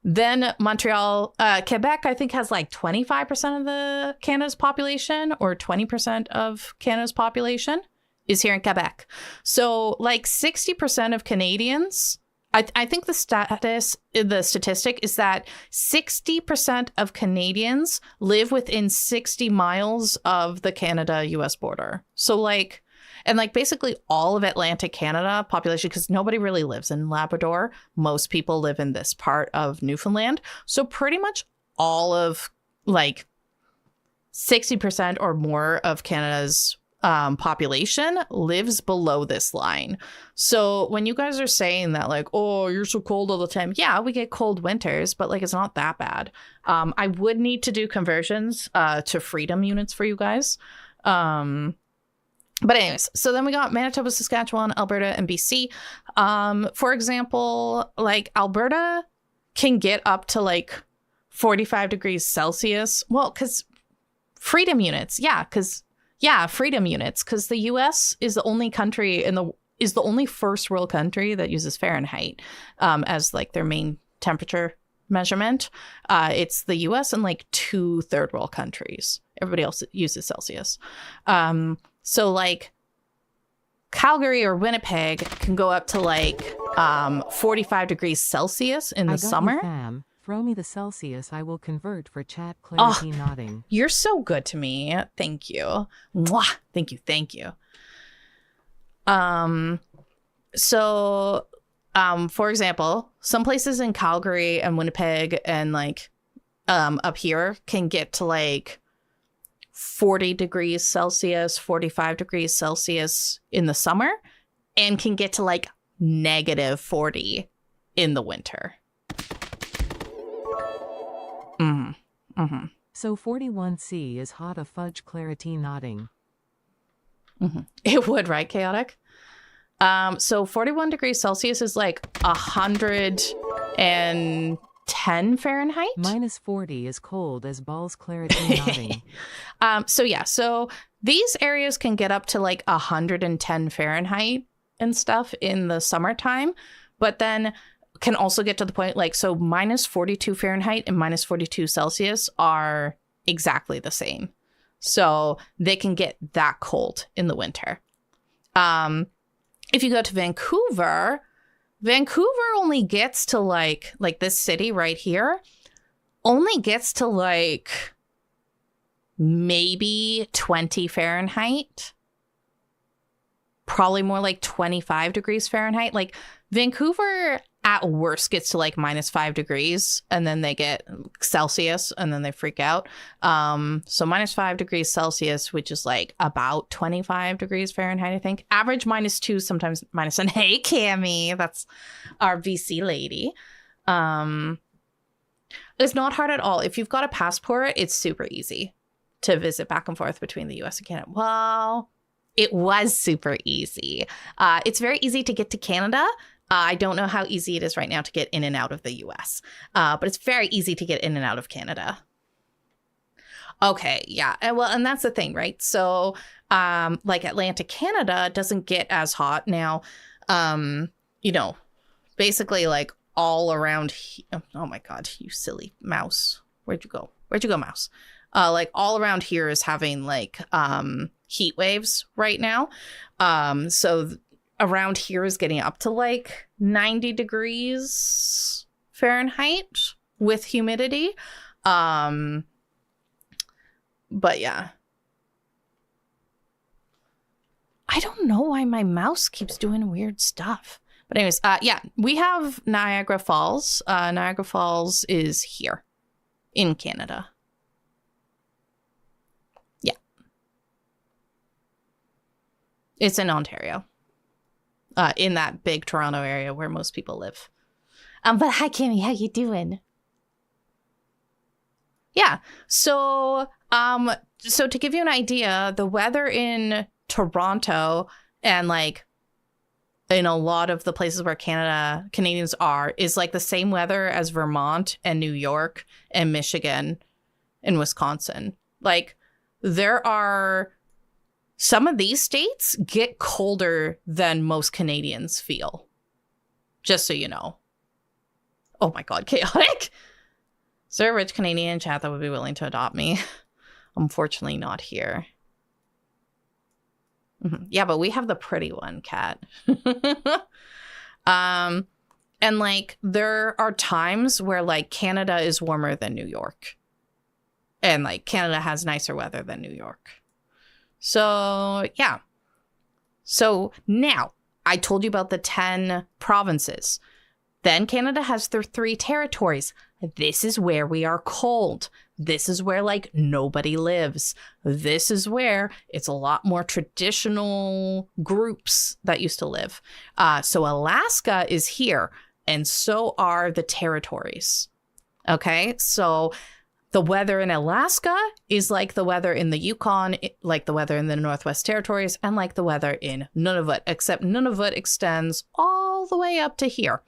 Then Montreal, Quebec, I think has like 25% of the Canada's population, or 20% of Canada's population is here in Quebec. So like 60% of Canadians, I think the statistic is that 60% of Canadians live within 60 miles of the Canada-US border. So like, and like basically all of Atlantic Canada population, because nobody really lives in Labrador. Most people live in this part of Newfoundland. So pretty much all of like 60% or more of Canada's population lives below this line. So when you guys are saying that like, oh, you're so cold all the time. Yeah, we get cold winters, but like it's not that bad. I would need to do conversions to freedom units for you guys. But anyways, so then we got Manitoba, Saskatchewan, Alberta, and BC. For example, like Alberta can get up to like 45 degrees Celsius. Well, because freedom units. Freedom units. Because the US is the only country is the only first world country that uses Fahrenheit as like their main temperature measurement. It's the US and like 2 third world countries. Everybody else uses Celsius. So like Calgary or Winnipeg can go up to like 45 degrees Celsius in the summer. You, fam. Throw me the Celsius. I will convert for chat clarity nodding. You're so good to me. Thank you. Mwah. Thank you. So for example, some places in Calgary and Winnipeg and like up here can get to like 40 degrees Celsius, 45 degrees Celsius in the summer, and can get to like negative 40 in the winter. So 41C is hot, a fudge clarity nodding. It would, right, chaotic? So 41 degrees Celsius is like 110 Fahrenheit. Minus 40 is cold as balls clarity nodding. So these areas can get up to like 110 Fahrenheit and stuff in the summertime, but then can also get to the point like, so minus 42 Fahrenheit and minus 42 Celsius are exactly the same. So they can get that cold in the winter. If you go to Vancouver only gets to like this city right here only gets to like maybe 20 Fahrenheit. Probably more like 25 degrees Fahrenheit. Like Vancouver at worst gets to like minus 5 degrees and then they get Celsius and then they freak out. So minus 5 degrees Celsius, which is like about 25 degrees Fahrenheit, I think. Average minus 2, sometimes minus 1. Hey, Cammy, that's our VC lady. It's not hard at all. If you've got a passport, it's super easy to visit back and forth between the US and Canada. Well, it was super easy. It's very easy to get to Canada. I don't know how easy it is right now to get in and out of the US, but it's very easy to get in and out of Canada. Okay, yeah. And that's the thing, right? So like Atlantic Canada doesn't get as hot now. Basically like all around. Oh my God, you silly mouse. Where'd you go? Where'd you go, mouse? Like all around here is having like heat waves right now. So around here is getting up to like 90 degrees Fahrenheit with humidity. But yeah. I don't know why my mouse keeps doing weird stuff. But anyways, yeah, we have Niagara Falls. Niagara Falls is here in Canada. Yeah. It's in Ontario. In that big Toronto area where most people live. But hi, Kimmy, how you doing? Yeah. So to give you an idea, the weather in Toronto and like in a lot of the places where Canadians are is like the same weather as Vermont and New York and Michigan and Wisconsin. Like there are some of these states get colder than most Canadians feel. Just so you know. Oh my God, chaotic. Is there a rich Canadian chat that would be willing to adopt me? Unfortunately not here. Yeah, but we have the pretty one, Kat. And like there are times where like Canada is warmer than New York. And like Canada has nicer weather than New York. So yeah. So now I told you about the 10 provinces. Then Canada has their 3 territories. This is where we are cold. This is where like nobody lives. This is where it's a lot more traditional groups that used to live. So Alaska is here, and so are the territories. Okay, so the weather in Alaska is like the weather in the Yukon, like the weather in the Northwest Territories, and like the weather in Nunavut, except Nunavut extends all the way up to here.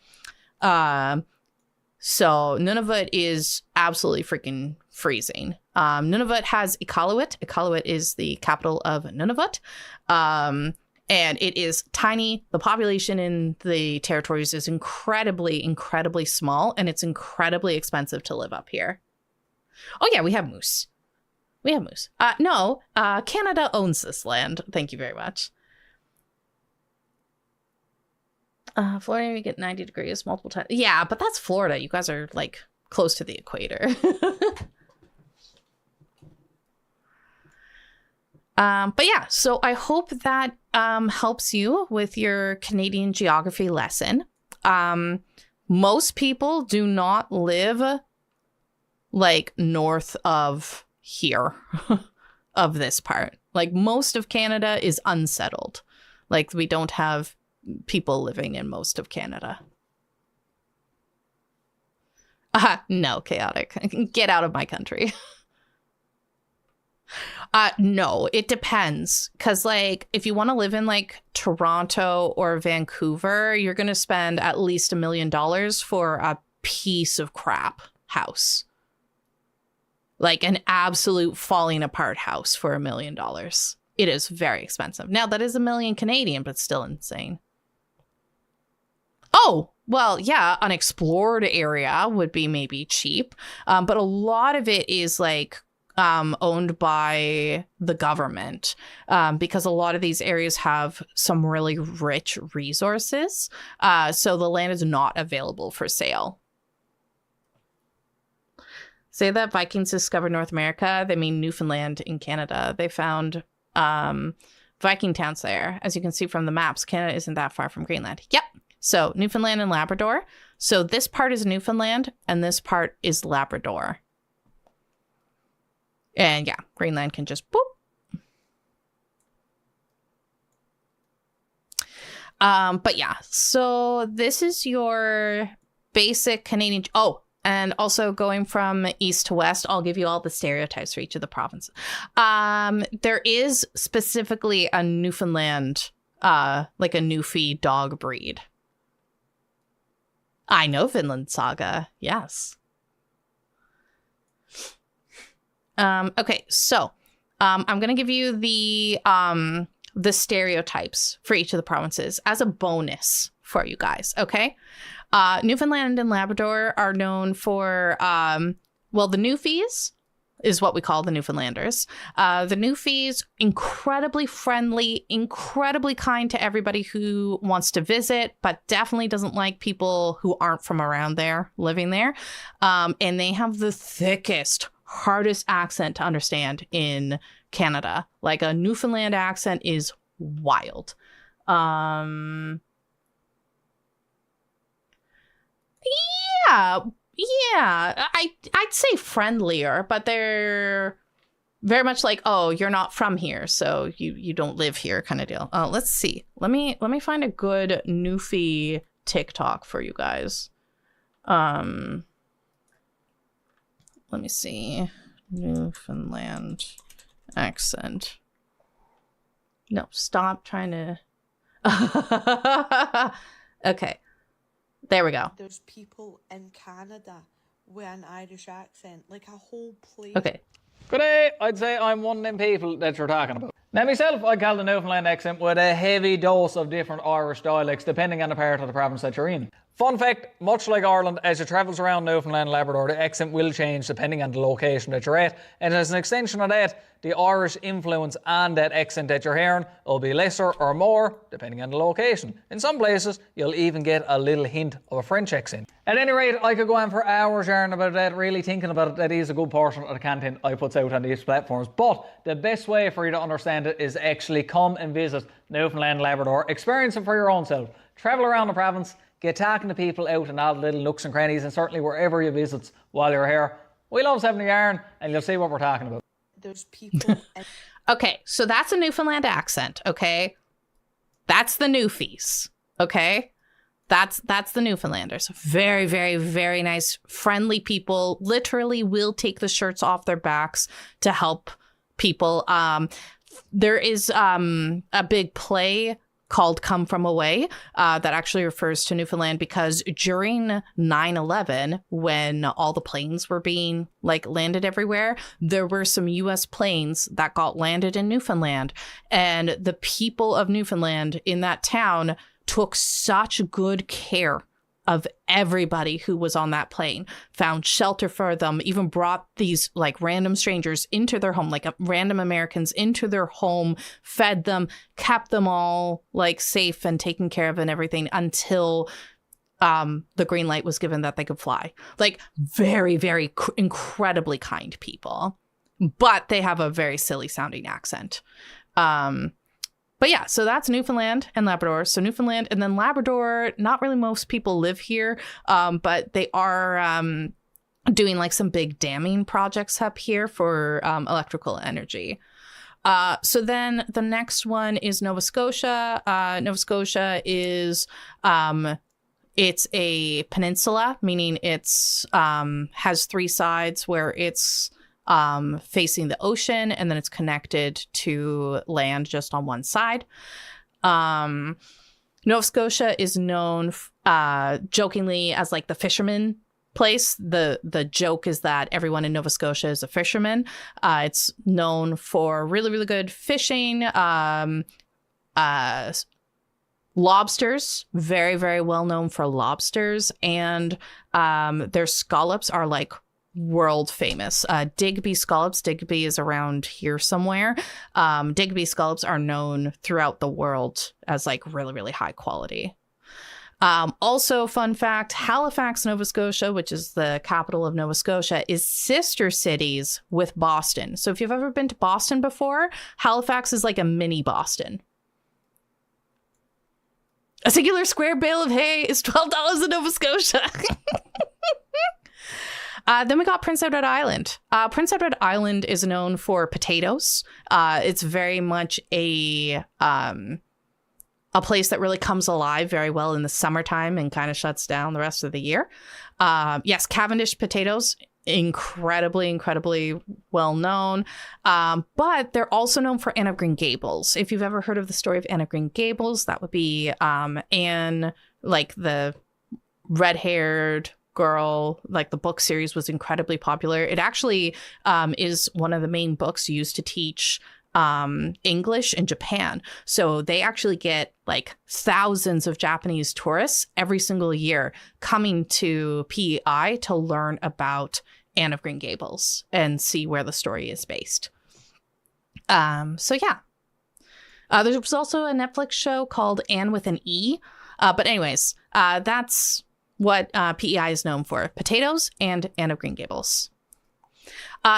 So Nunavut is absolutely freaking freezing. Nunavut has Iqaluit. Iqaluit is the capital of Nunavut. And it is tiny. The population in the territories is incredibly, incredibly small, and it's incredibly expensive to live up here. Oh yeah, we have moose. We have moose. No, Canada owns this land. Thank you very much. Florida, we get 90 degrees multiple times. Yeah, but that's Florida. You guys are like close to the equator. But yeah, so I hope that helps you with your Canadian geography lesson. Most people do not live like north of here, of this part. Like most of Canada is unsettled. Like we don't have people living in most of Canada. No, chaotic. Get out of my country. No, it depends. Because, like, if you want to live in, like, Toronto or Vancouver, you're going to spend at least $1 million for a piece of crap house. Like, an absolute falling apart house for $1 million. It is very expensive. Now, that is $1 million Canadian, but still insane. Oh, well, yeah, unexplored area would be maybe cheap. But a lot of it is like owned by the government because a lot of these areas have some really rich resources. So the land is not available for sale. Say that Vikings discovered North America. They mean Newfoundland in Canada. They found Viking towns there. As you can see from the maps, Canada isn't that far from Greenland. Yep. So Newfoundland and Labrador. So this part is Newfoundland and this part is Labrador. And yeah, Greenland can just boop. But yeah, so this is your basic Canadian. Oh, and also going from east to west, I'll give you all the stereotypes for each of the provinces. There is specifically a Newfoundland, like a Newfie dog breed. I know Vinland Saga. Yes. Okay, so I'm going to give you the stereotypes for each of the provinces as a bonus for you guys, okay? Newfoundland and Labrador are known for, the Newfies is what we call the Newfoundlanders. The Newfies, incredibly friendly, incredibly kind to everybody who wants to visit, but definitely doesn't like people who aren't from around there, living there. And they have the thickest, hardest accent to understand in Canada. Like a Newfoundland accent is wild. Yeah, I'd say friendlier, but they're very much like, oh, you're not from here, so you don't live here kind of deal. Let's see. Let me find a good Newfie TikTok for you guys. Let me see. Newfoundland accent. No, stop trying to. Okay. There we go. There's people in Canada with an Irish accent, like a whole place. Okay. Good day. I'd say I'm one of them people that you're talking about. Now myself, I call the Newfoundland accent with a heavy dose of different Irish dialects depending on the part of the province that you're in. Fun fact, much like Ireland, as you travels around Newfoundland and Labrador, the accent will change depending on the location that you're at. And as an extension of that, the Irish influence on that accent that you're hearing will be lesser or more, depending on the location. In some places, you'll even get a little hint of a French accent. At any rate, I could go on for hours yarning about that, really thinking about it. That is a good portion of the content I put out on these platforms. But the best way for you to understand it is actually come and visit Newfoundland, Labrador, experience it for your own self. Travel around the province, get talking to people out in all the little nooks and crannies, and certainly wherever you visit while you're here. We love having a yarn, and you'll see what we're talking about. There's people in Okay, so that's a Newfoundland accent, okay? That's the Newfies, okay? That's the Newfoundlanders. Very, very, very nice, friendly people. Literally will take the shirts off their backs to help people. There is a big play called Come From Away that actually refers to Newfoundland because during 9/11, when all the planes were being landed everywhere, there were some US planes that got landed in Newfoundland, and the people of Newfoundland in that town took such good care of everybody who was on that plane, found shelter for them, even brought these random strangers into their home, random Americans into their home, fed them, kept them all safe and taken care of and everything until the green light was given that they could fly. Very, very incredibly kind people, but they have a very silly sounding accent. But yeah, so that's Newfoundland and Labrador. So Newfoundland and then Labrador, not really most people live here, but they are doing some big damming projects up here for electrical energy. So then the next one is Nova Scotia. Nova Scotia is, it's a peninsula, meaning it's has three sides where it's facing the ocean, and then it's connected to land just on one side. Nova Scotia is known jokingly as the fisherman place. The joke is that everyone in Nova Scotia is a fisherman. It's known for really, really good fishing. Lobsters, very, very well known for lobsters, and their scallops are world famous. Digby scallops. Digby is around here somewhere. Digby scallops are known throughout the world as really, really high quality. Also, fun fact, Halifax, Nova Scotia, which is the capital of Nova Scotia, is sister cities with Boston. So if you've ever been to Boston before, Halifax is a mini Boston. A singular square bale of hay is $12 in Nova Scotia. Then we got Prince Edward Island. Prince Edward Island is known for potatoes. It's very much a place that really comes alive very well in the summertime and kind of shuts down the rest of the year. Yes, Cavendish potatoes, incredibly, incredibly well known. But they're also known for Anne of Green Gables. If you've ever heard of the story of Anne of Green Gables, that would be Anne, the red-haired girl. The book series was incredibly popular. It actually is one of the main books used to teach English in Japan. So they actually get like thousands of Japanese tourists every single year coming to PEI to learn about Anne of Green Gables and see where the story is based. So yeah. There was also a Netflix show called Anne with an E. But anyways, that's what PEI is known for. Potatoes and Anne of Green Gables.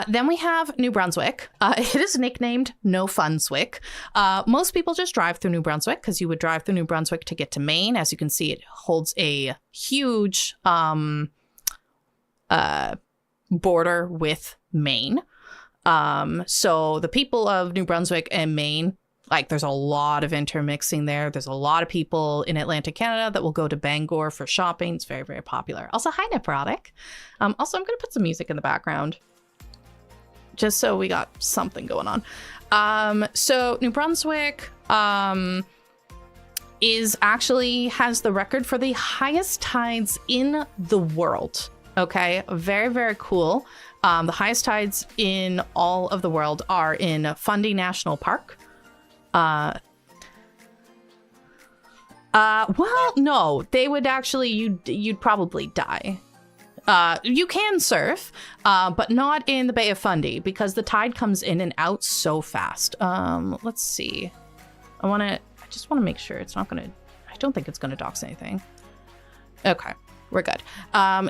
Then we have New Brunswick. It is nicknamed No Funswick. Most people just drive through New Brunswick because you would drive through New Brunswick to get to Maine. As you can see, it holds a huge border with Maine. So the people of New Brunswick and Maine, like there's a lot of intermixing there. There's a lot of people in Atlantic Canada that will go to Bangor for shopping. It's very, very popular. Also, hi, Nephrotic. Also, I'm going to put some music in the background just so we got something going on. So New Brunswick has the record for the highest tides in the world. Okay, very, very cool. The highest tides in all of the world are in Fundy National Park. Well, no, they would actually, you'd probably die. You can surf, but not in the Bay of Fundy because the tide comes in and out so fast. Let's see. I just want to make sure it's not going to, I don't think it's going to dox anything. Okay, we're good.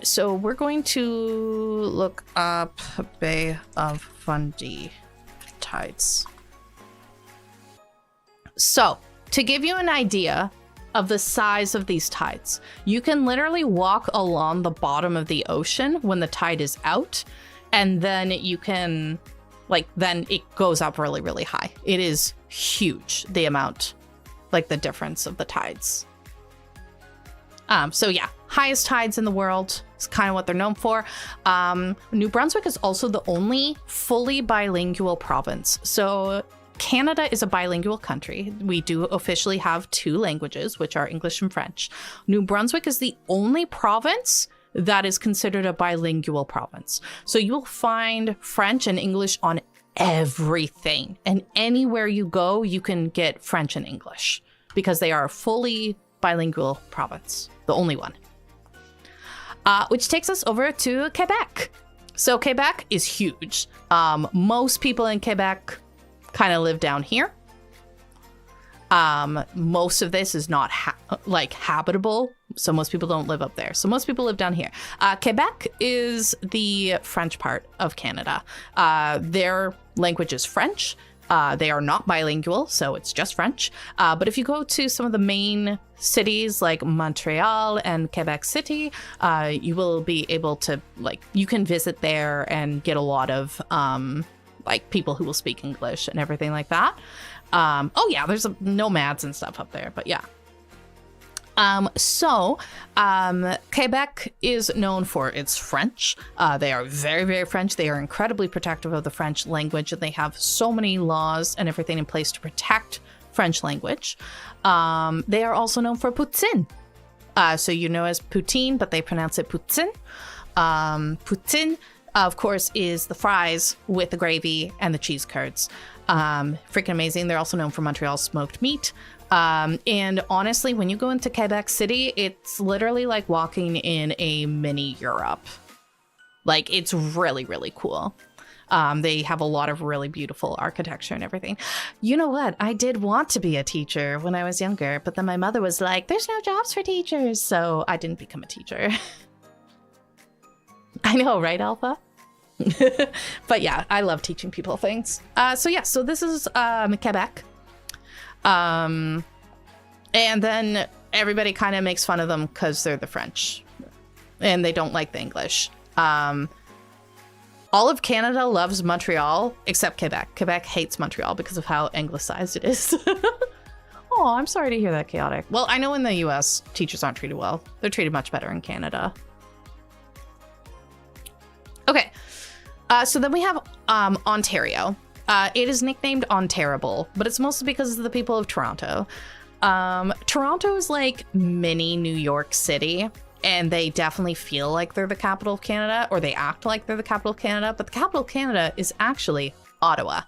So we're going to look up Bay of Fundy tides. So, to give you an idea of the size of these tides, you can literally walk along the bottom of the ocean when the tide is out, and then you can, then it goes up really, really high. It is huge, the amount, the difference of the tides. So yeah, highest tides in the world is kind of what they're known for. New Brunswick is also the only fully bilingual province. So Canada is a bilingual country. We do officially have 2 languages, which are English and French. New Brunswick is the only province that is considered a bilingual province. So you will find French and English on everything. And anywhere you go, you can get French and English because they are a fully bilingual province, the only one. Which takes us over to Quebec. So Quebec is huge. Most people in Quebec kind of live down here. Most of this is not habitable, so most people don't live up there. So most people live down here. Quebec is the French part of Canada. Their language is French. They are not bilingual, so it's just French. But if you go to some of the main cities like Montreal and Quebec City, you will be able to, you can visit there and get a lot of people who will speak English and everything like that. Oh yeah, there's nomads and stuff up there, but yeah. Quebec is known for its French. They are very, very French. They are incredibly protective of the French language, and they have so many laws and everything in place to protect French language. They are also known for poutine. So you know as poutine, but they pronounce it poutine. Poutine, of course, is the fries with the gravy and the cheese curds. Freaking amazing. They're also known for Montreal smoked meat. And honestly, when you go into Quebec City, it's literally like walking in a mini Europe. It's really, really cool. They have a lot of really beautiful architecture and everything. You know what? I did want to be a teacher when I was younger, but then my mother was like, there's no jobs for teachers. So I didn't become a teacher. I know, right, Alpha? But yeah, I love teaching people things. So this is Quebec. And then everybody kind of makes fun of them because they're the French and they don't like the English. All of Canada loves Montreal except Quebec. Quebec hates Montreal because of how anglicized it is. Oh, I'm sorry to hear that, Chaotic. Well, I know in the US, teachers aren't treated well. They're treated much better in Canada. Okay, so then we have Ontario. It is nicknamed Ontarable, but it's mostly because of the people of Toronto. Toronto is like mini New York City, and they definitely feel like they're the capital of Canada, or they act like they're the capital of Canada, but the capital of Canada is actually Ottawa.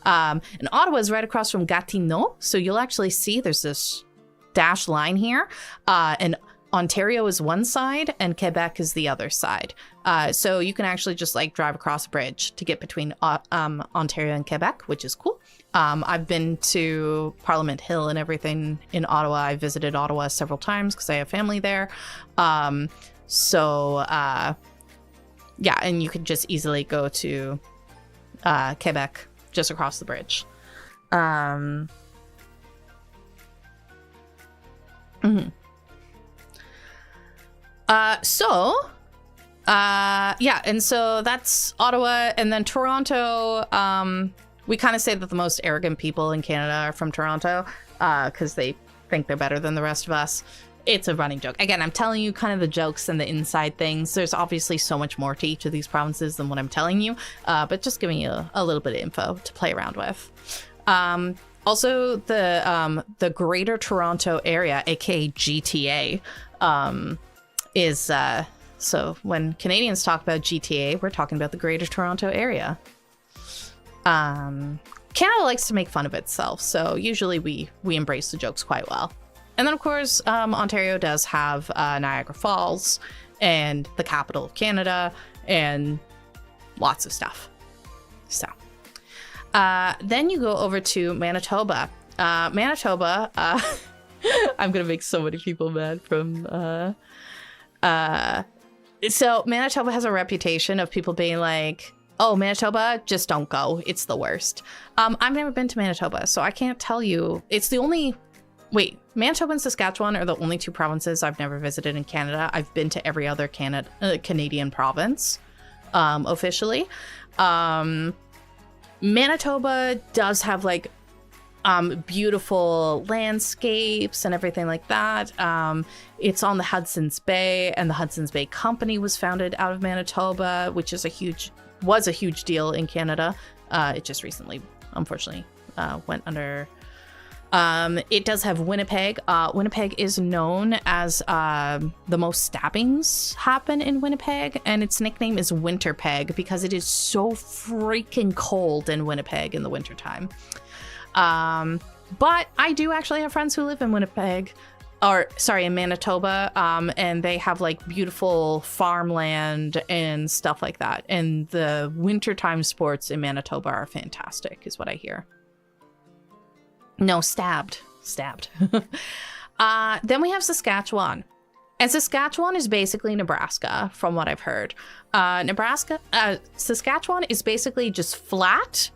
And Ottawa is right across from Gatineau. So you'll actually see there's this dashed line here. And Ontario is one side and Quebec is the other side. So you can actually just like drive across a bridge to get between Ontario and Quebec, which is cool. I've been to Parliament Hill and everything in Ottawa. I visited Ottawa several times because I have family there. Yeah, and you could just easily go to Quebec just across the bridge. Yeah, and so that's Ottawa, and then Toronto. We kind of say that the most arrogant people in Canada are from Toronto because they think they're better than the rest of us. It's a running joke. Again, I'm telling you kind of the jokes and the inside things. There's obviously so much more to each of these provinces than what I'm telling you, but just giving you a little bit of info to play around with. Also, the Greater Toronto Area, aka GTA, is so when Canadians talk about GTA, we're talking about the Greater Toronto Area. Canada likes to make fun of itself, so usually we embrace the jokes quite well. And then, of course, Ontario does have Niagara Falls and the capital of Canada and lots of stuff. So then you go over to Manitoba. Manitoba, I'm going to make so many people mad from... So Manitoba has a reputation of people being like, oh, Manitoba, just don't go. It's the worst. I've never been to Manitoba, so I can't tell you. It's the only... Wait, Manitoba and Saskatchewan are the only two provinces I've never visited in Canada. I've been to every other Canadian province, officially. Manitoba does have like beautiful landscapes and everything like that. It's on the Hudson's Bay, and the Hudson's Bay Company was founded out of Manitoba, which is was a huge deal in Canada. It just recently, unfortunately, went under. It does have Winnipeg. Winnipeg is known as the most stabbings happen in Winnipeg, and its nickname is Winterpeg because it is so freaking cold in Winnipeg in the wintertime. But I do actually have friends who live in in Manitoba, and they have like beautiful farmland and stuff like that. And the wintertime sports in Manitoba are fantastic, is what I hear. No, stabbed. Then we have Saskatchewan. And Saskatchewan is basically Nebraska, from what I've heard. Saskatchewan is basically just flat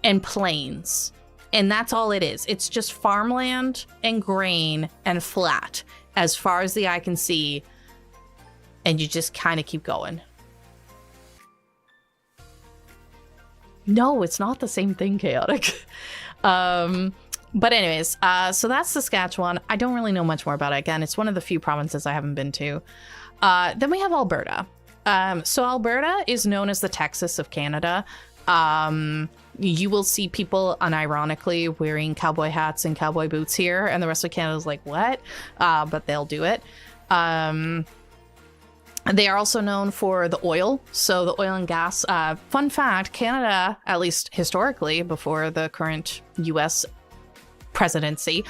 and plains. And that's all it is. It's just farmland and grain and flat as far as the eye can see. And you just kind of keep going. No, it's not the same thing, Chaotic. But anyways, so that's Saskatchewan. I don't really know much more about it. Again, it's one of the few provinces I haven't been to. Then we have Alberta. So Alberta is known as the Texas of Canada. You will see people unironically wearing cowboy hats and cowboy boots here, and the rest of Canada's like, what? But they'll do it. They are also known for the oil. So the oil and gas. Fun fact, Canada, at least historically, before the current U.S. presidency,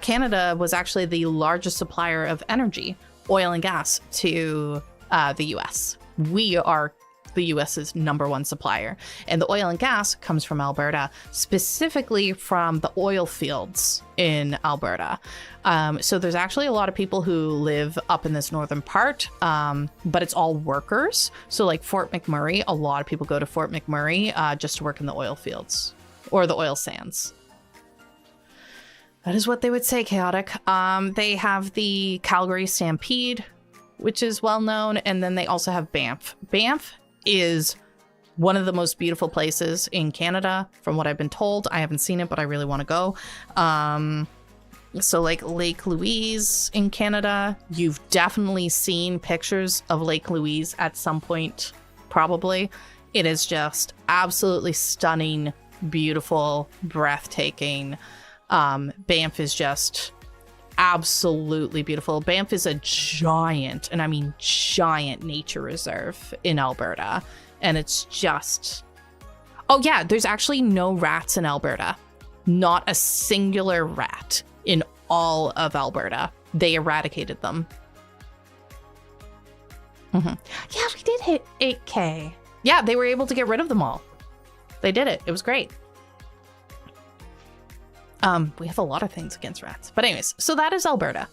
Canada was actually the largest supplier of energy, oil and gas, to the U.S. We are the U.S.'s #1 supplier. And the oil and gas comes from Alberta, specifically from the oil fields in Alberta. So there's actually a lot of people who live up in this northern part, but it's all workers. So like Fort McMurray, a lot of people go to Fort McMurray just to work in the oil fields or the oil sands. That is what they would say, Chaotic. They have the Calgary Stampede, which is well known, and then they also have Banff. Banff is one of the most beautiful places in Canada, from what I've been told. I haven't seen it, but I really want to go. So like Lake Louise in Canada, you've definitely seen pictures of Lake Louise at some point, probably. It is just absolutely stunning, beautiful, breathtaking. Banff is just absolutely beautiful. Banff is a giant, and I mean giant, nature reserve in Alberta, and it's just Oh yeah, there's actually no rats in Alberta. Not a singular rat in all of Alberta. They eradicated them. Yeah, we did hit 8K. Yeah, they were able to get rid of them all. They did it. It was great. We have a lot of things against rats. But anyways, so that is Alberta.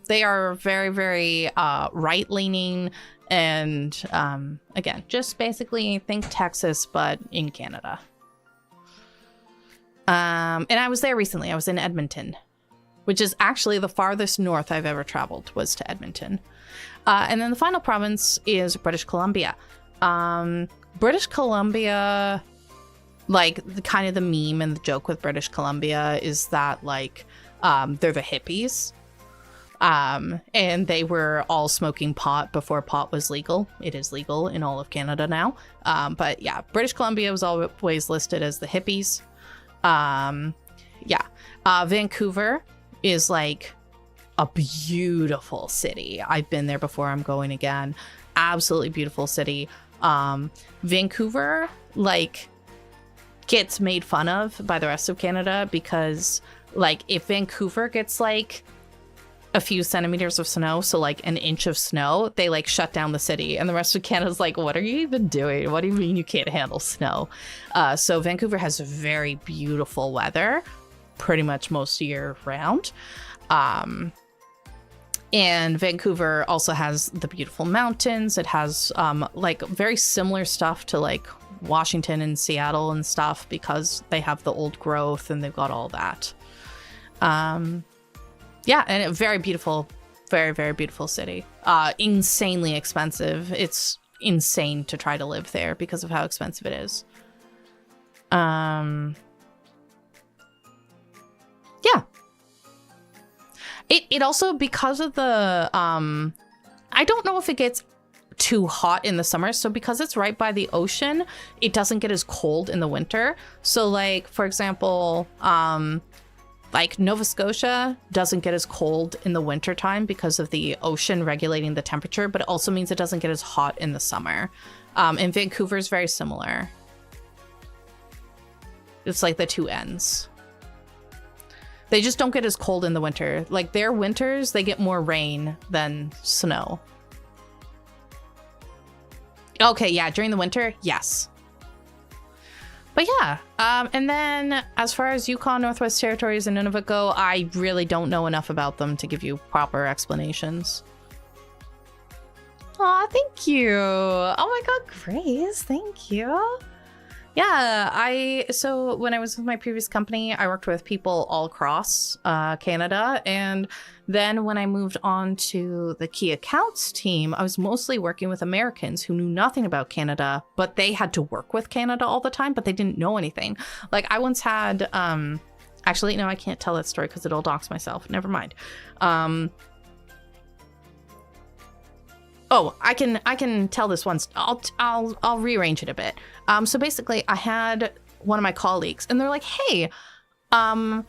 They are very, very right-leaning. And again, just basically think Texas, but in Canada. And I was there recently. I was in Edmonton, which is actually the farthest north I've ever traveled, was to Edmonton. And then the final province is British Columbia. British Columbia, like the kind of the meme and the joke with British Columbia is that like they're the hippies. And they were all smoking pot before pot was legal. It is legal in all of Canada now. But yeah, British Columbia was always listed as the hippies. Vancouver is like a beautiful city. I've been there before. I'm going again. Absolutely beautiful city. Vancouver like gets made fun of by the rest of Canada because like if Vancouver gets like a few centimeters of snow, so like an inch of snow, they like shut down the city, and the rest of Canada's like, what are you even doing? What do you mean you can't handle snow? So Vancouver has very beautiful weather pretty much most year round. And Vancouver also has the beautiful mountains. It has like very similar stuff to like Washington and Seattle and stuff because they have the old growth and they've got all that. Yeah, and a very beautiful, very, very beautiful city. Insanely expensive. It's insane to try to live there because of how expensive it is. Yeah. It also, because of the, I don't know if it gets too hot in the summer. So because it's right by the ocean, it doesn't get as cold in the winter. So like, for example, like Nova Scotia doesn't get as cold in the wintertime because of the ocean regulating the temperature, but it also means it doesn't get as hot in the summer. And Vancouver is very similar. It's like the two ends. They just don't get as cold in the winter. Like their winters, they get more rain than snow. Okay, yeah, during the winter, yes. But yeah, and then as far as Yukon, Northwest Territories, and Nunavut go, I really don't know enough about them to give you proper explanations. Aw, thank you. Oh my god, Grace, thank you. Yeah, so when I was with my previous company, I worked with people all across Canada. And then when I moved on to the key accounts team, I was mostly working with Americans who knew nothing about Canada, but they had to work with Canada all the time, but they didn't know anything. Like I once had, actually, no, I can't tell that story because it'll dox myself. Never mind. Oh, I can tell this once. I'll rearrange it a bit. So basically, I had one of my colleagues, and they're like, "Hey, I'm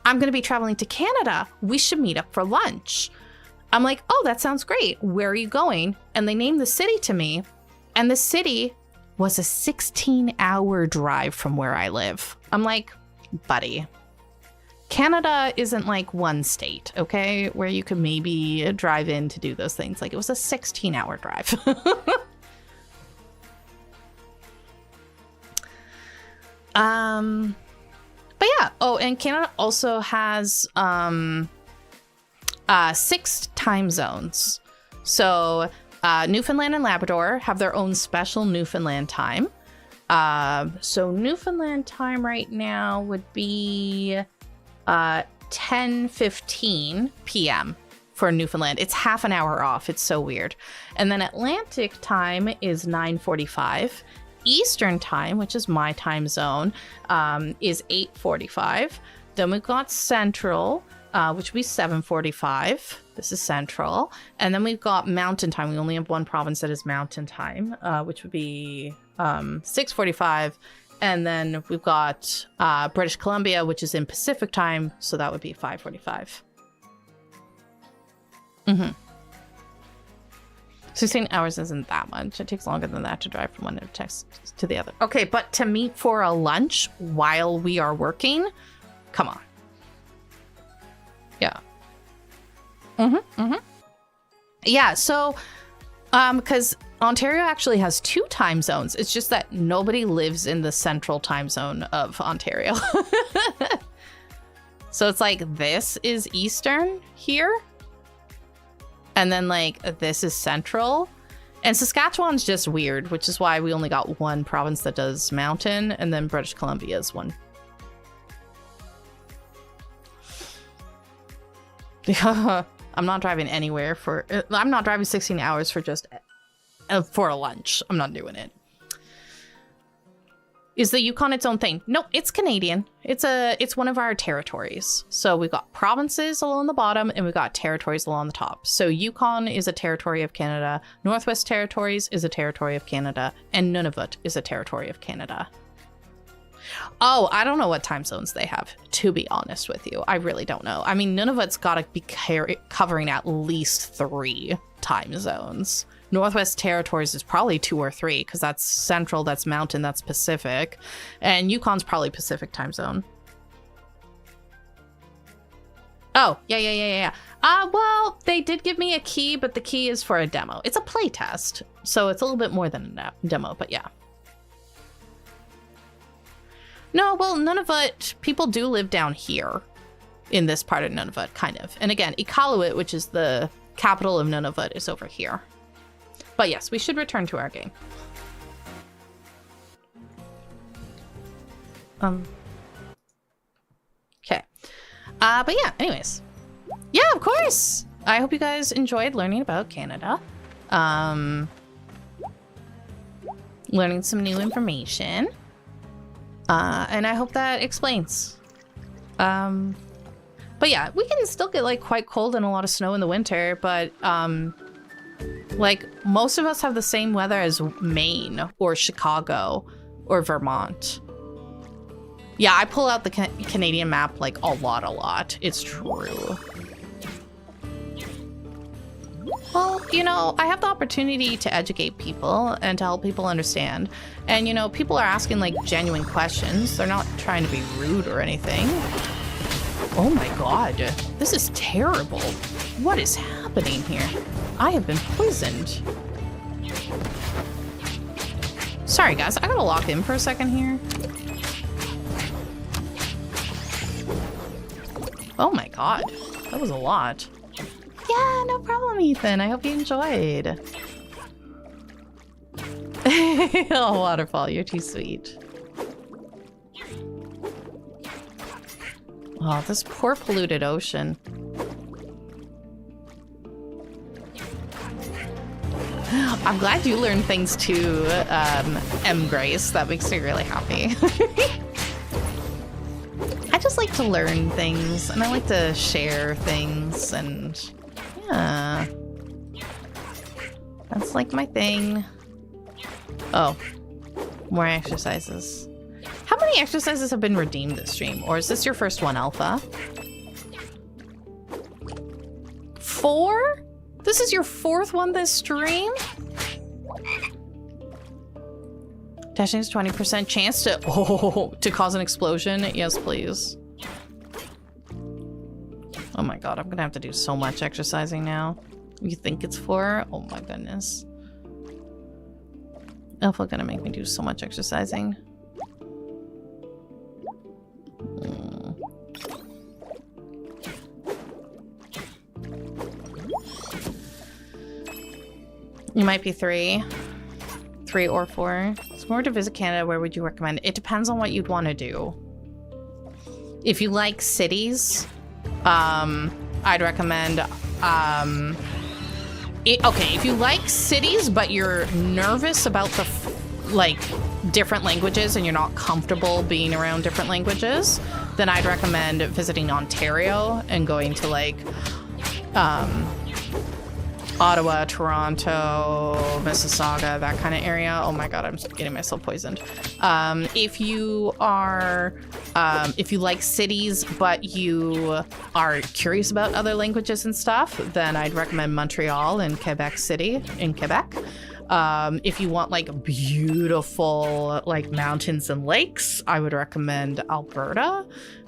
going to be traveling to Canada. We should meet up for lunch." I'm like, "Oh, that sounds great. Where are you going?" And they named the city to me, and the city was a 16-hour drive from where I live. I'm like, "Buddy, Canada isn't like one state, okay, where you could maybe drive in to do those things. Like it was a 16-hour drive." But yeah. Oh, and Canada also has 6 time zones. So Newfoundland and Labrador have their own special Newfoundland time. So Newfoundland time right now would be 10:15 p.m. for Newfoundland. It's half an hour off. It's so weird. And then Atlantic time is 9:45. Eastern time, which is my time zone, is 8:45. Then we've got Central, which would be 7:45. This is Central. And then we've got Mountain time. We only have one province that is Mountain time, which would be 6:45. And then we've got British Columbia, which is in Pacific time, so that would be 5:45. 16 hours isn't that much. It takes longer than that to drive from one text to the other. Okay, but to meet for a lunch while we are working? Come on. Yeah. Yeah, so, because Ontario actually has 2 time zones. It's just that nobody lives in the central time zone of Ontario. So it's like this is Eastern here. And then like this is Central. And Saskatchewan's just weird, which is why we only got 1 province that does mountain, and then British Columbia is one. I'm not driving anywhere for... I'm not driving 16 hours for just... for a lunch. I'm not doing it. Is the Yukon its own thing? No, it's Canadian. It's one of our territories. So we've got provinces along the bottom and we've got territories along the top. So Yukon is a territory of Canada. Northwest Territories is a territory of Canada. And Nunavut is a territory of Canada. Oh, I don't know what time zones they have, to be honest with you. I really don't know. I mean, Nunavut's got to be covering at least 3 time zones. Northwest Territories is probably 2 or 3 because that's Central, that's Mountain, that's Pacific. And Yukon's probably Pacific time zone. Oh, yeah. Well, they did give me a key, but the key is for a demo. It's a play test, so it's a little bit more than a demo, but yeah. No, well, Nunavut, people do live down here in this part of Nunavut, kind of. And again, Iqaluit, which is the capital of Nunavut, is over here. But yes, we should return to our game. Okay. But yeah, anyways. Yeah, of course! I hope you guys enjoyed learning about Canada. Learning some new information. And I hope that explains. But yeah, we can still get like quite cold and a lot of snow in the winter, but like most of us have the same weather as Maine or Chicago or Vermont. Yeah, I pull out the Canadian map like a lot. It's true. Well, you know, I have the opportunity to educate people and to help people understand. And, you know, people are asking like genuine questions. They're not trying to be rude or anything. Oh my god, this is terrible. What is happening here? I have been poisoned. Sorry guys, I gotta lock in for a second here. Oh my god, that was a lot. Yeah, no problem, Ethan. I hope you enjoyed. Oh, Waterfall, you're too sweet. Oh, this poor polluted ocean. I'm glad you learned things too, M. Grace. That makes me really happy. I just like to learn things, and I like to share things, and yeah. That's like my thing. Oh, more exercises. How many exercises have been redeemed this stream? Or is this your first one, Alpha? 4? This is your 4th one this stream? Dashing is 20% chance to cause an explosion. Yes, please. Oh my god, I'm gonna have to do so much exercising now. You think it's 4? Oh my goodness. Alpha gonna make me do so much exercising. You might be 3 or 4. So where to visit Canada, where would you recommend? It depends on what you'd want to do. If you like cities, I'd recommend, okay, if you like cities, but you're nervous about the, like, different languages and you're not comfortable being around different languages, then I'd recommend visiting Ontario and going to, like, Ottawa, Toronto, Mississauga, that kind of area. Oh my god, I'm getting myself poisoned. If you like cities but you are curious about other languages and stuff, then I'd recommend Montreal and Quebec City in Quebec. If you want like beautiful like mountains and lakes, I would recommend Alberta.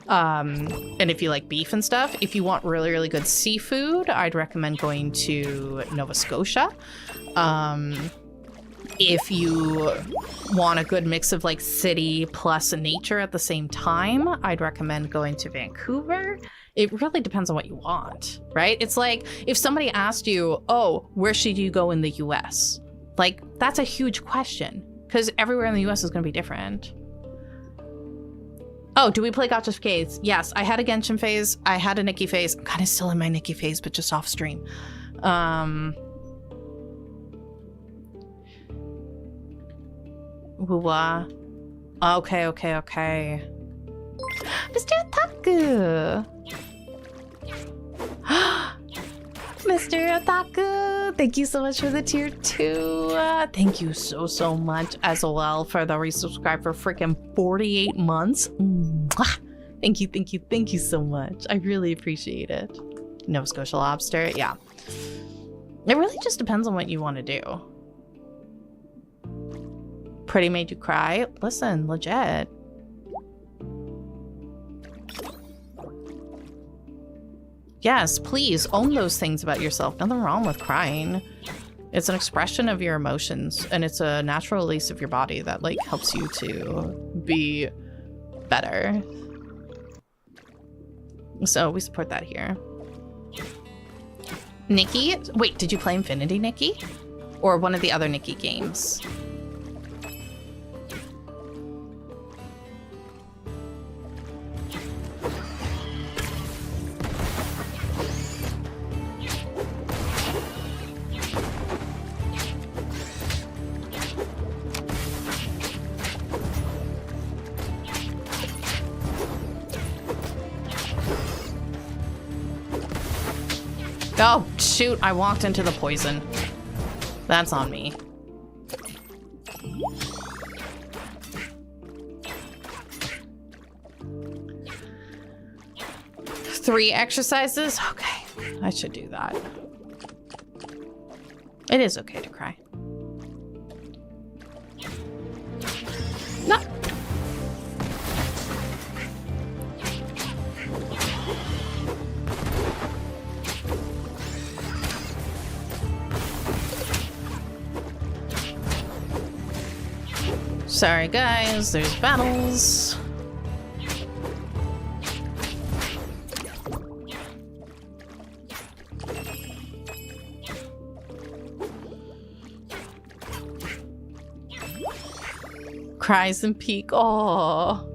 And if you like beef and stuff, if you want really, really good seafood, I'd recommend going to Nova Scotia. If you want a good mix of like city plus nature at the same time, I'd recommend going to Vancouver. It really depends on what you want, right? It's like if somebody asked you, oh, where should you go in the US? Like, that's a huge question because everywhere in the US is going to be different. Oh, do we play Gotcha phase? Yes, I had a Genshin phase. I had a Nikki phase. I'm kind of still in my Nikki phase, but just off stream. Okay. Mr. Otaku! Mr. Otaku! Thank you so much for the tier 2. Thank you so much as well for the resubscribe for freaking 48 months. Mwah! Thank you so much. I really appreciate it. Nova Scotia lobster, yeah. It really just depends on what you want to do. Pretty made you cry? Listen, legit. Yes, please own those things about yourself. Nothing wrong with crying. It's an expression of your emotions, and it's a natural release of your body that like helps you to be better. So we support that here. Nikki? Wait, did you play Infinity Nikki? Or one of the other Nikki games? Oh, shoot, I walked into the poison. That's on me. Three exercises? Okay, I should do that. It is okay to cry. No. Sorry guys, there's battles. Cries and peak. Oh.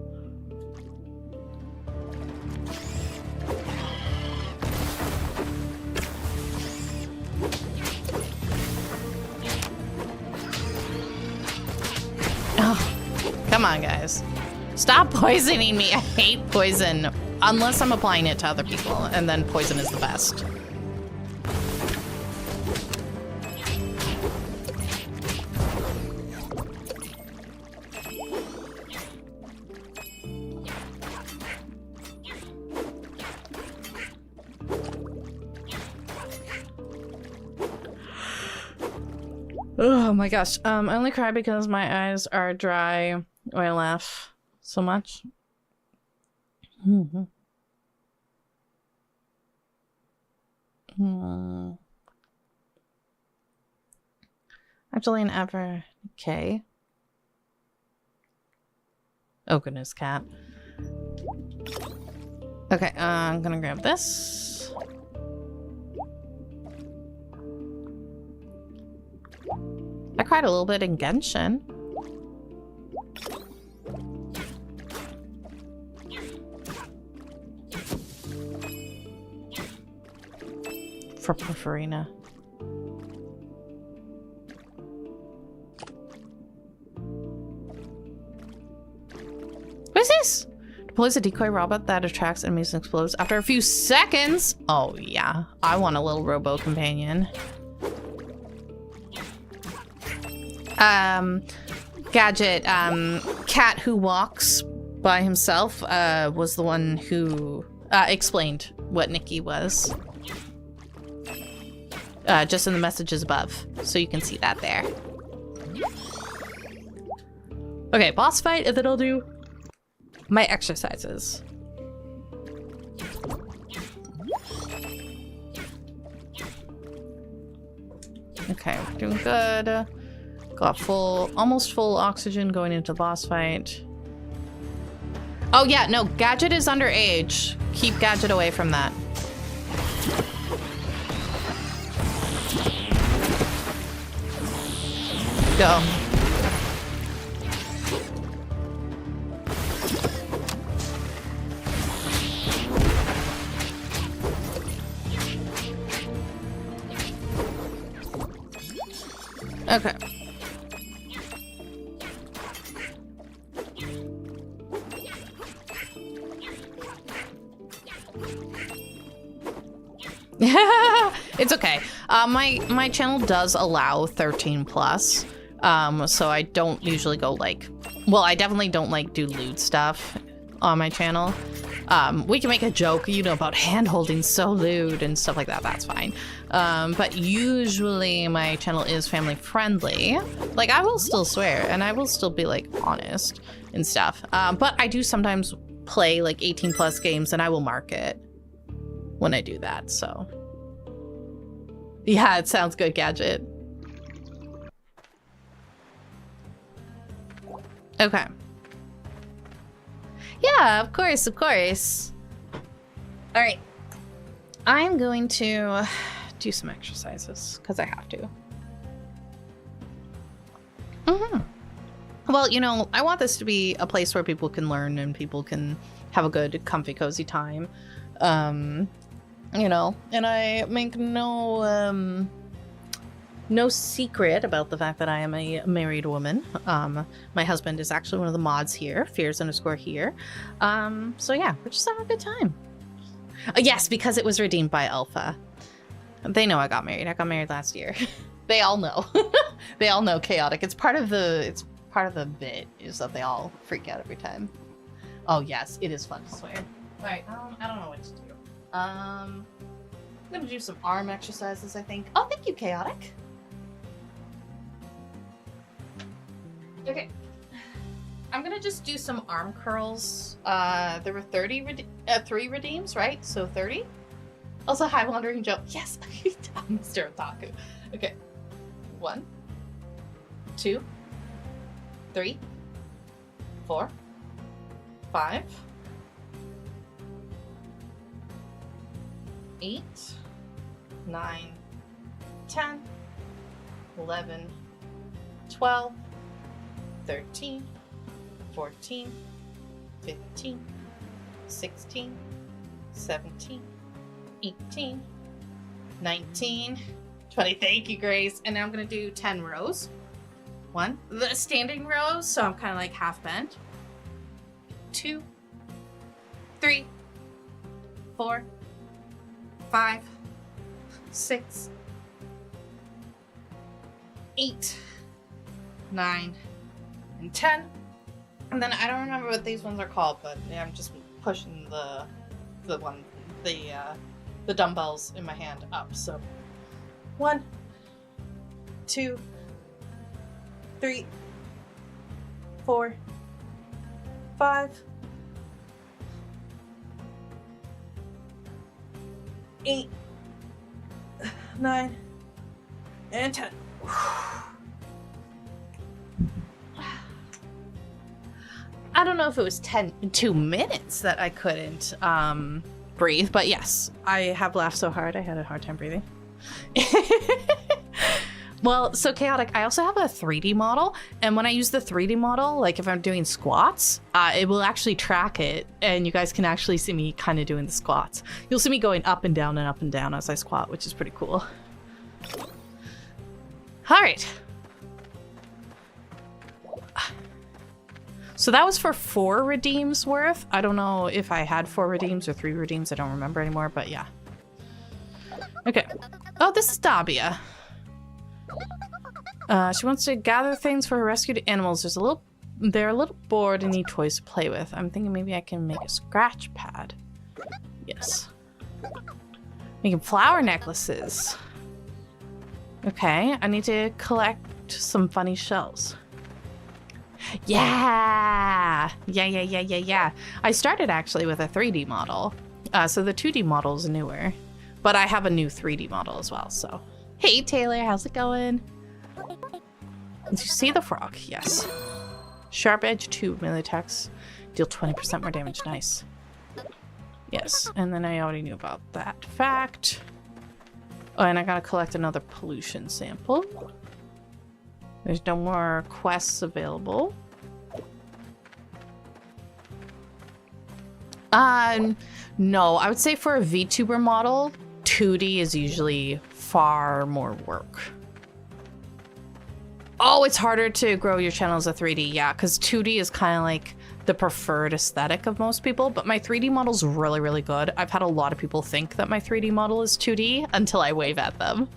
Come on, guys. Stop poisoning me. I hate poison. Unless I'm applying it to other people, and then poison is the best. Oh my gosh. I only cry because my eyes are dry. I laugh so much. Actually, an ever. Okay. Oh goodness, cat. Okay, I'm gonna grab this. I cried a little bit in Genshin. For Porphyria. What is this? Deploys a decoy robot that attracts enemies and explodes after a few seconds. Oh yeah, I want a little robo companion. Gadget, cat who walks by himself, was the one who explained what Nikki was. Just in the messages above, so you can see that there. Okay, boss fight, and then I'll do my exercises. Okay, we're doing good. Got almost full oxygen going into the boss fight. Oh yeah, no, Gadget is underage. Keep Gadget away from that. Go. Okay. It's okay. My channel does allow 13 plus. So I don't usually go like, well, I definitely don't like do lewd stuff on my channel. We can make a joke, you know, about hand holding so lewd and stuff like that. That's fine. But usually my channel is family friendly. Like, I will still swear and I will still be like honest and stuff. But I do sometimes play like 18 plus games and I will mark it when I do that. So yeah, it sounds good, Gadget. Okay. Yeah, of course, of course. All right. I'm going to do some exercises because I have to. Well, you know, I want this to be a place where people can learn and people can have a good, comfy, cozy time. You know, and I make no secret about the fact that I am a married woman. My husband is actually one of the mods here, Fears_here. So yeah, we're just having a good time. Yes, because it was redeemed by Alpha. They know I got married. I got married last year. They all know. They all know chaotic. It's part of the bit is that they all freak out every time. Oh yes, it is fun to swear. All right, I don't know what to do. I'm gonna do some arm exercises, I think. Oh, thank you, Chaotic. Okay. I'm gonna just do some arm curls. There were 3 redeems, right? So 30. Also, hi, Wandering Joe. Yes, Mr. Otaku. Okay. 1, 2, 3, 4, 5, 8, 9, 10, 11, 12, 13, 14, 15, 16, 17, 18, 19, 20. Thank you, Grace. And now I'm going to do 10 rows. 1, the standing rows, so I'm kind of like half bent. 2, 3, 4, 5, 6, 8, 9, and 10. And then I don't remember what these ones are called, but yeah, I'm just pushing the dumbbells in my hand up. So 1, 2, 3, 4, 5, 8, 9, and 10. I don't know if it was 2 minutes that I couldn't breathe, but yes, I have laughed so hard I had a hard time breathing. Well, so Chaotic, I also have a 3D model, and when I use the 3D model, like if I'm doing squats, it will actually track it, and you guys can actually see me kind of doing the squats. You'll see me going up and down as I squat, which is pretty cool. All right. So that was for 4 redeems worth. I don't know if I had 4 redeems or 3 redeems. I don't remember anymore, but yeah. Okay. Oh, this is Dabia. She wants to gather things for her rescued animals. They're a little bored and need toys to play with. I'm thinking maybe I can make a scratch pad. Yes. Making flower necklaces. Okay, I need to collect some funny shells. Yeah! Yeah. I started actually with a 3D model. So the 2D model is newer. But I have a new 3D model as well, so. Hey Taylor, how's it going? Did you see the frog? Yes. Sharp edge 2 melee attacks deal 20% more damage. Nice. Yes, and then I already knew about that fact. Oh, and I gotta collect another pollution sample. There's no more quests available. No, I would say for a VTuber model, 2D is usually far more work. Oh, it's harder to grow your channel as a 3D, yeah, because 2D is kind of like the preferred aesthetic of most people, but my 3D model's really, really good. I've had a lot of people think that my 3D model is 2D until I wave at them.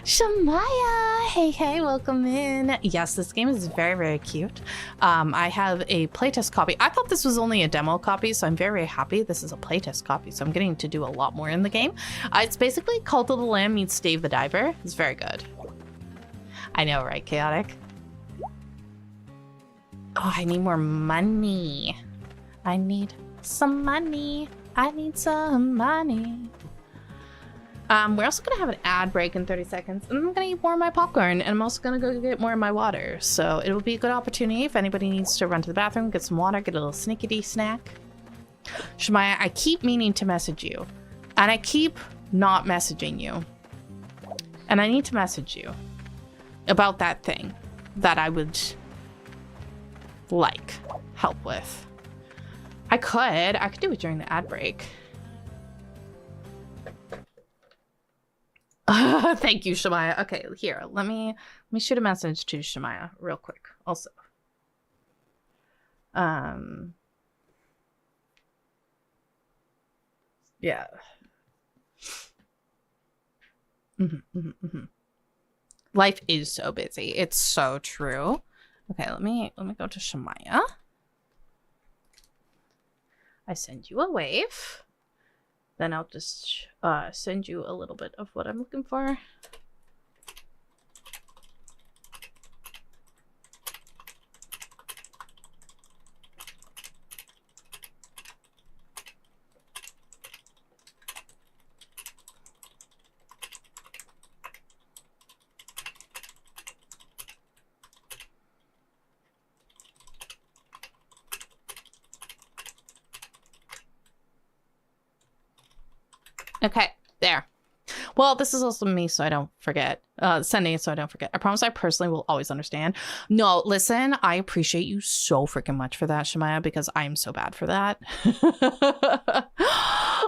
Shamaya! Hey, welcome in. Yes, this game is very, very cute. I have a playtest copy. I thought this was only a demo copy, so I'm very, very happy. This is a playtest copy, so I'm getting to do a lot more in the game. It's basically Cult of the Lamb meets Dave the Diver. It's very good. I know, right, Chaotic? Oh, I need more money. I need some money. I need some money. We're also gonna have an ad break in 30 seconds, and I'm gonna eat more of my popcorn, and I'm also gonna go get more of my water. So it will be a good opportunity if anybody needs to run to the bathroom, get some water, get a little snickety snack. Shemaya, I keep meaning to message you, and I keep not messaging you. And I need to message you about that thing that I would like help with. I could do it during the ad break. Thank you, Shemaya. Okay, here, let me shoot a message to Shemaya real quick also. Yeah. Life is so busy. It's so true. Okay, let me go to Shemaya. I send you a wave. Then I'll just send you a little bit of what I'm looking for. Okay, there. Well, this is also me, so I don't forget. Sending it so I don't forget. I promise I personally will always understand. No, listen, I appreciate you so freaking much for that, Shemaya, because I'm so bad for that.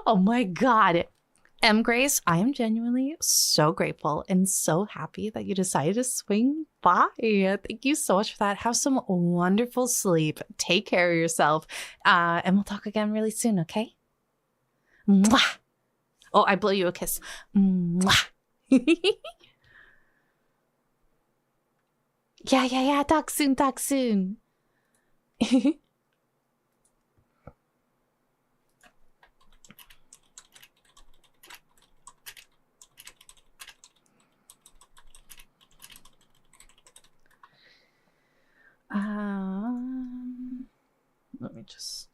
Oh my God. M. Grace, I am genuinely so grateful and so happy that you decided to swing by. Thank you so much for that. Have some wonderful sleep. Take care of yourself. And we'll talk again really soon, okay? Mwah! Oh, I blow you a kiss. Mwah. Yeah. Talk soon. Let me just...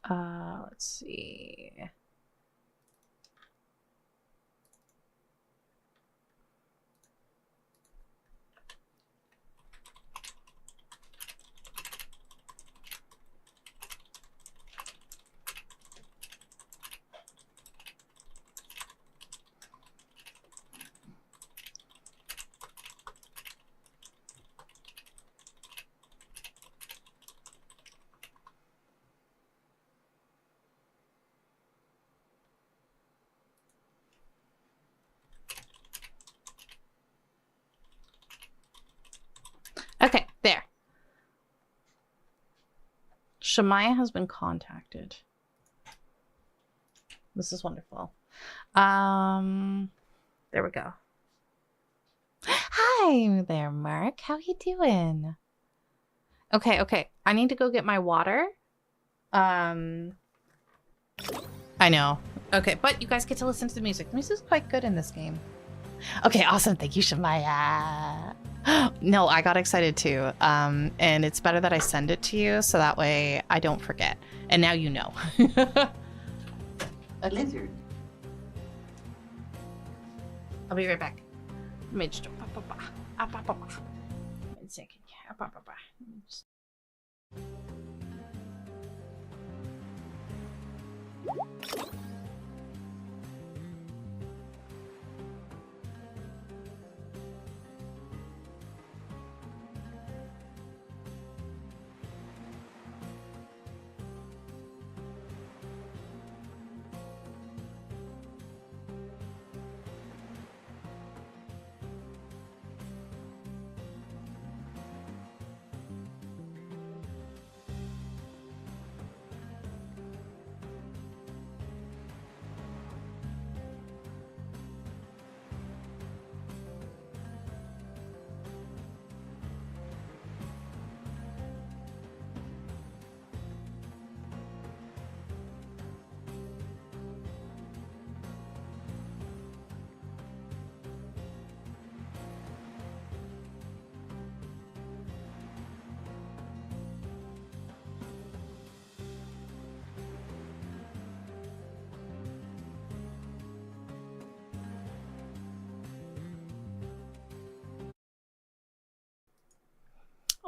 let's see. Okay, there. Shemaya has been contacted. This is wonderful. There we go. Hi there, Mark. How you doing? Okay. I need to go get my water. I know. Okay, but you guys get to listen to the music. The music's quite good in this game. Okay, awesome. Thank you, Shemaya. No, I got excited too. And it's better that I send it to you so that way I don't forget. And now you know. Lizard. I'll be right back. Midge. One second.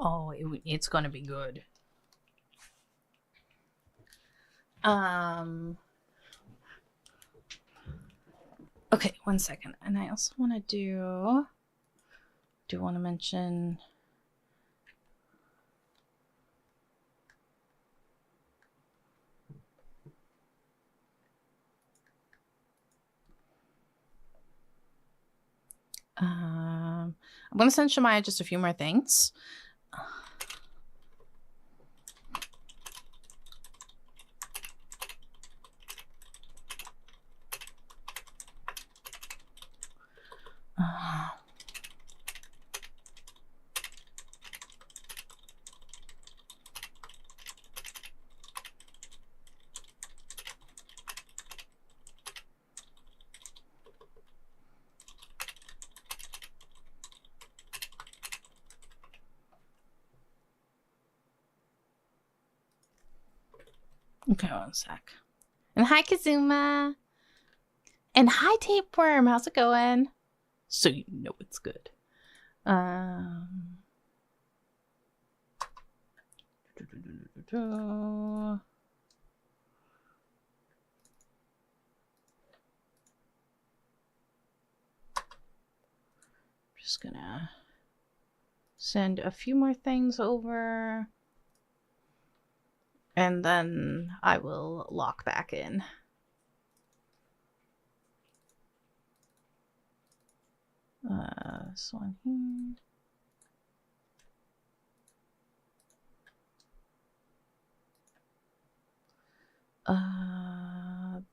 Oh, it's gonna be good. Okay, 1 second. And I also want to want to mention I'm going to send Shemaya just a few more things. Okay, 1 sec. And hi, Kazuma. And hi, Tapeworm. How's it going? So you know it's good. Just gonna send a few more things over. And then I will lock back in. This one here.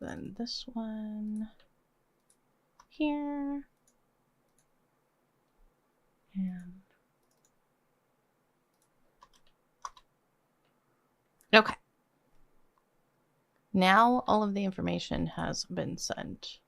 Then this one here. And okay. Now all of the information has been sent.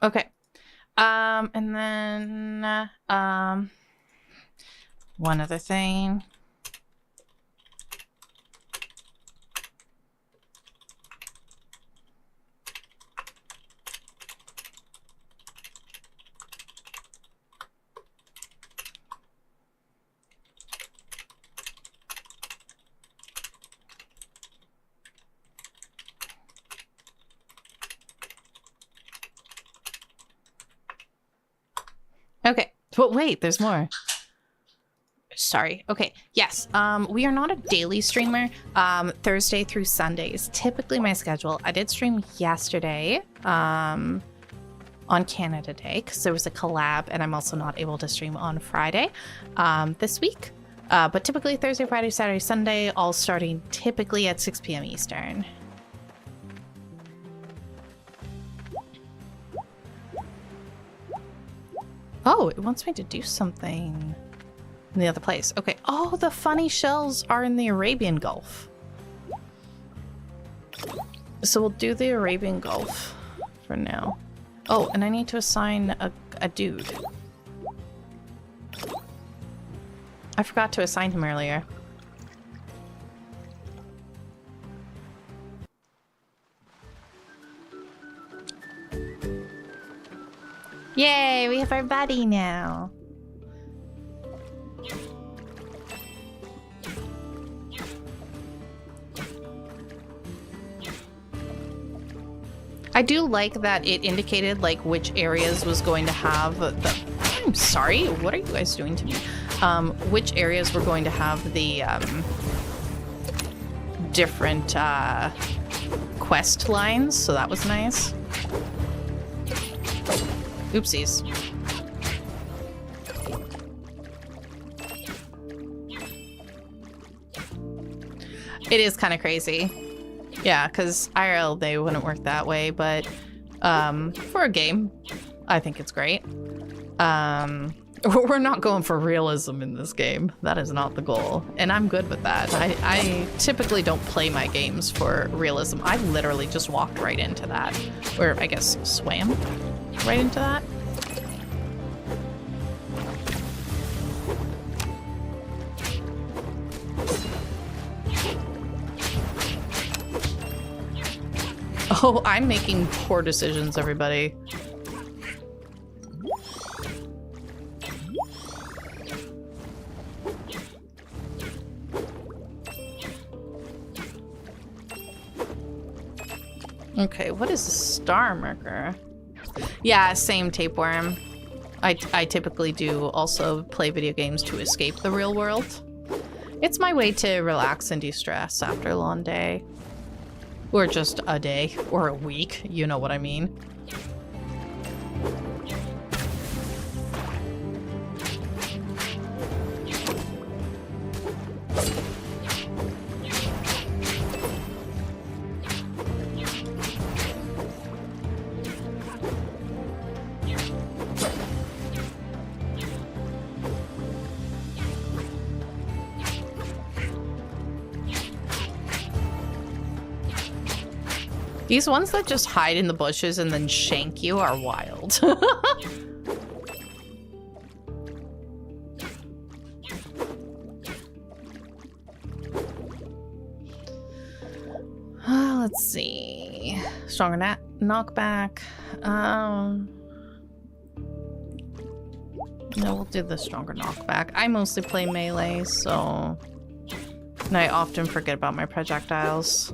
Okay. And then one other thing. Okay, but wait, there's more. sorry. Okay, yes. We are not a daily streamer. Thursday through Sunday is typically my schedule. I did stream yesterday on Canada Day because there was a collab, and I'm also not able to stream on Friday this week. But typically Thursday, Friday, Saturday, Sunday, all starting typically at 6 p.m. Eastern. Oh, it wants me to do something in the other place. Okay. Oh, the funny shells are in the Arabian Gulf. So we'll do the Arabian Gulf for now. Oh, and I need to assign a dude. I forgot to assign him earlier. Yay, we have our buddy now. I do like that it indicated like which areas was going to have the... I'm sorry, what are you guys doing to me? Which areas were going to have the different quest lines, so that was nice. Oopsies. It is kind of crazy. Yeah, because IRL, they wouldn't work that way, but for a game, I think it's great. We're not going for realism in this game. That is not the goal, and I'm good with that. I typically don't play my games for realism. I literally just walked right into that, or I guess swam right into that. Oh, I'm making poor decisions, everybody. Okay, what is a star marker? Yeah, same tapeworm. I typically do also play video games to escape the real world. It's my way to relax and de-stress after a long day. Or just a day, or a week, you know what I mean. These ones that just hide in the bushes and then shank you are wild. Let's see. Stronger knockback. No, we'll do the stronger knockback. I mostly play melee, so... And I often forget about my projectiles.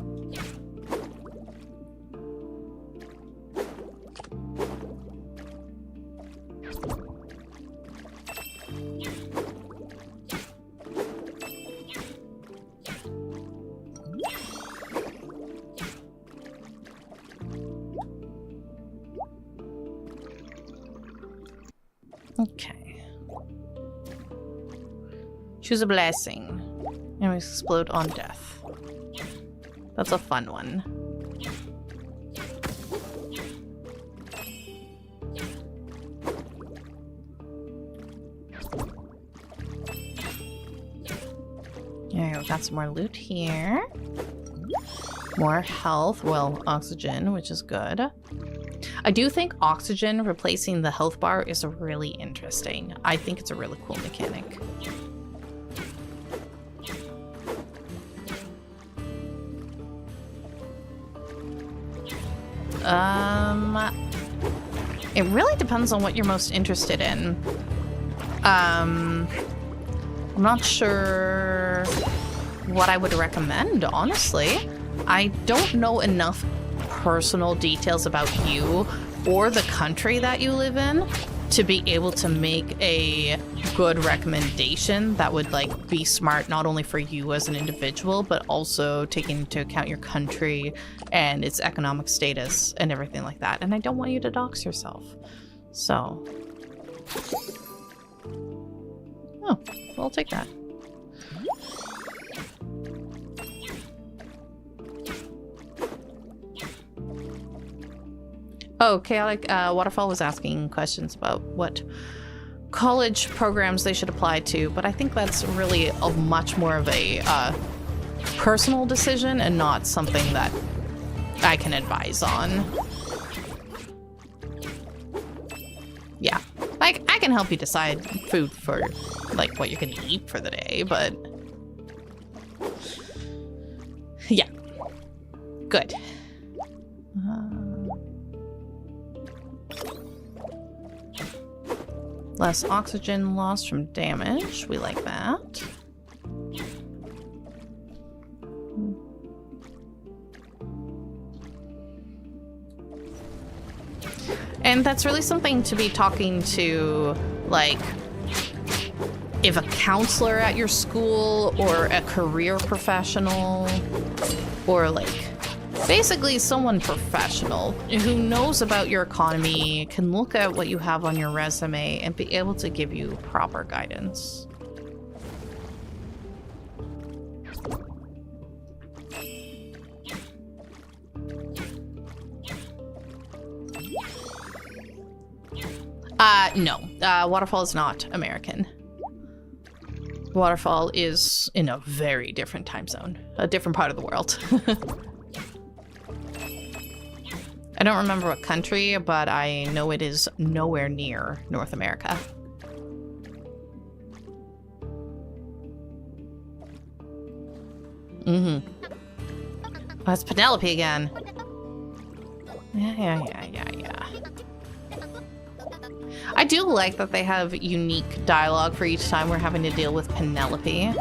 Okay. Choose a blessing. And we explode on death. That's a fun one. Yeah, we got some more loot here. More health. Well, oxygen, which is good. I do think oxygen replacing the health bar is really interesting. I think it's a really cool mechanic. It really depends on what you're most interested in. I'm not sure what I would recommend, honestly. I don't know enough personal details about you or the country that you live in to be able to make a good recommendation that would like be smart not only for you as an individual, but also taking into account your country and its economic status and everything like that. And I don't want you to dox yourself. So, oh, I'll take that. Oh, Chaotic Waterfall was asking questions about what college programs they should apply to, but I think that's really a much more of a personal decision and not something that I can advise on. Yeah, like I can help you decide food for like what you're gonna eat for the day, but yeah, good. Less oxygen loss from damage. We like that. And that's really something to be talking to, like, if a counselor at your school or a career professional or, like, basically someone professional who knows about your economy, can look at what you have on your resume and be able to give you proper guidance. No. Waterfall is not American. Waterfall is in a very different time zone, a different part of the world. I don't remember what country, but I know it is nowhere near North America. Mm-hmm. Oh, that's Penelope again. Yeah. I do like that they have unique dialogue for each time we're having to deal with Penelope.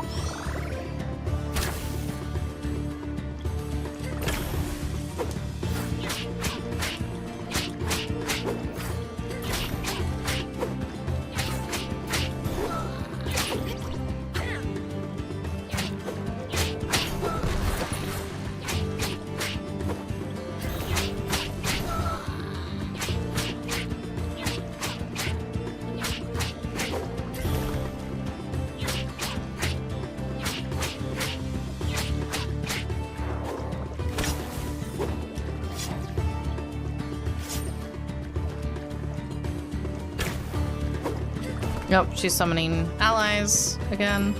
Nope, she's summoning allies again.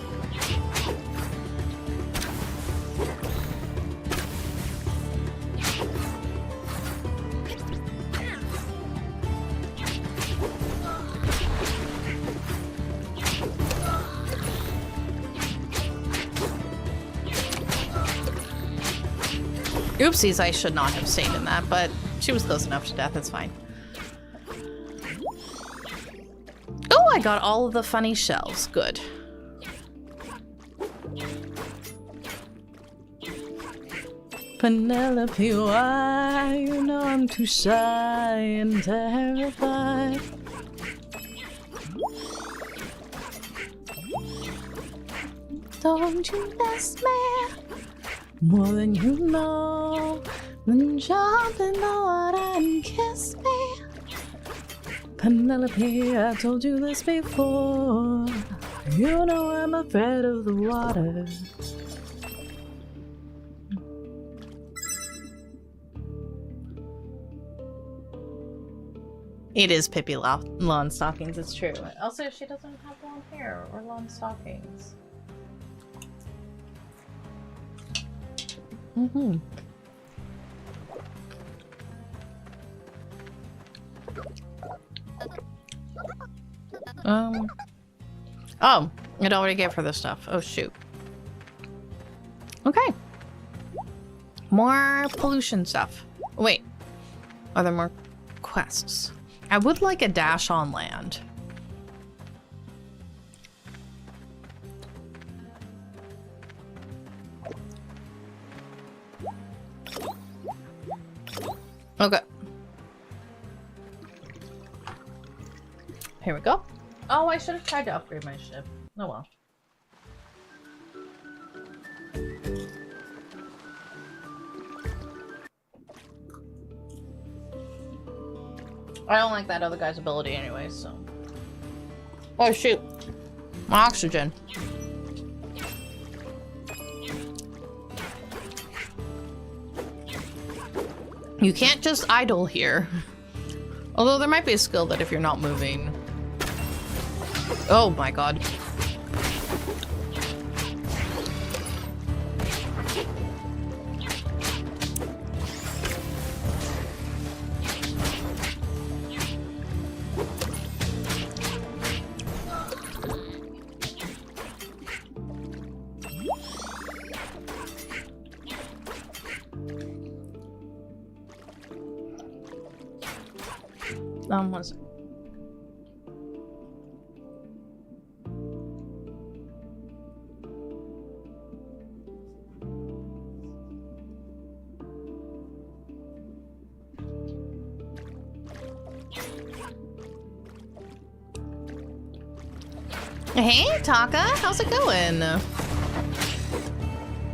Oopsies, I should not have stayed in that, but she was close enough to death, it's fine. Oh, I got all of the funny shells. Good. Penelope, why? You know I'm too shy and terrified. Don't you miss me more than you know? Then jump in the water and kiss me. Penelope, I told you this before. You know I'm afraid of the water. It is Pippi lawn stockings, it's true. Also, she doesn't have long hair or lawn stockings. Mm-hmm. Oh, it already gave her this stuff. Oh, shoot. Okay. More pollution stuff. Wait. Are there more quests? I would like a dash on land. Okay. Here we go. Oh, I should have tried to upgrade my ship. Oh well. I don't like that other guy's ability anyway, so. Oh shoot. My oxygen. You can't just idle here. Although there might be a skill that if you're not moving. Oh my god. One second. Hey, Taka, how's it going?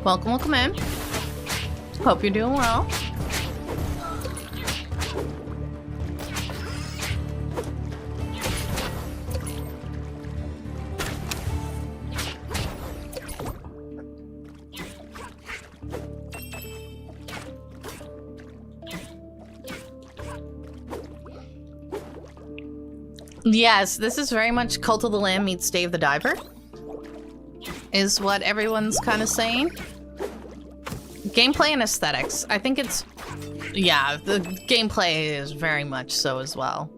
Welcome, welcome in. Hope you're doing well. Yes, this is very much Cult of the Lamb meets Dave the Diver, is what everyone's kind of saying. Gameplay and aesthetics. I think it's... yeah, the gameplay is very much so as well.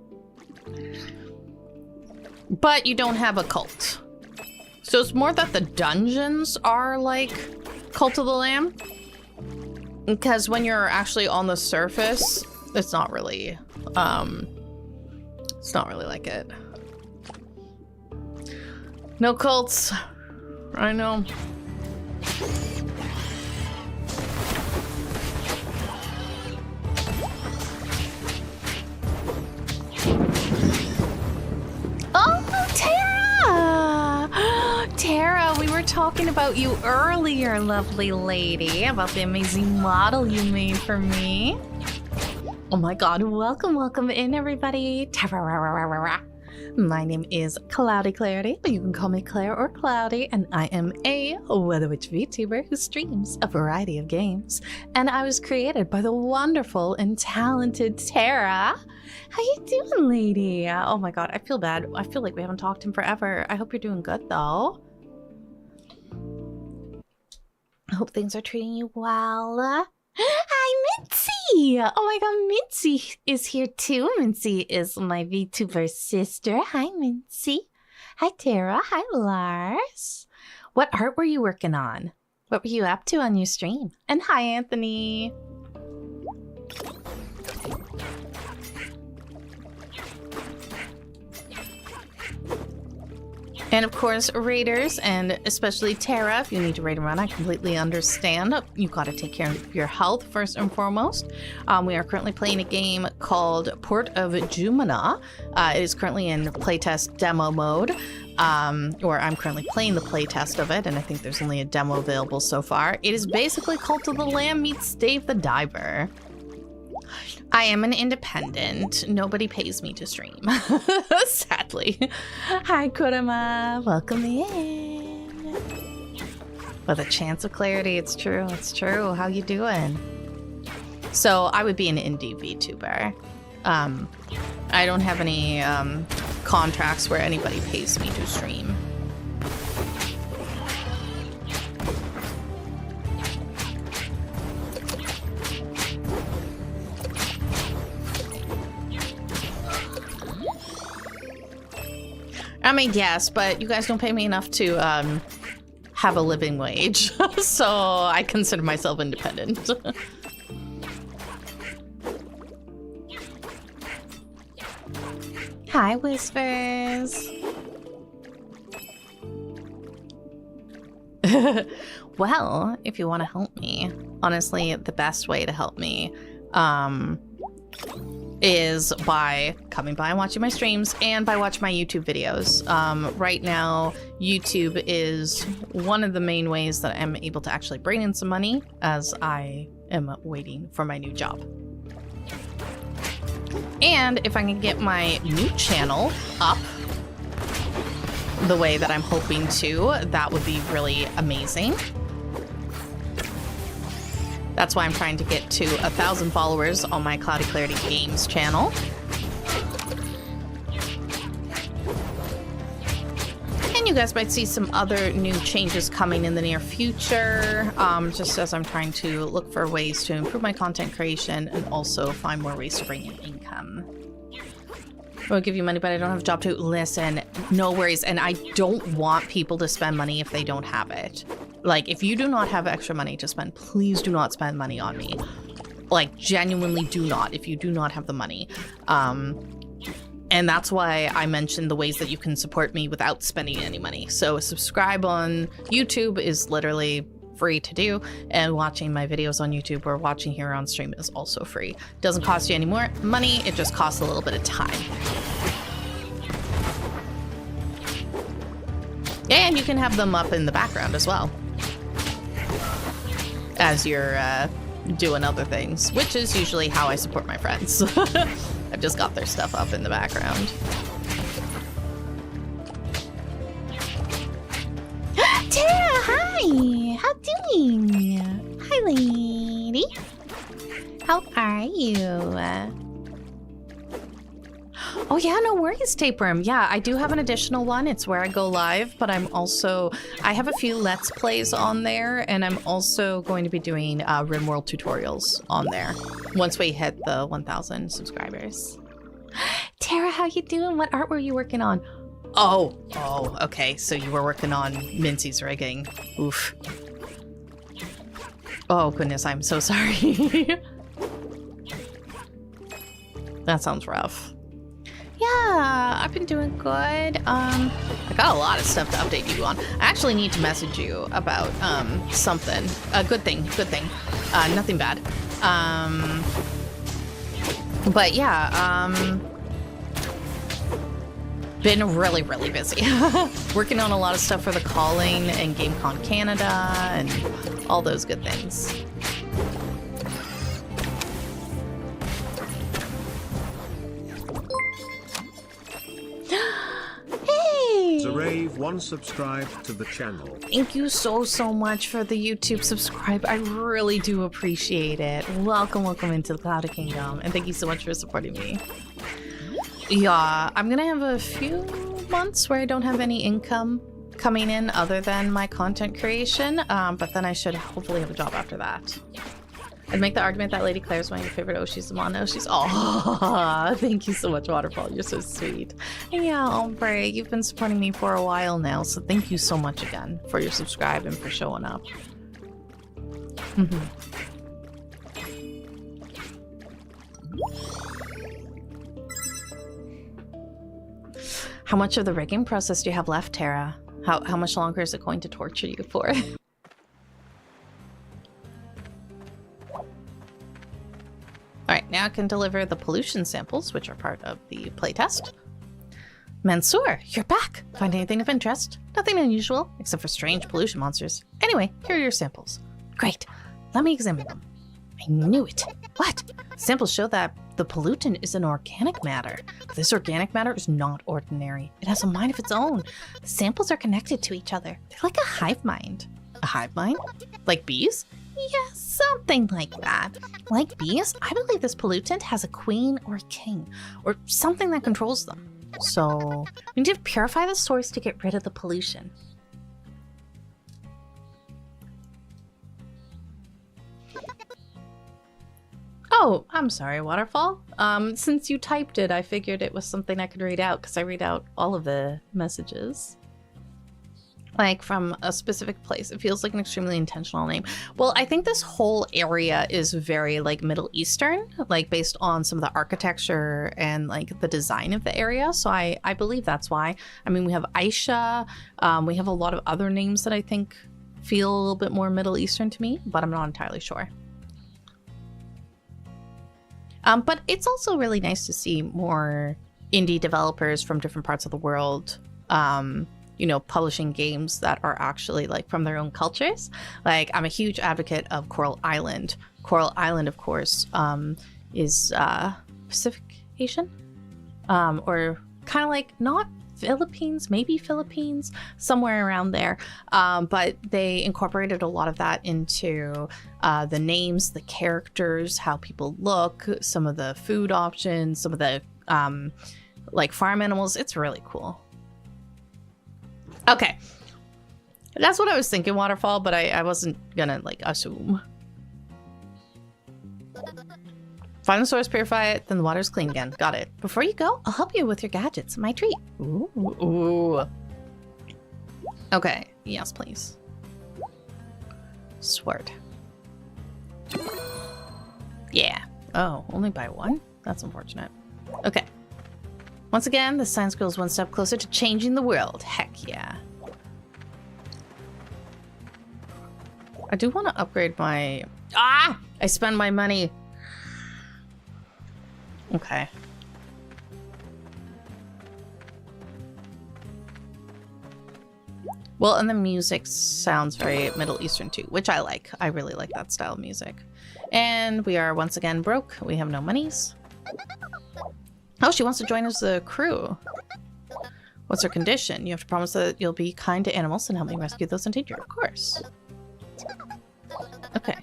But you don't have a cult. So it's more that the dungeons are like Cult of the Lamb. Because when you're actually on the surface, it's not really... it's not really like it. No cults. I know. Oh, Tara! Tara, we were talking about you earlier, lovely lady, about the amazing model you made for me. Oh my god, welcome, welcome in everybody. My name is Cloudy Clarity, but you can call me Claire or Cloudy, and I am a Weather Witch VTuber who streams a variety of games. And I was created by the wonderful and talented Tara. How you doing, lady? Oh my god, I feel bad. I feel like we haven't talked in forever. I hope you're doing good, though. I hope things are treating you well. Hi, Mitzi! Oh my god, Mitzi is here too. Mitzi is my VTuber sister. Hi, Mitzi. Hi, Tara. Hi, Lars. What art were you working on? What were you up to on your stream? And hi, Anthony. And of course, raiders, and especially Tara, if you need to raid and run, I completely understand. You gotta take care of your health first and foremost. We are currently playing a game called Port of Jumanah. It is currently in playtest demo mode, or I'm currently playing the playtest of it, and I think there's only a demo available so far. It is basically Cult of the Lamb meets Dave the Diver. I am an independent. Nobody pays me to stream, sadly. Hi, Kurama. Welcome in. With a chance of clarity, it's true. It's true. How you doing? So I would be an indie VTuber. I don't have any contracts where anybody pays me to stream. I mean, yes, but you guys don't pay me enough to have a living wage, so I consider myself independent. Hi, Whispers. Well, if you want to help me, honestly, the best way to help me is by coming by and watching my streams and by watching my YouTube videos. Right now, YouTube is one of the main ways that I'm able to actually bring in some money as I am waiting for my new job. And if I can get my new channel up the way that I'm hoping to, that would be really amazing. That's why I'm trying to get to 1,000 followers on my Cloudy Clarity Games channel. And you guys might see some other new changes coming in the near future, just as I'm trying to look for ways to improve my content creation and also find more ways to bring in income. I'll give you money, but I don't have a job to. Listen, no worries. And I don't want people to spend money if they don't have it. Like, if you do not have extra money to spend, please do not spend money on me. Like, genuinely do not, if you do not have the money. And that's why I mentioned the ways that you can support me without spending any money. So subscribe on YouTube is literally free to do, and watching my videos on YouTube or watching here on stream is also free. Doesn't cost you any more money, it just costs a little bit of time. And you can have them up in the background as well as you're doing other things, which is usually how I support my friends. I've just got their stuff up in the background. Tara, hi! How doing? Hi, lady. How are you? Oh yeah, no worries, Tapeworm. Yeah, I do have an additional one. It's where I go live, but I have a few Let's Plays on there, and I'm also going to be doing RimWorld tutorials on there once we hit the 1,000 subscribers. Tara, how you doing? What art were you working on? Oh, okay. So you were working on Mincy's rigging. Oof. Oh goodness, I'm so sorry. That sounds rough. Yeah, I've been doing good. I got a lot of stuff to update you on. I actually need to message you about something. Good thing. Nothing bad. But yeah, been really busy. Working on a lot of stuff for the Calling and GameCon Canada and all those good things. Zarave1 subscribed to the channel. Thank you so much for the YouTube subscribe. I really do appreciate it. Welcome into the Cloudy Kingdom, and thank you so much for supporting me. Yeah, I'm gonna have a few months where I don't have any income coming in other than my content creation, but then I should hopefully have a job after that. I'd make the argument that Lady Claire's one of your favorite Oshi's Jumanah. She's thank you so much, Waterfall. You're so sweet. And yeah, Ombre, you've been supporting me for a while now, so thank you so much again for your subscribe and for showing up. How much of the rigging process do you have left, Tara? How much longer is it going to torture you for? Alright, now I can deliver the pollution samples, which are part of the playtest. Mansoor, you're back! Find anything of interest? Nothing unusual, except for strange pollution monsters. Anyway, here are your samples. Great. Let me examine them. I knew it. What? Samples show that the pollutant is an organic matter. But this organic matter is not ordinary. It has a mind of its own. The samples are connected to each other. They're like a hive mind. A hive mind? Like bees? Yeah, something like that. Like bees, I believe this pollutant has a queen or a king, or something that controls them. So, we need to purify the source to get rid of the pollution. Oh, I'm sorry, Waterfall. Since you typed it, I figured it was something I could read out, because I read out all of the messages. Like, from a specific place. It feels like an extremely intentional name. Well, I think this whole area is very, like, Middle Eastern, like, based on some of the architecture and, like, the design of the area. So I believe that's why. I mean, we have Aisha. We have a lot of other names that I think feel a little bit more Middle Eastern to me, but I'm not entirely sure. But it's also really nice to see more indie developers from different parts of the world, you know, publishing games that are actually like from their own cultures. Like, I'm a huge advocate of Coral Island. Coral Island, of course, is Pacific Asian, or kind of like not Philippines, maybe Philippines, somewhere around there. But they incorporated a lot of that into the names, the characters, how people look, some of the food options, some of the like farm animals. It's really cool. Okay. That's what I was thinking, Waterfall, but I wasn't gonna like assume. Find the source, purify it, then the water's clean again. Got it. Before you go, I'll help you with your gadgets. My treat. Ooh. Ooh. Okay. Yes, please. Sword. Yeah. Oh, only by one? That's unfortunate. Okay. Once again, the science girl is one step closer to changing the world. Heck yeah. I do want to upgrade my... Ah! I spend my money. Okay. Well, and the music sounds very Middle Eastern too, which I like. I really like that style of music. And we are once again broke. We have no monies. Oh, she wants to join us the crew. What's her condition? You have to promise that you'll be kind to animals and help me rescue those in danger. Of course. Okay.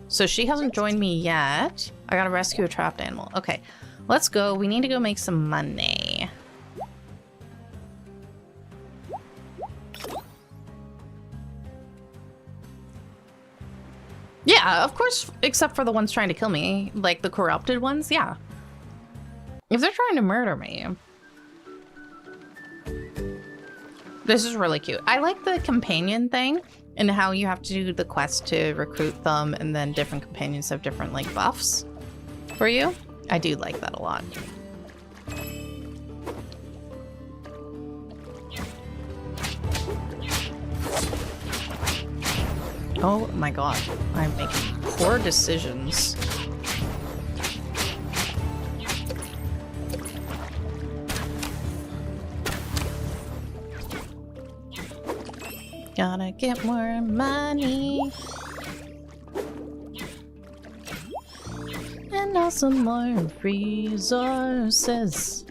So she hasn't joined me yet. I gotta rescue a trapped animal. Okay. Let's go. We need to go make some money. Yeah, of course, except for the ones trying to kill me. Like the corrupted ones, yeah. If they're trying to murder me. This is really cute. I like the companion thing and how you have to do the quest to recruit them, and then different companions have different like buffs for you. I do like that a lot. Oh my god, I'm making poor decisions. Gotta get more money. And also more resources.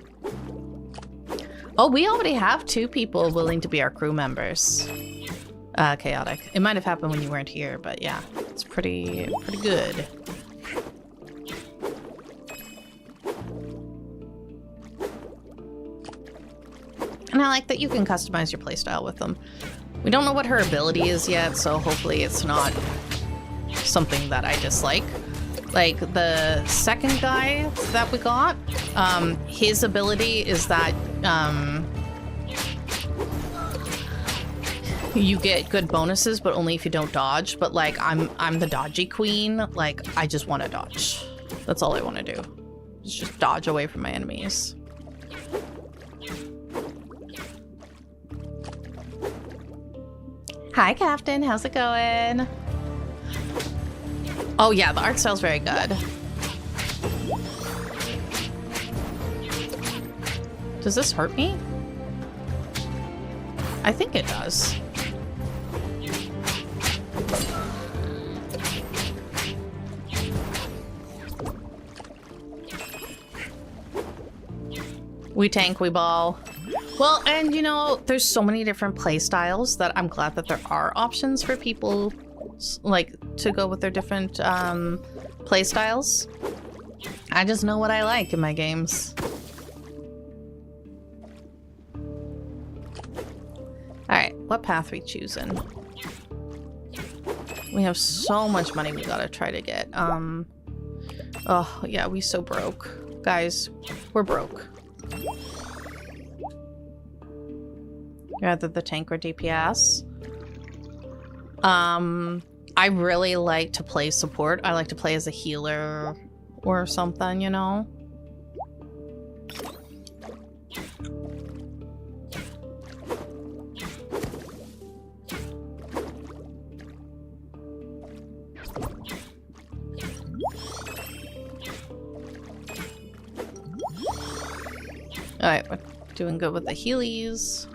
Oh, we already have 2 people willing to be our crew members. Chaotic. It might have happened when you weren't here, but yeah, it's pretty good. And I like that you can customize your playstyle with them. We don't know what her ability is yet, so hopefully it's not something that I dislike. Like the second guy that we got, his ability is that you get good bonuses, but only if you don't dodge. But like I'm the dodgy queen. Like I just want to dodge. That's all I want to do. Just dodge away from my enemies. Hi, Captain. How's it going? Oh yeah, the art style's very good. Does this hurt me? I think it does. We tank, we ball. Well, and you know, there's so many different play styles that I'm glad that there are options for people like to go with their different play styles. I just know what I like in my games. Alright, what path we choosing? We have so much money we gotta try to get. Oh yeah, we so broke. Guys, we're broke. Rather the tank or DPS. I really like to play support. I like to play as a healer or something, you know? Alright, we're doing good with the Heelys.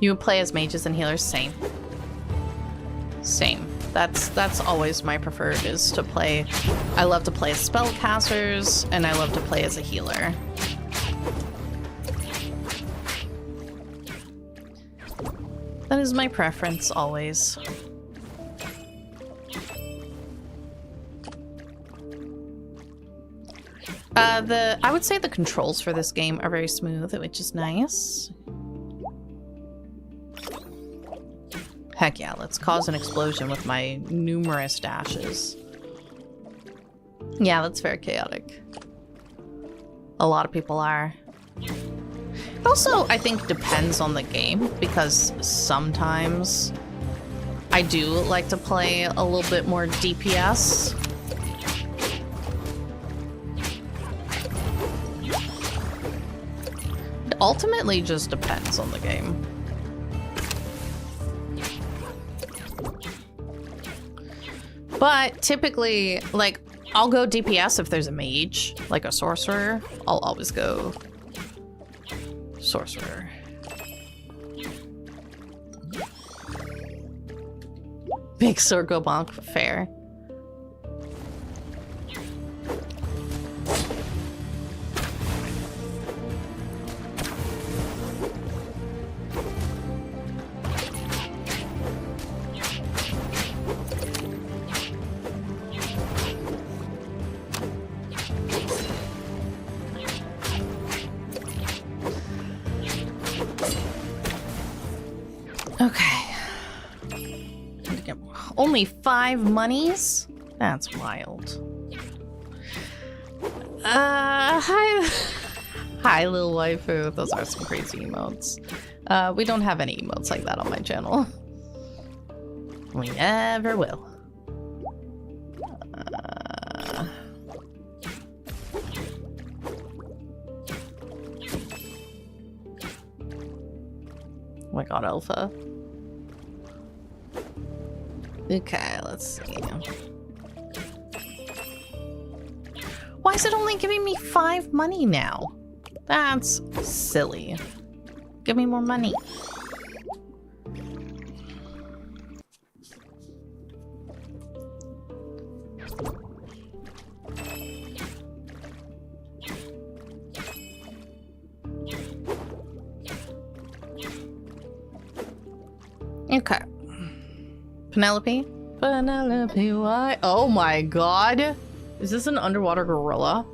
You would play as mages and healers? Same. Same. That's always my preferred, is to play. I love to play as spellcasters, and I love to play as a healer. That is my preference, always. I would say the controls for this game are very smooth, which is nice. Heck yeah, let's cause an explosion with my numerous dashes. Yeah, that's very chaotic. A lot of people are. It also, I think, depends on the game, because sometimes I do like to play a little bit more DPS. It ultimately just depends on the game. But typically, like, I'll go DPS if there's a mage, like a sorcerer. I'll always go sorcerer. Big circle bonk, fair. Okay. Only 5 monies? That's wild. Hi. Hi, little waifu. Those are some crazy emotes. We don't have any emotes like that on my channel. We never will. Oh my god, Alpha. Okay, let's see. Why is it only giving me 5 money now? That's silly. Give me more money. Okay. Penelope? Penelope, why? Oh my god. Is this an underwater gorilla?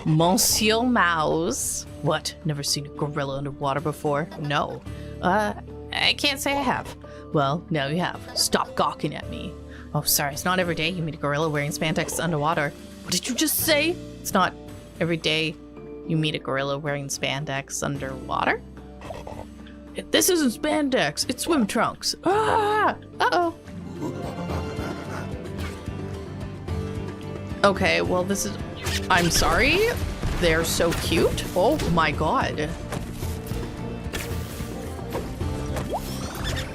Monsieur Mouse. What? Never seen a gorilla underwater before? No. I can't say I have. Well, now you have. Stop gawking at me. Oh, sorry. It's not every day you meet a gorilla wearing spandex underwater. What did you just say? It's not every day you meet a gorilla wearing spandex underwater? This isn't spandex. It's swim trunks. Ah! Uh-oh. Okay, well, this is... I'm sorry. They're so cute. Oh my god.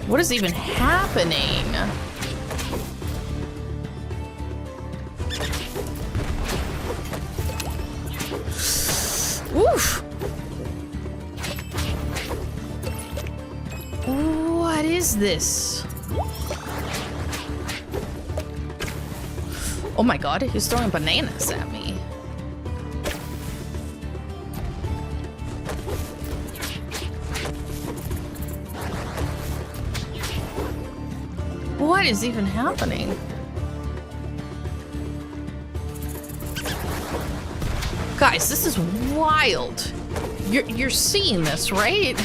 What is even happening? Oof. What is this? Oh my god, he's throwing bananas at me. What is even happening? Guys, this is wild. You're seeing this, right?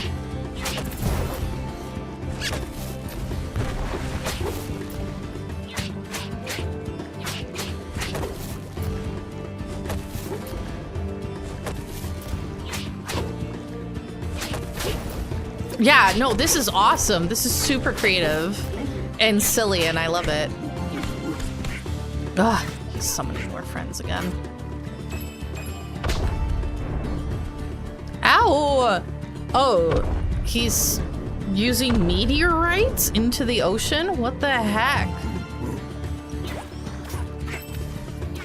Yeah, no, this is awesome. This is super creative and silly, and I love it. Ugh, he's summoning more friends again. Ow! Oh, he's Using meteorites into the ocean? What the heck?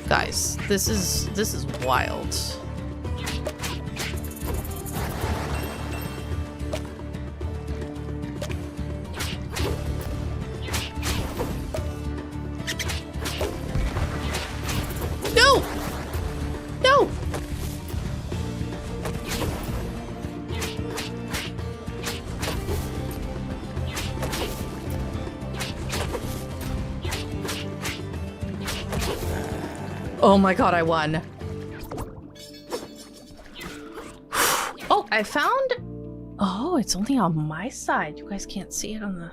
Guys, this is wild. No! No! Oh my god, I won. Oh, I found... Oh, it's only on my side. You guys can't see it on the...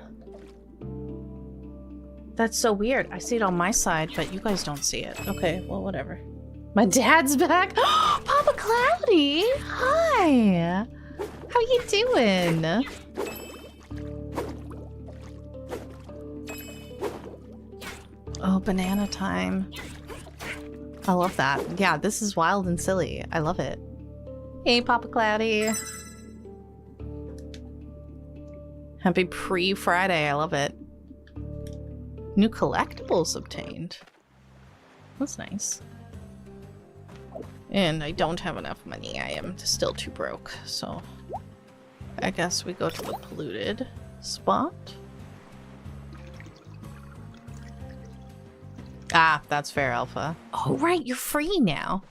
That's so weird. I see it on my side, but you guys don't see it. Okay, well, whatever. My dad's back. Papa Cloudy! Hi! How you doing? Oh, banana time. I love that. Yeah, this is wild and silly. I love it. Hey, Papa Cloudy. Happy pre-Friday. I love it. New collectibles obtained. That's nice. And I don't have enough money. I am still too broke. So I guess we go to the polluted spot. Ah, that's fair, Alpha. Oh, right, you're free now.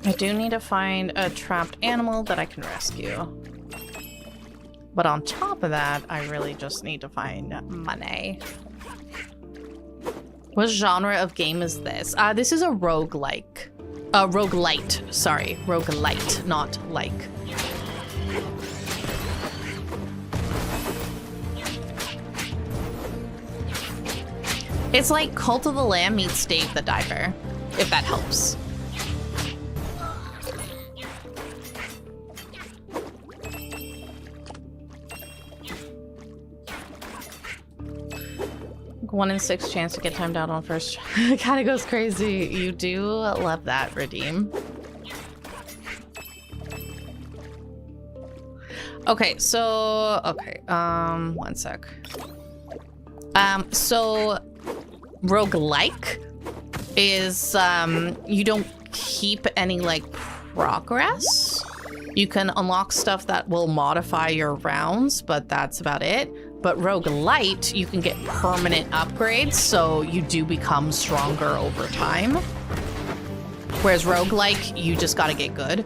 I do need to find a trapped animal that I can rescue. But on top of that, I really just need to find money. What genre of game is this? This is a roguelike. Roguelite. Sorry, roguelite, not like. It's like Cult of the Lamb meets Dave the Diver, if that helps. Like 1 in 6 chance to get timed out on first try. It kind of goes crazy. You do love that, Redeem. Okay, so okay, 1 sec. So roguelike is you don't keep any like progress. You can unlock stuff that will modify your rounds, but that's about it. But roguelite, you can get permanent upgrades, so you do become stronger over time. Whereas roguelike, you just gotta get good.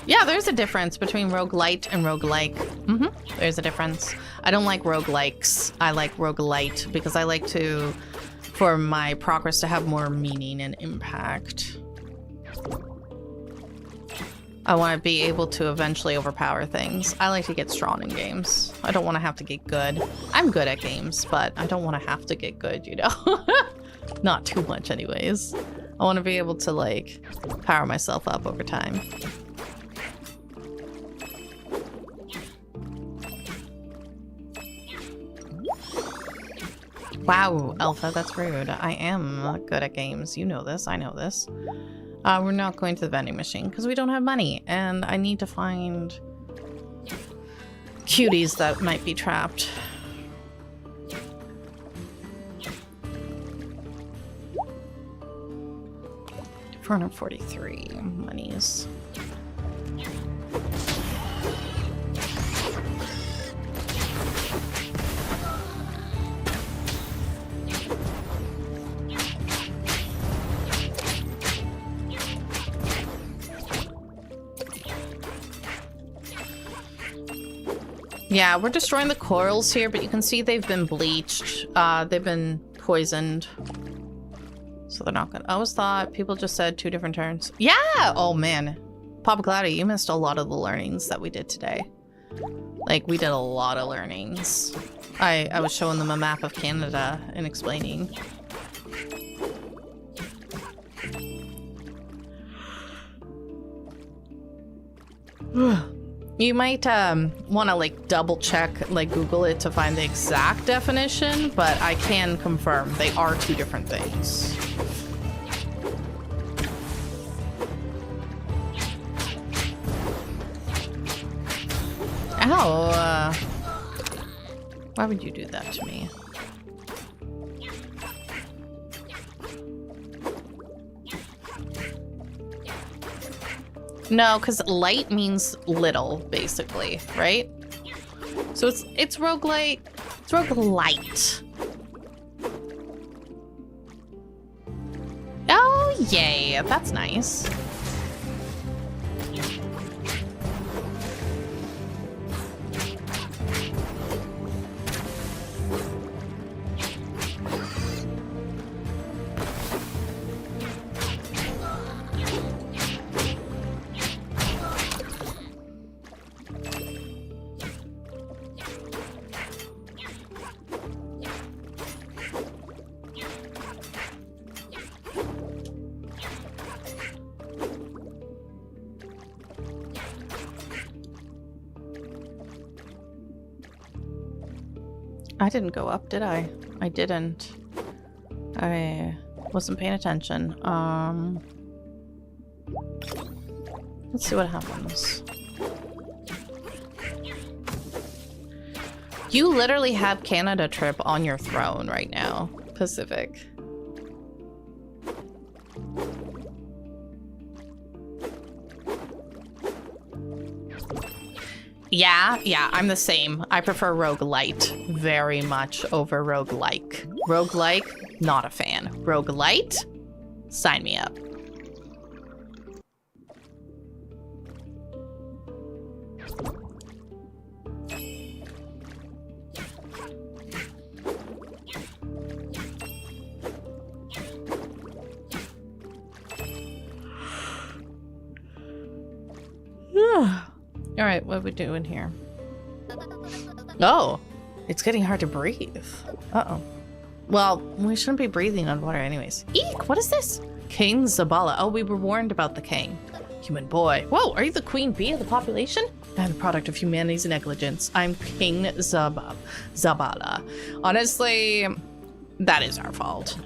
Yeah, there's a difference between roguelite and roguelike. There's a difference. I don't like roguelikes. I like roguelite because I like for my progress to have more meaning and impact. I want to be able to eventually overpower things. I like to get strong in games. I don't want to have to get good. I'm good at games, but I don't want to have to get good, you know? Not too much anyways. I want to be able to like power myself up over time. Wow, Alpha, that's rude. I am good at games. You know this. I know this. We're not going to the vending machine because we don't have money, and I need to find cuties that might be trapped. $443 monies. Yeah, we're destroying the corals here, but you can see they've been bleached. They've been poisoned. So they're not good. I always thought people just said 2 different turns. Yeah! Oh, man. Papa Cloudy, you missed a lot of the learnings that we did today. Like, we did a lot of learnings. I was showing them a map of Canada and explaining. You might want to like double check, like Google it to find the exact definition, but I can confirm they are 2 different things. Ow! Why would you do that to me? No, because light means little, basically, right? So it's roguelite. It's roguelite. Oh, yay. That's nice. I didn't go up, did I? I didn't. I wasn't paying attention. Let's see what happens. You literally have Canada trip on your throne right now, Pacific. Yeah, I'm the same. I prefer roguelite very much over roguelike. Roguelike, not a fan. Roguelite, sign me up. All right, what are we doing here? Oh, it's getting hard to breathe. Uh-oh. Well, we shouldn't be breathing on water anyways. Eek, what is this? King Zabala. Oh, we were warned about the king. Human boy. Whoa, are you the queen bee of the population? I'm the product of humanity's negligence. I'm King Zabala. Honestly, that is our fault.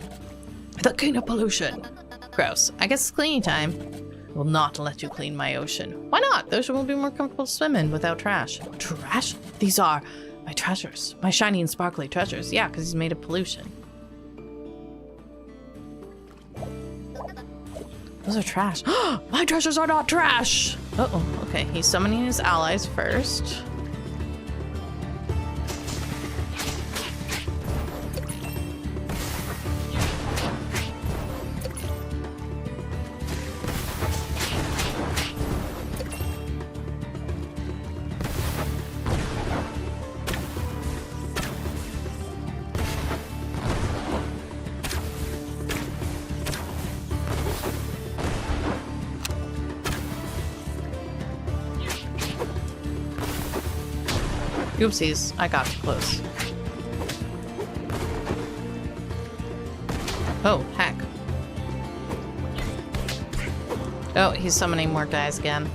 The king of pollution. Gross. I guess it's cleaning time. I will not let you clean my ocean. Why not? The ocean will be more comfortable swimming without trash. Trash? These are my treasures. My shiny and sparkly treasures. Yeah, because he's made of pollution. Those are trash. My treasures are not trash! Uh-oh. Okay, he's summoning his allies first. Oopsies, I got too close. Oh, heck. Oh, he's summoning more guys again.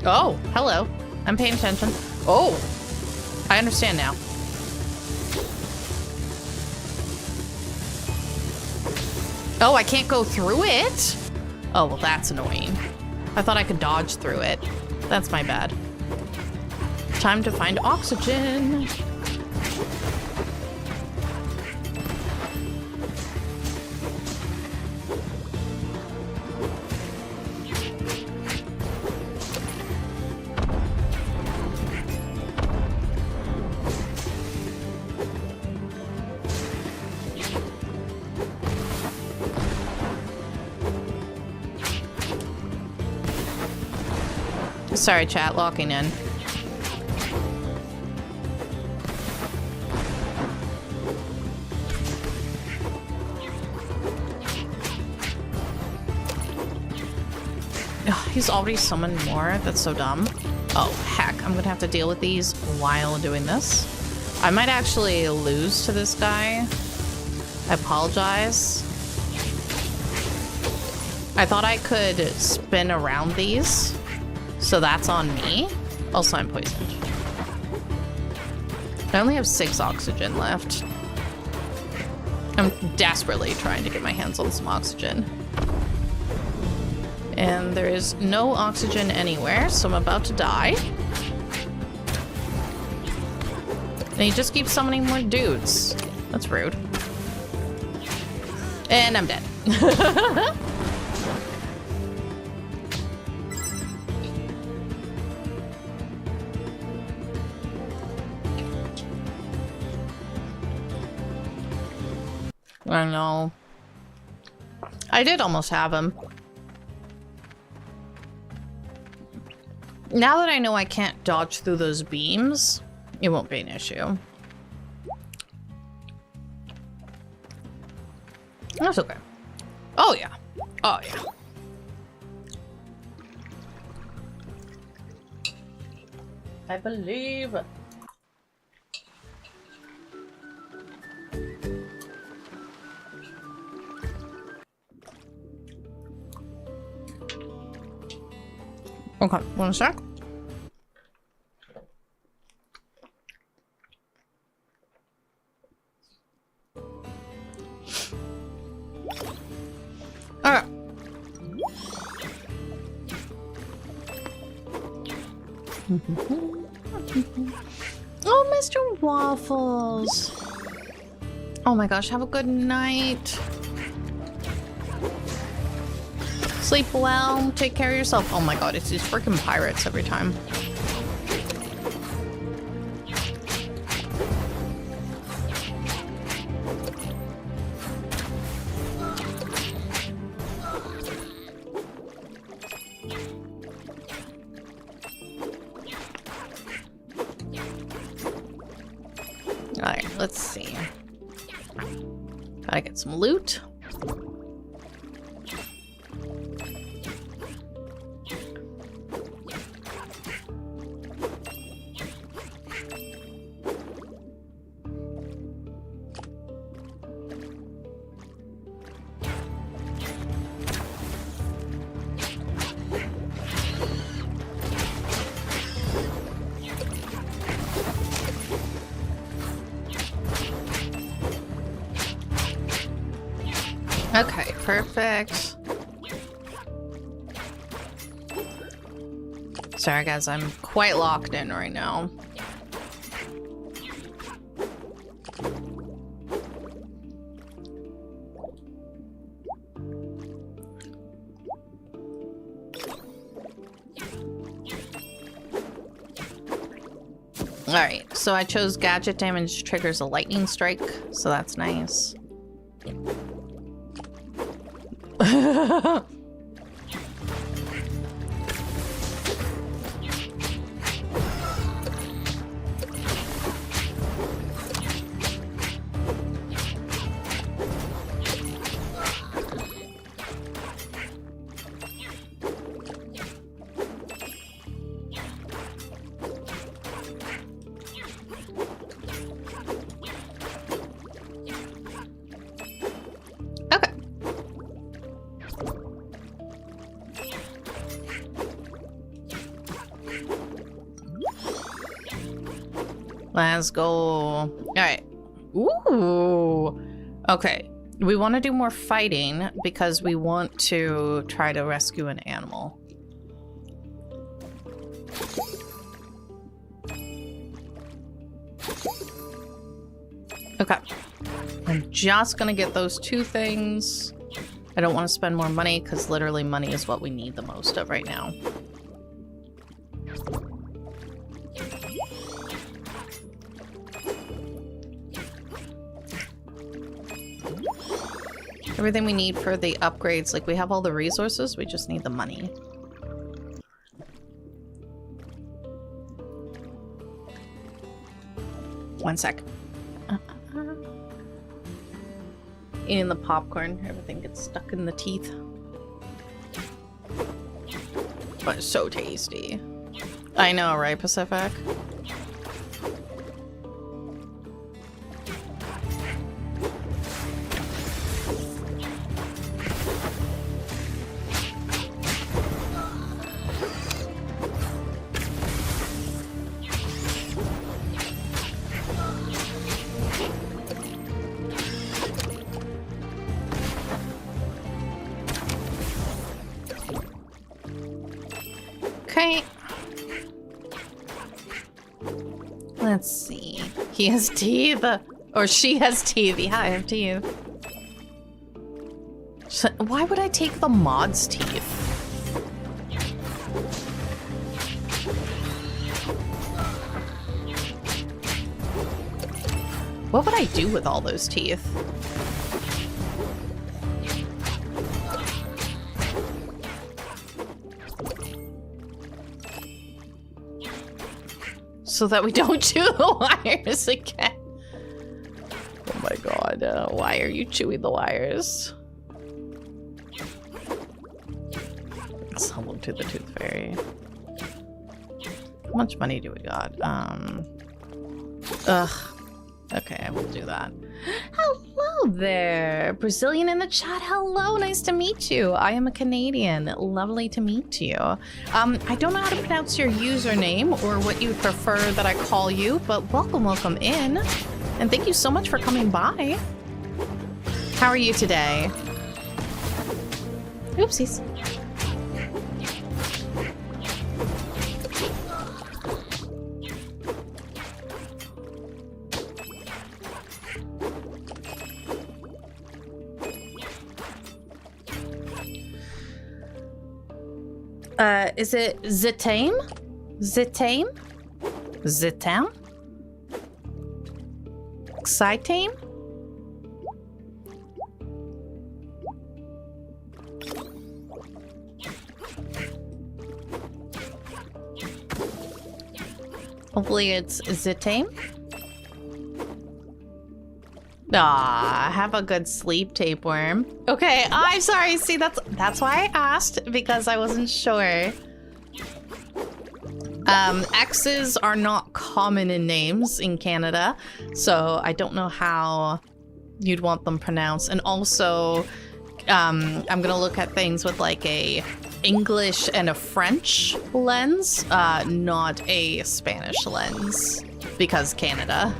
Oh, hello. I'm paying attention. Oh, I understand now. Oh, I can't go through it? Oh, well, that's annoying. I thought I could dodge through it. That's my bad. Time to find oxygen. Sorry, chat, locking in. Ugh, he's already summoned more. That's so dumb. Oh, heck. I'm gonna have to deal with these while doing this. I might actually lose to this guy. I apologize. I thought I could spin around these, so that's on me. Also, I'm poisoned. I only have 6 oxygen left. I'm desperately trying to get my hands on some oxygen. And there is no oxygen anywhere, so I'm about to die. And he just keeps summoning more dudes. That's rude. And I'm dead. I know. I did almost have him. Now that I know I can't dodge through those beams, it won't be an issue. That's okay. Oh yeah. Oh yeah. I believe. Okay, 1 sec. Alright. Oh, Mr. Waffles. Oh my gosh, have a good night. Sleep well, take care of yourself. Oh my god, it's these freaking pirates every time. Alright, let's see. Gotta get some loot. Okay, perfect. Sorry guys, I'm quite locked in right now. Alright, so I chose gadget damage triggers a lightning strike, so that's nice. Let's go. All right. Ooh. Okay. We want to do more fighting because we want to try to rescue an animal. Okay. I'm just going to get those 2 things. I don't want to spend more money because literally money is what we need the most of right now. Everything we need for the upgrades, like we have all the resources, we just need the money. 1 sec. Eating the popcorn, everything gets stuck in the teeth. But it's so tasty. I know, right, Pacific? Okay. Let's see. He has teeth. Or she has teeth. Yeah, I have teeth. So, why would I take the mod's teeth? What would I do with all those teeth? So that we don't chew the wires again. Oh my god, why are you chewing the wires? Someone to the Tooth Fairy. How much money do we got? Ugh. Okay, I will do that. Hello there! Brazilian in the chat, hello, nice to meet you. I am a Canadian, lovely to meet you. I don't know how to pronounce your username or what you prefer that I call you, but welcome in. And thank you so much for coming by. How are you today? Oopsies. Is it Zitame? Zitame? Zitam? Xitame? Hopefully it's Zitame. Ah, have a good sleep, tapeworm. Okay, I'm sorry. See, that's why I asked, because I wasn't sure. X's are not common in names in Canada, so I don't know how you'd want them pronounced. And also, I'm gonna look at things with like a English and a French lens, not a Spanish lens, because Canada.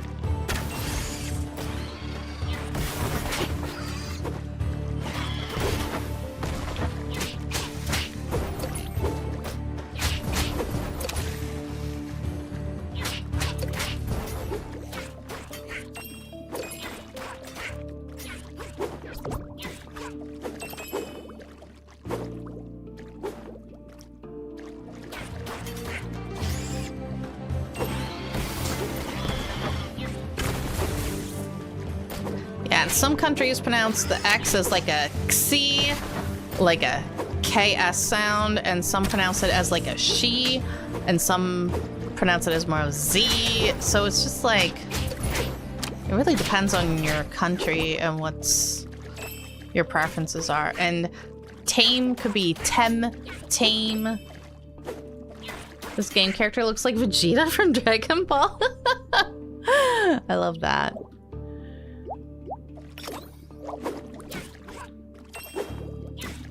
Some countries pronounce the X as like a X, like a KS sound, and some pronounce it as like a she, and some pronounce it as more of Z. So it's just like, it really depends on your country and what's your preferences are. And tame could be tame. This game character looks like Vegeta from Dragon Ball. I love that.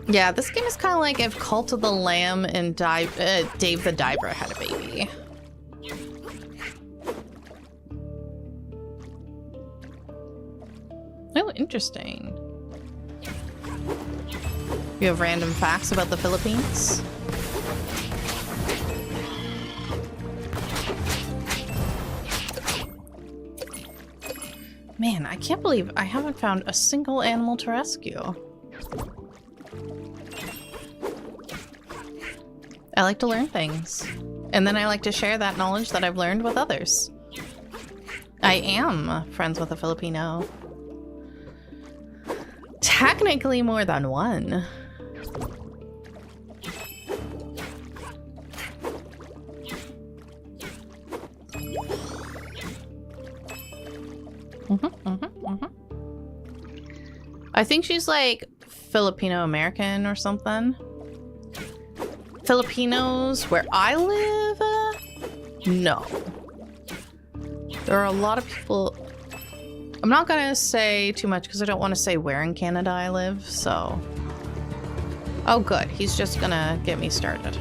Yeah, this game is kind of like if Cult of the Lamb and Dave the Diver had a baby. Oh, interesting. You have random facts about the Philippines? Man, I can't believe I haven't found a single animal to rescue. I like to learn things, and then I like to share that knowledge that I've learned with others. I am friends with a Filipino. Technically more than one. I think she's like Filipino American or something. Filipinos where I live? No. There are a lot of people. I'm not gonna say too much because I don't want to say where in Canada I live, so. Oh, good. He's just gonna get me started.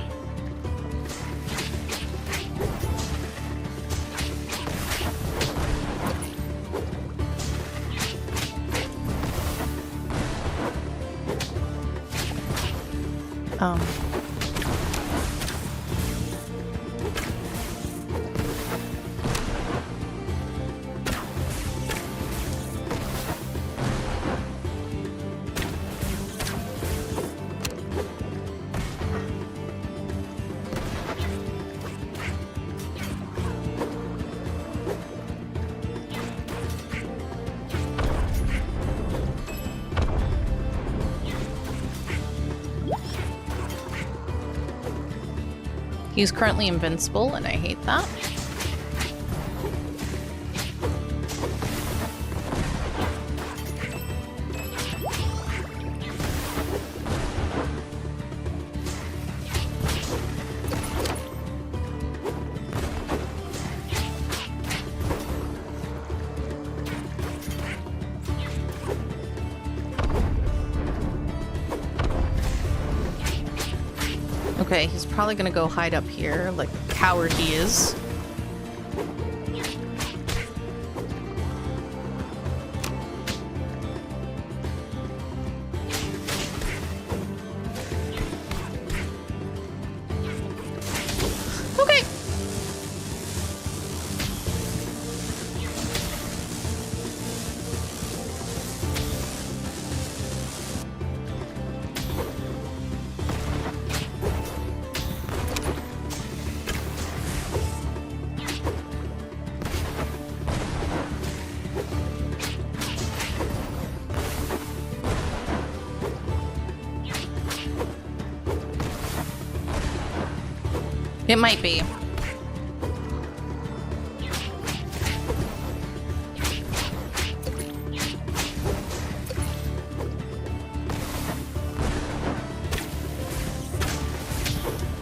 He's currently invincible, and I hate that. Okay, he's probably gonna go hide up here like the coward he is. Okay. It might be.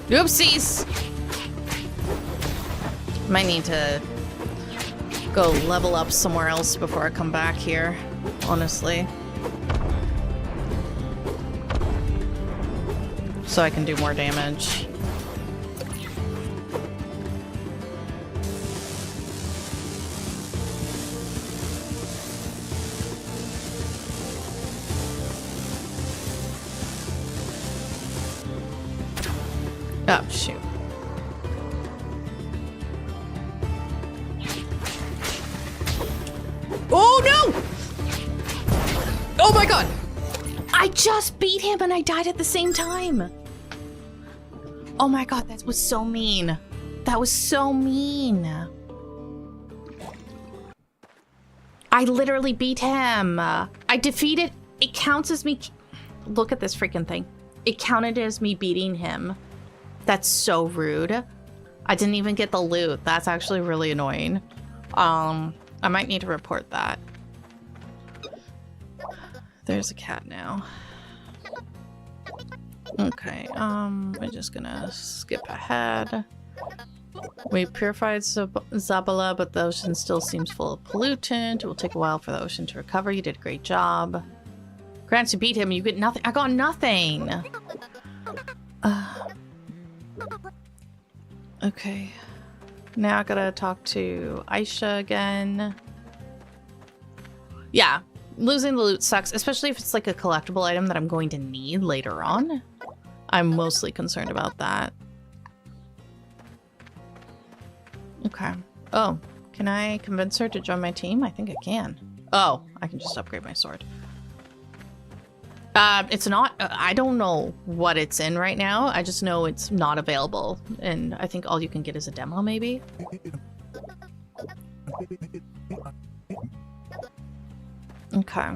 Oopsies! Might need to go level up somewhere else before I come back here, honestly. So I can do more damage. Oh, shoot. Oh, no! Oh, my God! I just beat him and I died at the same time. Oh, my God, that was so mean. That was so mean. I literally beat him. I defeated... It counts as me... Look at this freaking thing. It counted as me beating him. That's so rude. I didn't even get the loot. That's actually really annoying. I might need to report that. There's a cat now. Okay, we're just gonna skip ahead. We purified Zabala, but the ocean still seems full of pollutant. It will take a while for the ocean to recover. You did a great job. Grant, you beat him. You get nothing. I got nothing. Okay. Now I gotta talk to Aisha again. Yeah, losing the loot sucks, especially if it's like a collectible item that I'm going to need later on. I'm mostly concerned about that. Okay. Oh, can I convince her to join my team? I think I can. Oh, I can just upgrade my sword. It's not, I don't know what it's in right now. I just know it's not available. And I think all you can get is a demo, maybe? Okay.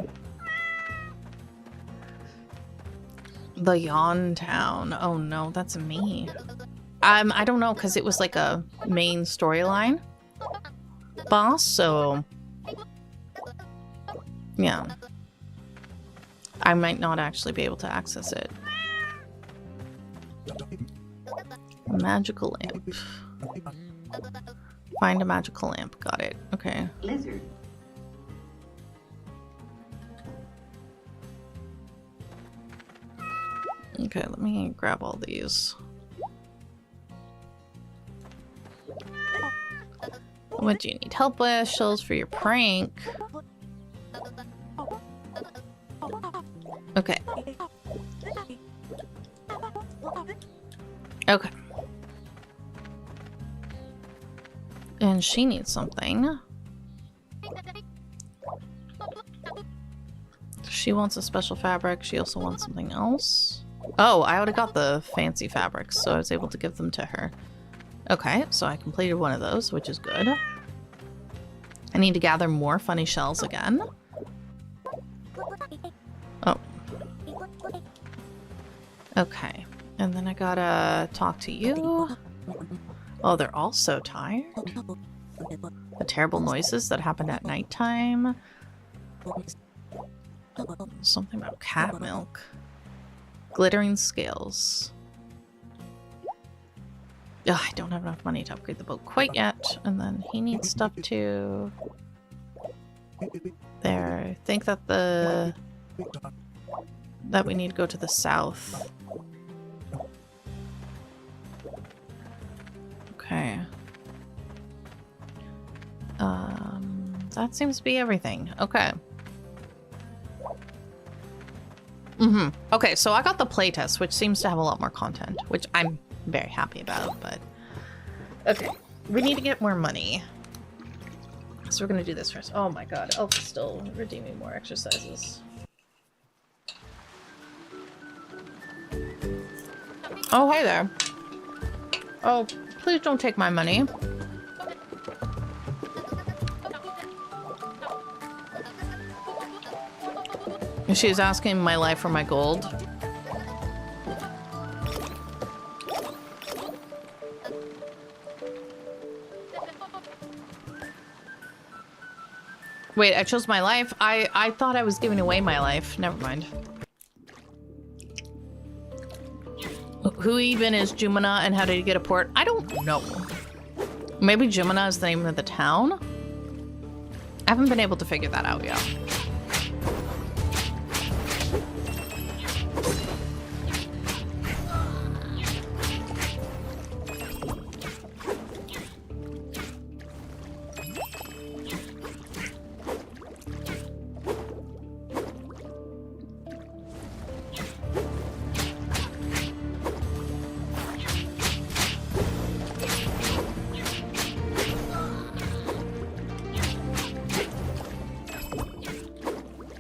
The Yawn Town. Oh no, that's me. I don't know, because it was like a main storyline boss, so Yeah. I might not actually be able to access it. Magical lamp. Find a magical lamp. Got it. Okay. Lizard. Okay, let me grab all these. What do you need help with? Shells for your prank. Okay. Okay. And she needs something. She wants a special fabric. She also wants something else. Oh, I already got the fancy fabrics, so I was able to give them to her. Okay, so I completed one of those, which is good. I need to gather more funny shells again. Oh. Okay, and then I gotta talk to you. Oh, they're all so tired. The terrible noises that happened at nighttime. Something about cat milk. Glittering scales. Ugh, I don't have enough money to upgrade the boat quite yet. And then he needs stuff too. There. I think that we need to go to the south. Okay. That seems to be everything. Okay. Okay, so I got the playtest, which seems to have a lot more content, which I'm very happy about, but... Okay, we need to get more money. So we're gonna do this first. Oh my god, Elf is still redeeming more exercises. Oh, hey there. Oh, please don't take my money. She's asking my life for my gold. Wait, I chose my life? I thought I was giving away my life. Never mind. Who even is Jumanah and how did he get a port? I don't know. Maybe Jumanah is the name of the town? I haven't been able to figure that out yet.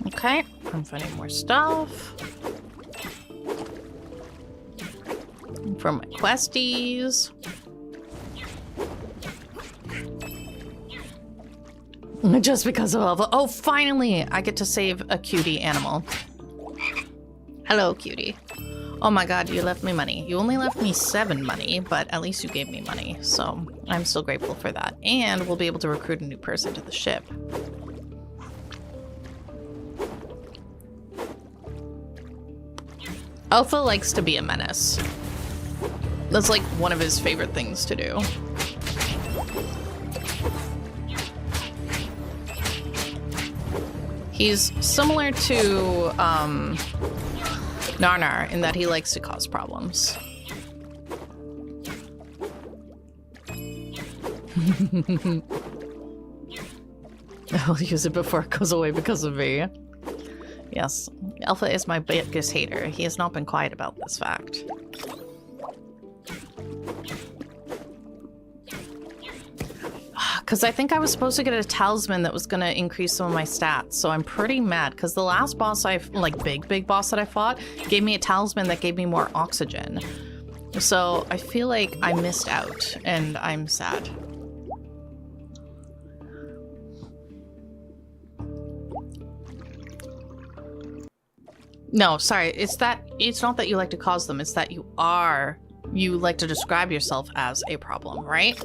Okay, I'm finding more stuff. For my questies. Just because of Alpha. Oh, finally! I get to save a cutie animal. Hello, cutie. Oh my god, you left me money. You only left me 7 money, but at least you gave me money. So I'm still grateful for that. And we'll be able to recruit a new person to the ship. Alpha likes to be a menace. That's like one of his favorite things to do. He's similar to Narnar in that he likes to cause problems. I'll use it before it goes away because of me. Yes, Alpha is my biggest hater. He has not been quiet about this fact. Because I think I was supposed to get a talisman that was going to increase some of my stats, so I'm pretty mad. Because the last boss big boss that I fought, gave me a talisman that gave me more oxygen. So I feel like I missed out, and I'm sad. No, sorry, it's not that you like to cause them, it's that you like to describe yourself as a problem, right?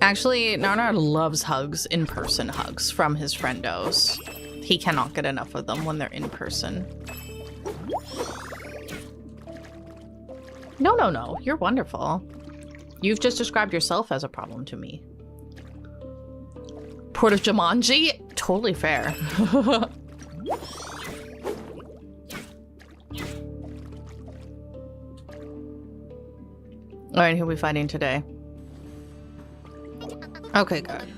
Actually, Narnar loves hugs, in-person hugs from his friendos. He cannot get enough of them when they're in person. No, no, no. You're wonderful. You've just described yourself as a problem to me. Port of Jumanji? Totally fair. Alright, who are we fighting today? Okay, good.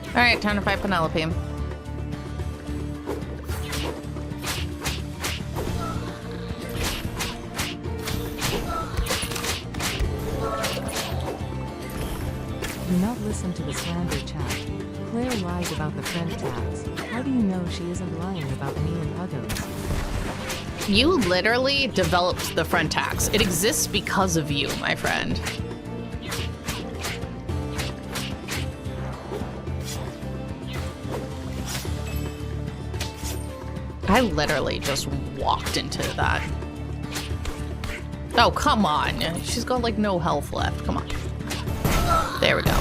Alright, time to fight Penelope. Do not listen to the slander chat. Claire lies about the friend tags. How do you know she isn't lying about me and Puggos? You literally developed the friend tax. It exists because of you, my friend. I literally just walked into that. Oh, come on. She's got like no health left. Come on. There we go.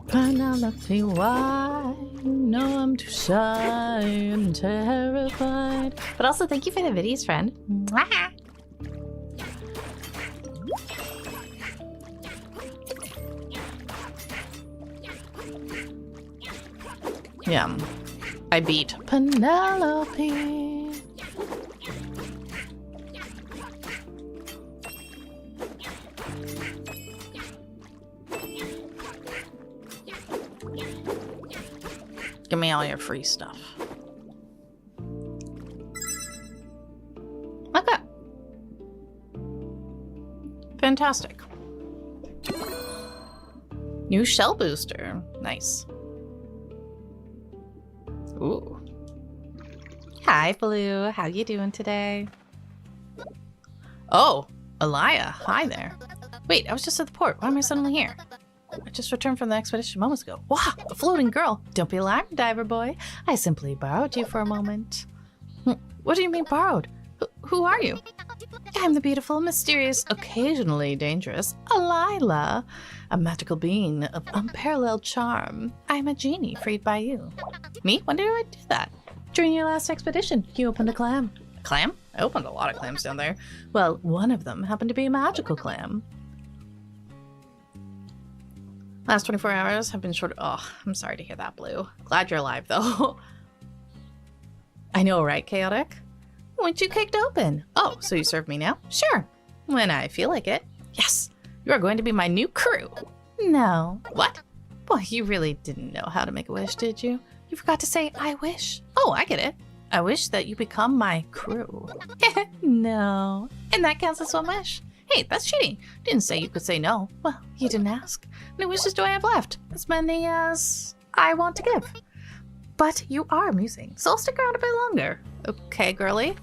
Penelope, why? No, I'm too shy and terrified. But also, thank you for the videos, friend. Mwah. Yeah, I beat Penelope. Give me all your free stuff. Okay. Fantastic. New shell booster. Nice. Ooh. Hi, Blue. How you doing today? Oh, Elia. Hi there. Wait, I was just at the port. Why am I suddenly here? I just returned from the expedition moments ago. Wow, a floating girl. Don't be alarmed, diver boy. I simply borrowed you for a moment. What do you mean borrowed? Who are you? I'm the beautiful, mysterious, occasionally dangerous Alila, a magical being of unparalleled charm. I'm a genie freed by you. Me? When did I do that? During your last expedition, you opened a clam. A clam? I opened a lot of clams down there. Well, one of them happened to be a magical clam. Last 24 hours have been short. Oh, I'm sorry to hear that, Blue. Glad you're alive, though. I know, right, Chaotic? Weren't you kicked open? Oh, so you serve me now? Sure. When I feel like it. Yes, you are going to be my new crew. No. What? Boy, you really didn't know how to make a wish, did you? You forgot to say, I wish. Oh, I get it. I wish that you become my crew. No. And that counts as one wish. Hey, that's cheating. Didn't say you could say no. Well, you didn't ask. How many wishes do I have left? As many as I want to give. But you are amusing, so I'll stick around a bit longer. Okay, girly.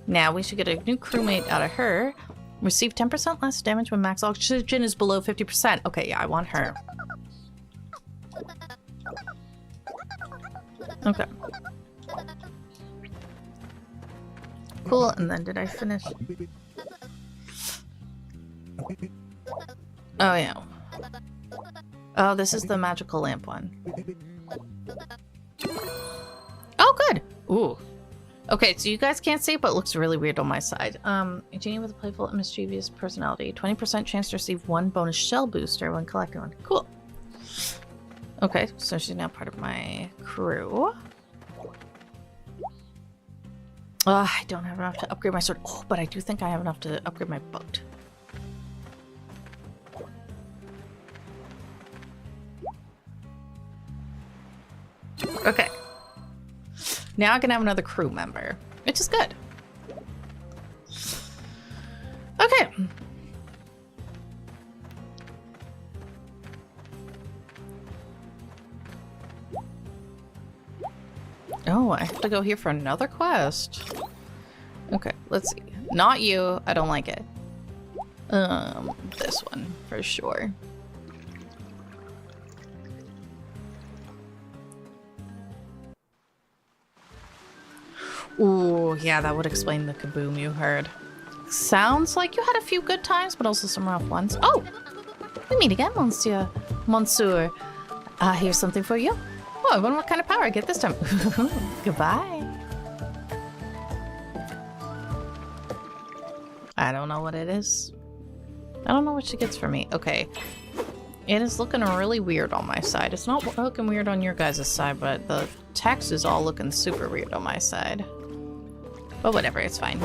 Now we should get a new crewmate out of her. Receive 10% less damage when max oxygen is below 50%. Okay, yeah, I want her. Okay. Cool, and then did I finish? Oh, yeah. Oh, this is the magical lamp one. Oh, good. Ooh. Okay, so you guys can't see, but it looks really weird on my side. A genie with a playful and mischievous personality. 20% chance to receive one bonus shell booster when collecting one. Cool. Okay, so she's now part of my crew. I don't have enough to upgrade my sword. Oh, but I do think I have enough to upgrade my boat. Okay. Now I can have another crew member, which is good. Okay. Oh, I have to go here for another quest. Okay, let's see. Not you. I don't like it. This one for sure. Ooh, yeah, that would explain the kaboom you heard. Sounds like you had a few good times, but also some rough ones. Oh, we meet again, Monsieur. Monsieur. Here's something for you. Oh, I wonder what kind of power I get this time. Goodbye. I don't know what it is. I don't know what she gets for me. Okay. It is looking really weird on my side. It's not looking weird on your guys' side, but the text is all looking super weird on my side. But whatever, it's fine.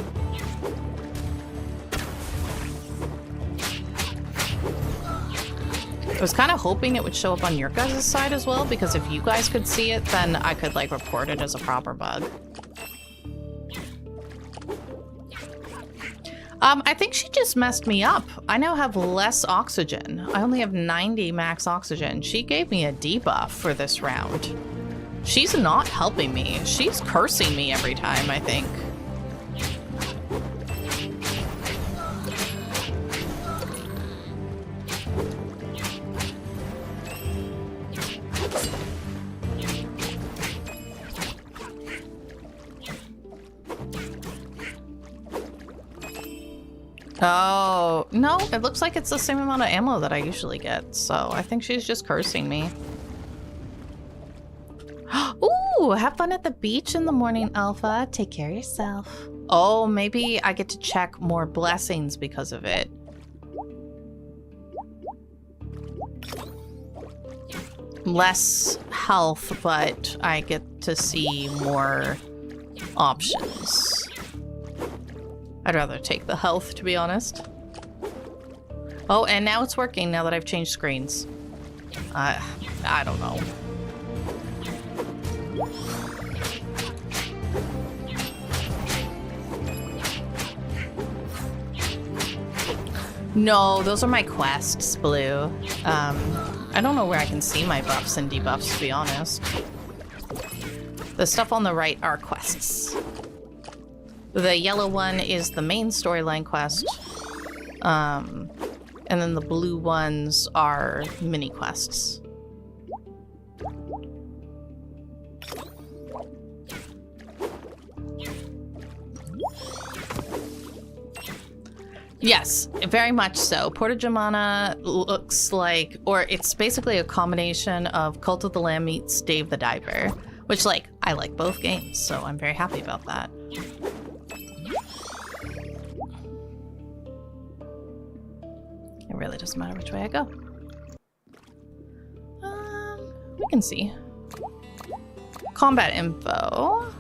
I was kind of hoping it would show up on your guys' side as well, because if you guys could see it, then I could, like, report it as a proper bug. I think she just messed me up. I now have less oxygen. I only have 90 max oxygen. She gave me a debuff for this round. She's not helping me. She's cursing me every time, I think. Oh, no, it looks like it's the same amount of ammo that I usually get, so I think she's just cursing me. Ooh, have fun at the beach in the morning, Alpha. Take care of yourself. Oh, maybe I get to check more blessings because of it. Less health, but I get to see more options. I'd rather take the health, to be honest. Oh, and now it's working now that I've changed screens. I don't know. No, those are my quests, Blue. I don't know where I can see my buffs and debuffs, to be honest. The stuff on the right are quests. The yellow one is the main storyline quest. And then the blue ones are mini quests. Yes, very much so. Port of Jumanah looks like, or it's basically a combination of Cult of the Lamb meets Dave the Diver, which, like, I like both games, so I'm very happy about that. It really doesn't matter which way I go. We can see. Combat info.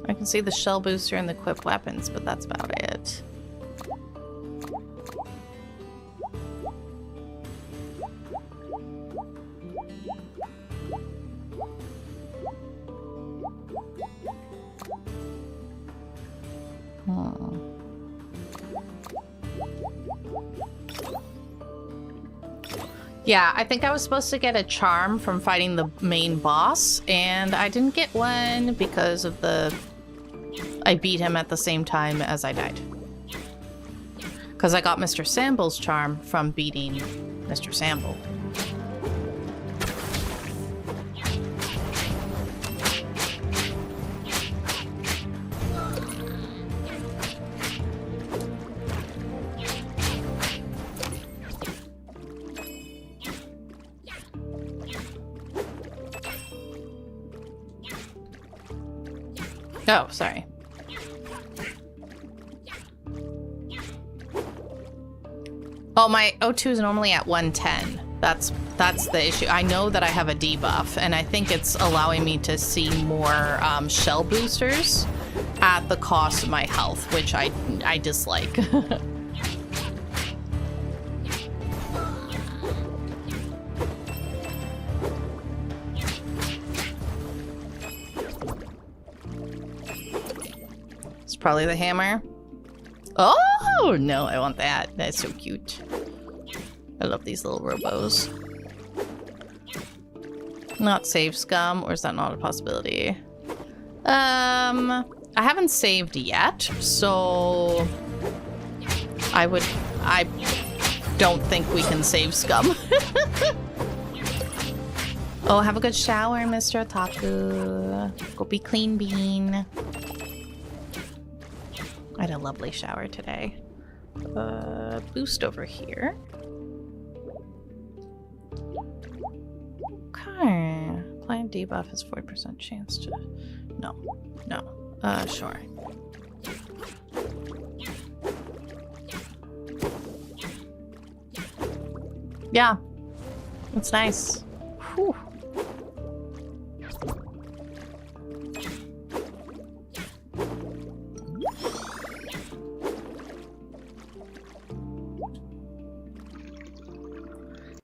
I can see the shell booster and the equipped weapons, but that's about it. Yeah, I think I was supposed to get a charm from fighting the main boss, and I didn't get one because of the... I beat him at the same time as I died. Because I got Mr. Samble's charm from beating Mr. Samble. Oh, sorry. Oh, my O2 is normally at 110. That's the issue. I know that I have a debuff, and I think it's allowing me to see more shell boosters at the cost of my health, which I dislike. Probably the hammer. Oh, no, I want that. That's so cute. I love these little robos. Not save scum, or is that not a possibility? I haven't saved yet, so I I don't think we can save Scum. Oh, have a good shower, Mr. Otaku. Go be clean bean. I had a lovely shower today. Boost over here. Okay. Plant debuff has 40% chance to... No. Sure. Yeah. It's nice. Whew.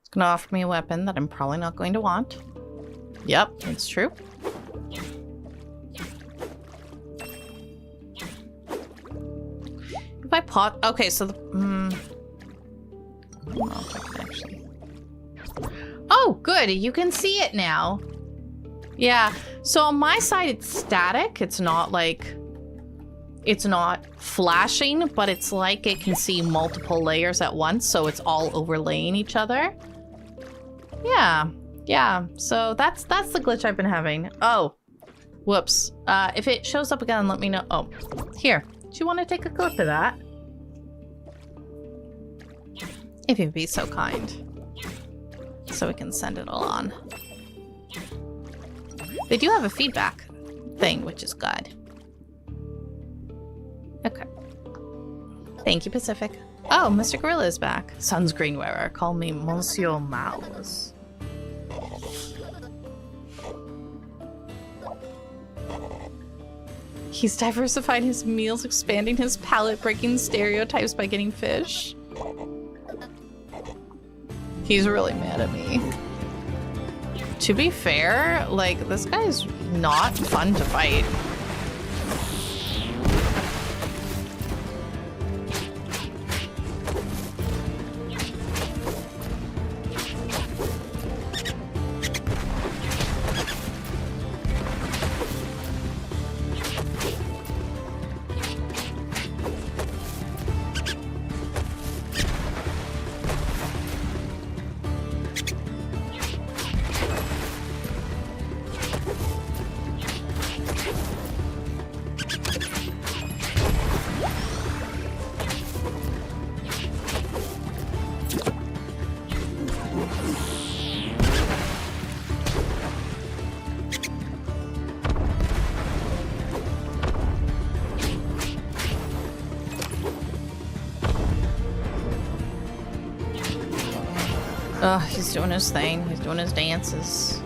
It's gonna offer me a weapon that I'm probably not going to want. Yep, it's true. If I pot... Okay, so the... I don't know if I can actually... Oh, good. You can see it now. Yeah. So on my side, it's static. It's not like... It's not flashing, but it's like it can see multiple layers at once, so it's all overlaying each other. Yeah. Yeah. So that's the glitch I've been having. Oh. Whoops. If it shows up again, let me know. Oh. Here. Do you want to take a clip of that? If you'd be so kind. So we can send it all on. They do have a feedback thing, which is good. Okay. Thank you, Pacific. Oh, Mr. Gorilla is back. Sunscreen wearer. Call me Monsieur Mouse. He's diversified his meals, expanding his palate, breaking stereotypes by getting fish. He's really mad at me. To be fair, like, this guy's not fun to fight. Ugh, he's doing his thing. He's doing his dances.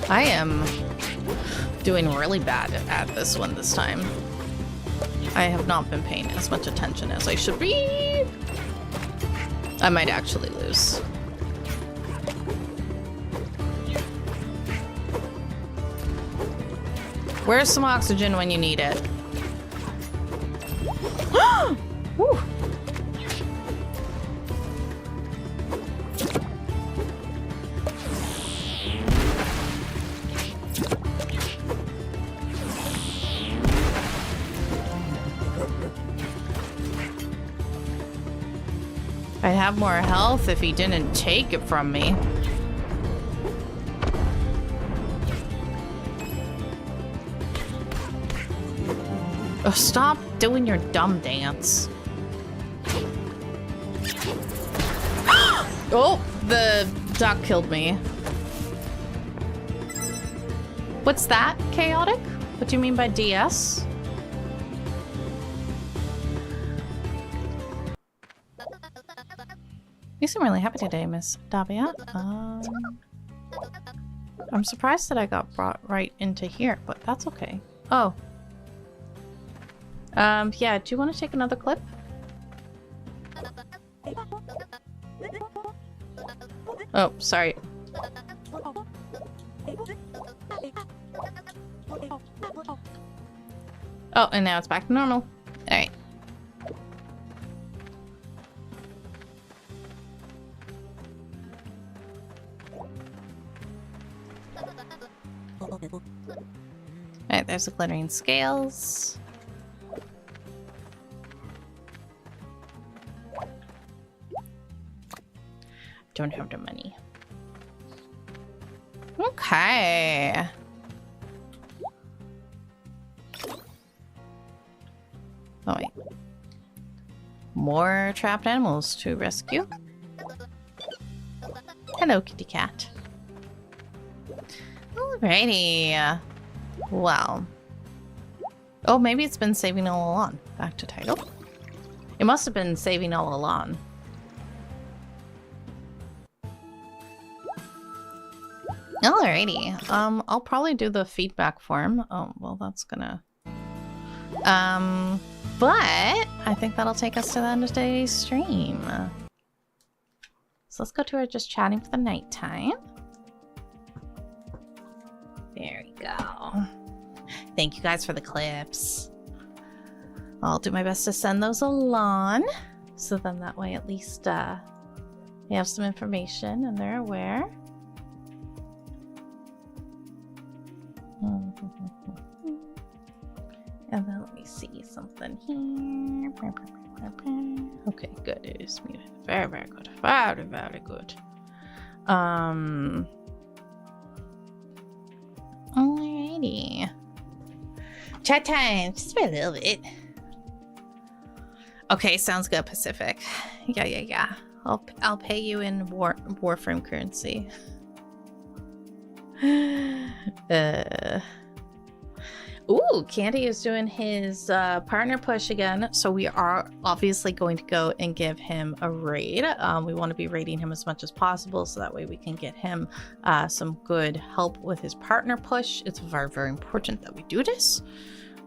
I am doing really bad at this one this time. I have not been paying as much attention as I should be. I might actually lose. Where's some oxygen when you need it? Whew. I'd have more health if he didn't take it from me. Oh, stop doing your dumb dance. Oh, the duck killed me. What's that, chaotic? What do you mean by DS? You seem really happy today, Miss Davia. I'm surprised that I got brought right into here, but that's okay. Oh. Yeah, do you want to take another clip? Oh, sorry. Oh, and now it's back to normal. Alright. Alright, there's the glittering scales. Don't have the money. Okay. Oh wait. More trapped animals to rescue. Hello, kitty cat. Alrighty. Well. Oh, maybe it's been saving all along. Back to title. It must have been saving all along. Alrighty. I'll probably do the feedback form. Oh, well, that's gonna... But I think that'll take us to the end of today's stream. So let's go to our just chatting for the nighttime. There we go. Thank you guys for the clips. I'll do my best to send those along. So then that way at least they have some information and they're aware. And then let me see something here. Okay, good. It is muted. Very, very good. Very, very good. Alrighty. Chat time, just for a little bit. Okay, sounds good, Pacific. Yeah. I'll pay you in Warframe currency. Ooh, Candy is doing his partner push again, so we are obviously going to go and give him a raid. We want to be raiding him as much as possible, so that way we can get him some good help with his partner push. It's very, very important that we do this.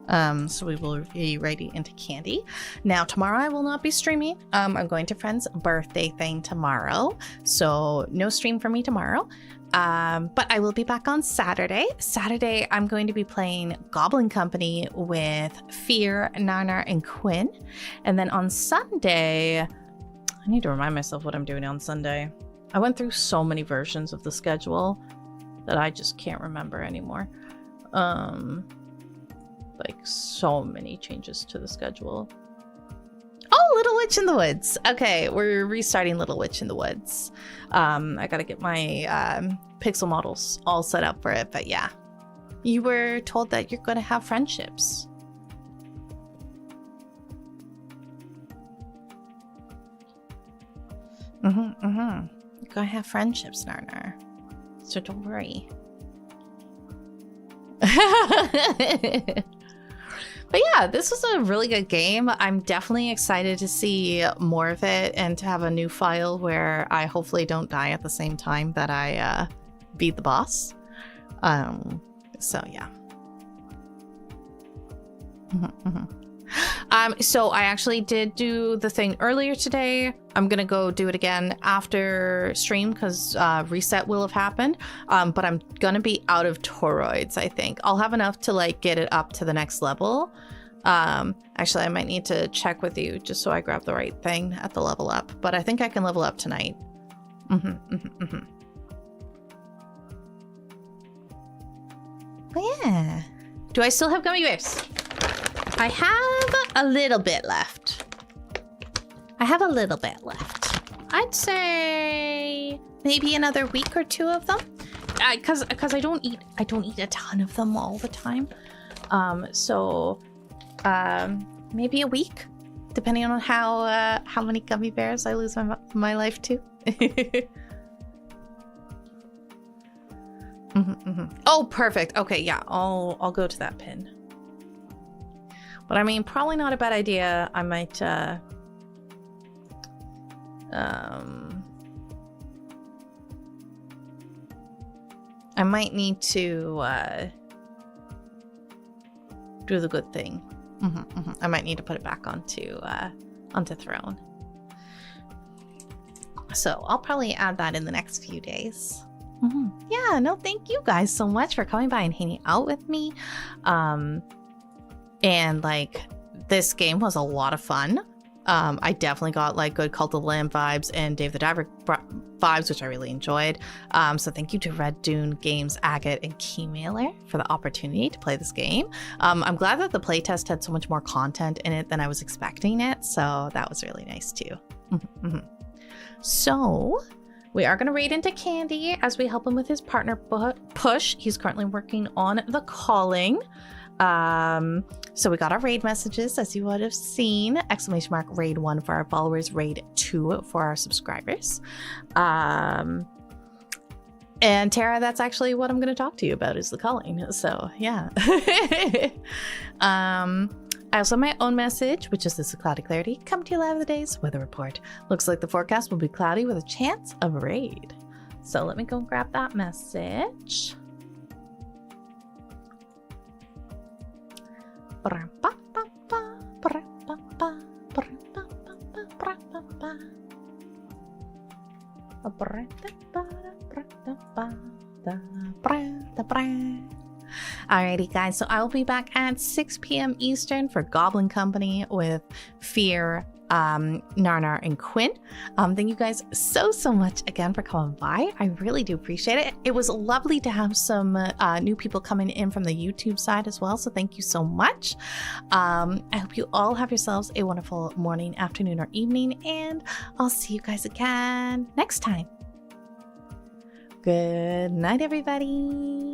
So we will be raiding into Candy. Now, tomorrow I will not be streaming. I'm going to friend's birthday thing tomorrow, so no stream for me tomorrow. But I will be back on Saturday. Saturday, I'm going to be playing Goblin Company with Fear, Nana, and Quinn. And then on Sunday, I need to remind myself what I'm doing on Sunday. I went through so many versions of the schedule that I just can't remember anymore. Like so many changes to the schedule. Oh, Little Witch in the Woods. Okay, we're restarting Little Witch in the Woods. I gotta get my pixel models all set up for it, but yeah. You were told that you're gonna have friendships. You're gonna have friendships, Narnar. So don't worry. But yeah, this was a really good game. I'm definitely excited to see more of it and to have a new file where I hopefully don't die at the same time that I beat the boss. So yeah. So I actually did do the thing earlier today. I'm gonna go do it again after stream because reset will have happened. But I'm gonna be out of toroids, I think. I'll have enough to like get it up to the next level. Actually, I might need to check with you just so I grab the right thing at the level up. But I think I can level up tonight. Oh yeah. Do I still have gummy bears? I have a little bit left. I'd say maybe another week or two of them. Cause I don't eat a ton of them all the time. So maybe a week, depending on how many gummy bears I lose my life to. Oh, perfect. Okay, yeah, I'll go to that pin. But I mean, probably not a bad idea. I might need to do the good thing. I might need to put it back onto Throne. So I'll probably add that in the next few days. Yeah, no, thank you guys so much for coming by and hanging out with me. And like, this game was a lot of fun. I definitely got like good Cult of the Lamb vibes and Dave the Diver vibes, which I really enjoyed. So thank you to Red Dune Games, Agate, and Keymailer for the opportunity to play this game. I'm glad that the playtest had so much more content in it than I was expecting it, so that was really nice too. So we are going to raid into Candy as we help him with his partner push. He's currently working on The Calling. So we got our raid messages, as you would have seen. Exclamation mark raid 1 for our followers, raid 2 for our subscribers. And Tara, that's actually what I'm going to talk to you about, is The Calling. So yeah. I also have my own message, which is this: cloudy clarity. Come to you live of the day's weather report. Looks like the forecast will be cloudy with a chance of raid. So let me go grab that message. Alrighty, guys, so I'll be back at 6 p.m. Eastern for Goblin Company with Fear, Narnar, and Quinn. Thank you guys so much again for coming by. I really do appreciate it. It was lovely to have some new people coming in from the YouTube side as well, so thank you so much. I hope you all have yourselves a wonderful morning, afternoon, or evening, and I'll see you guys again next time. Good night, everybody.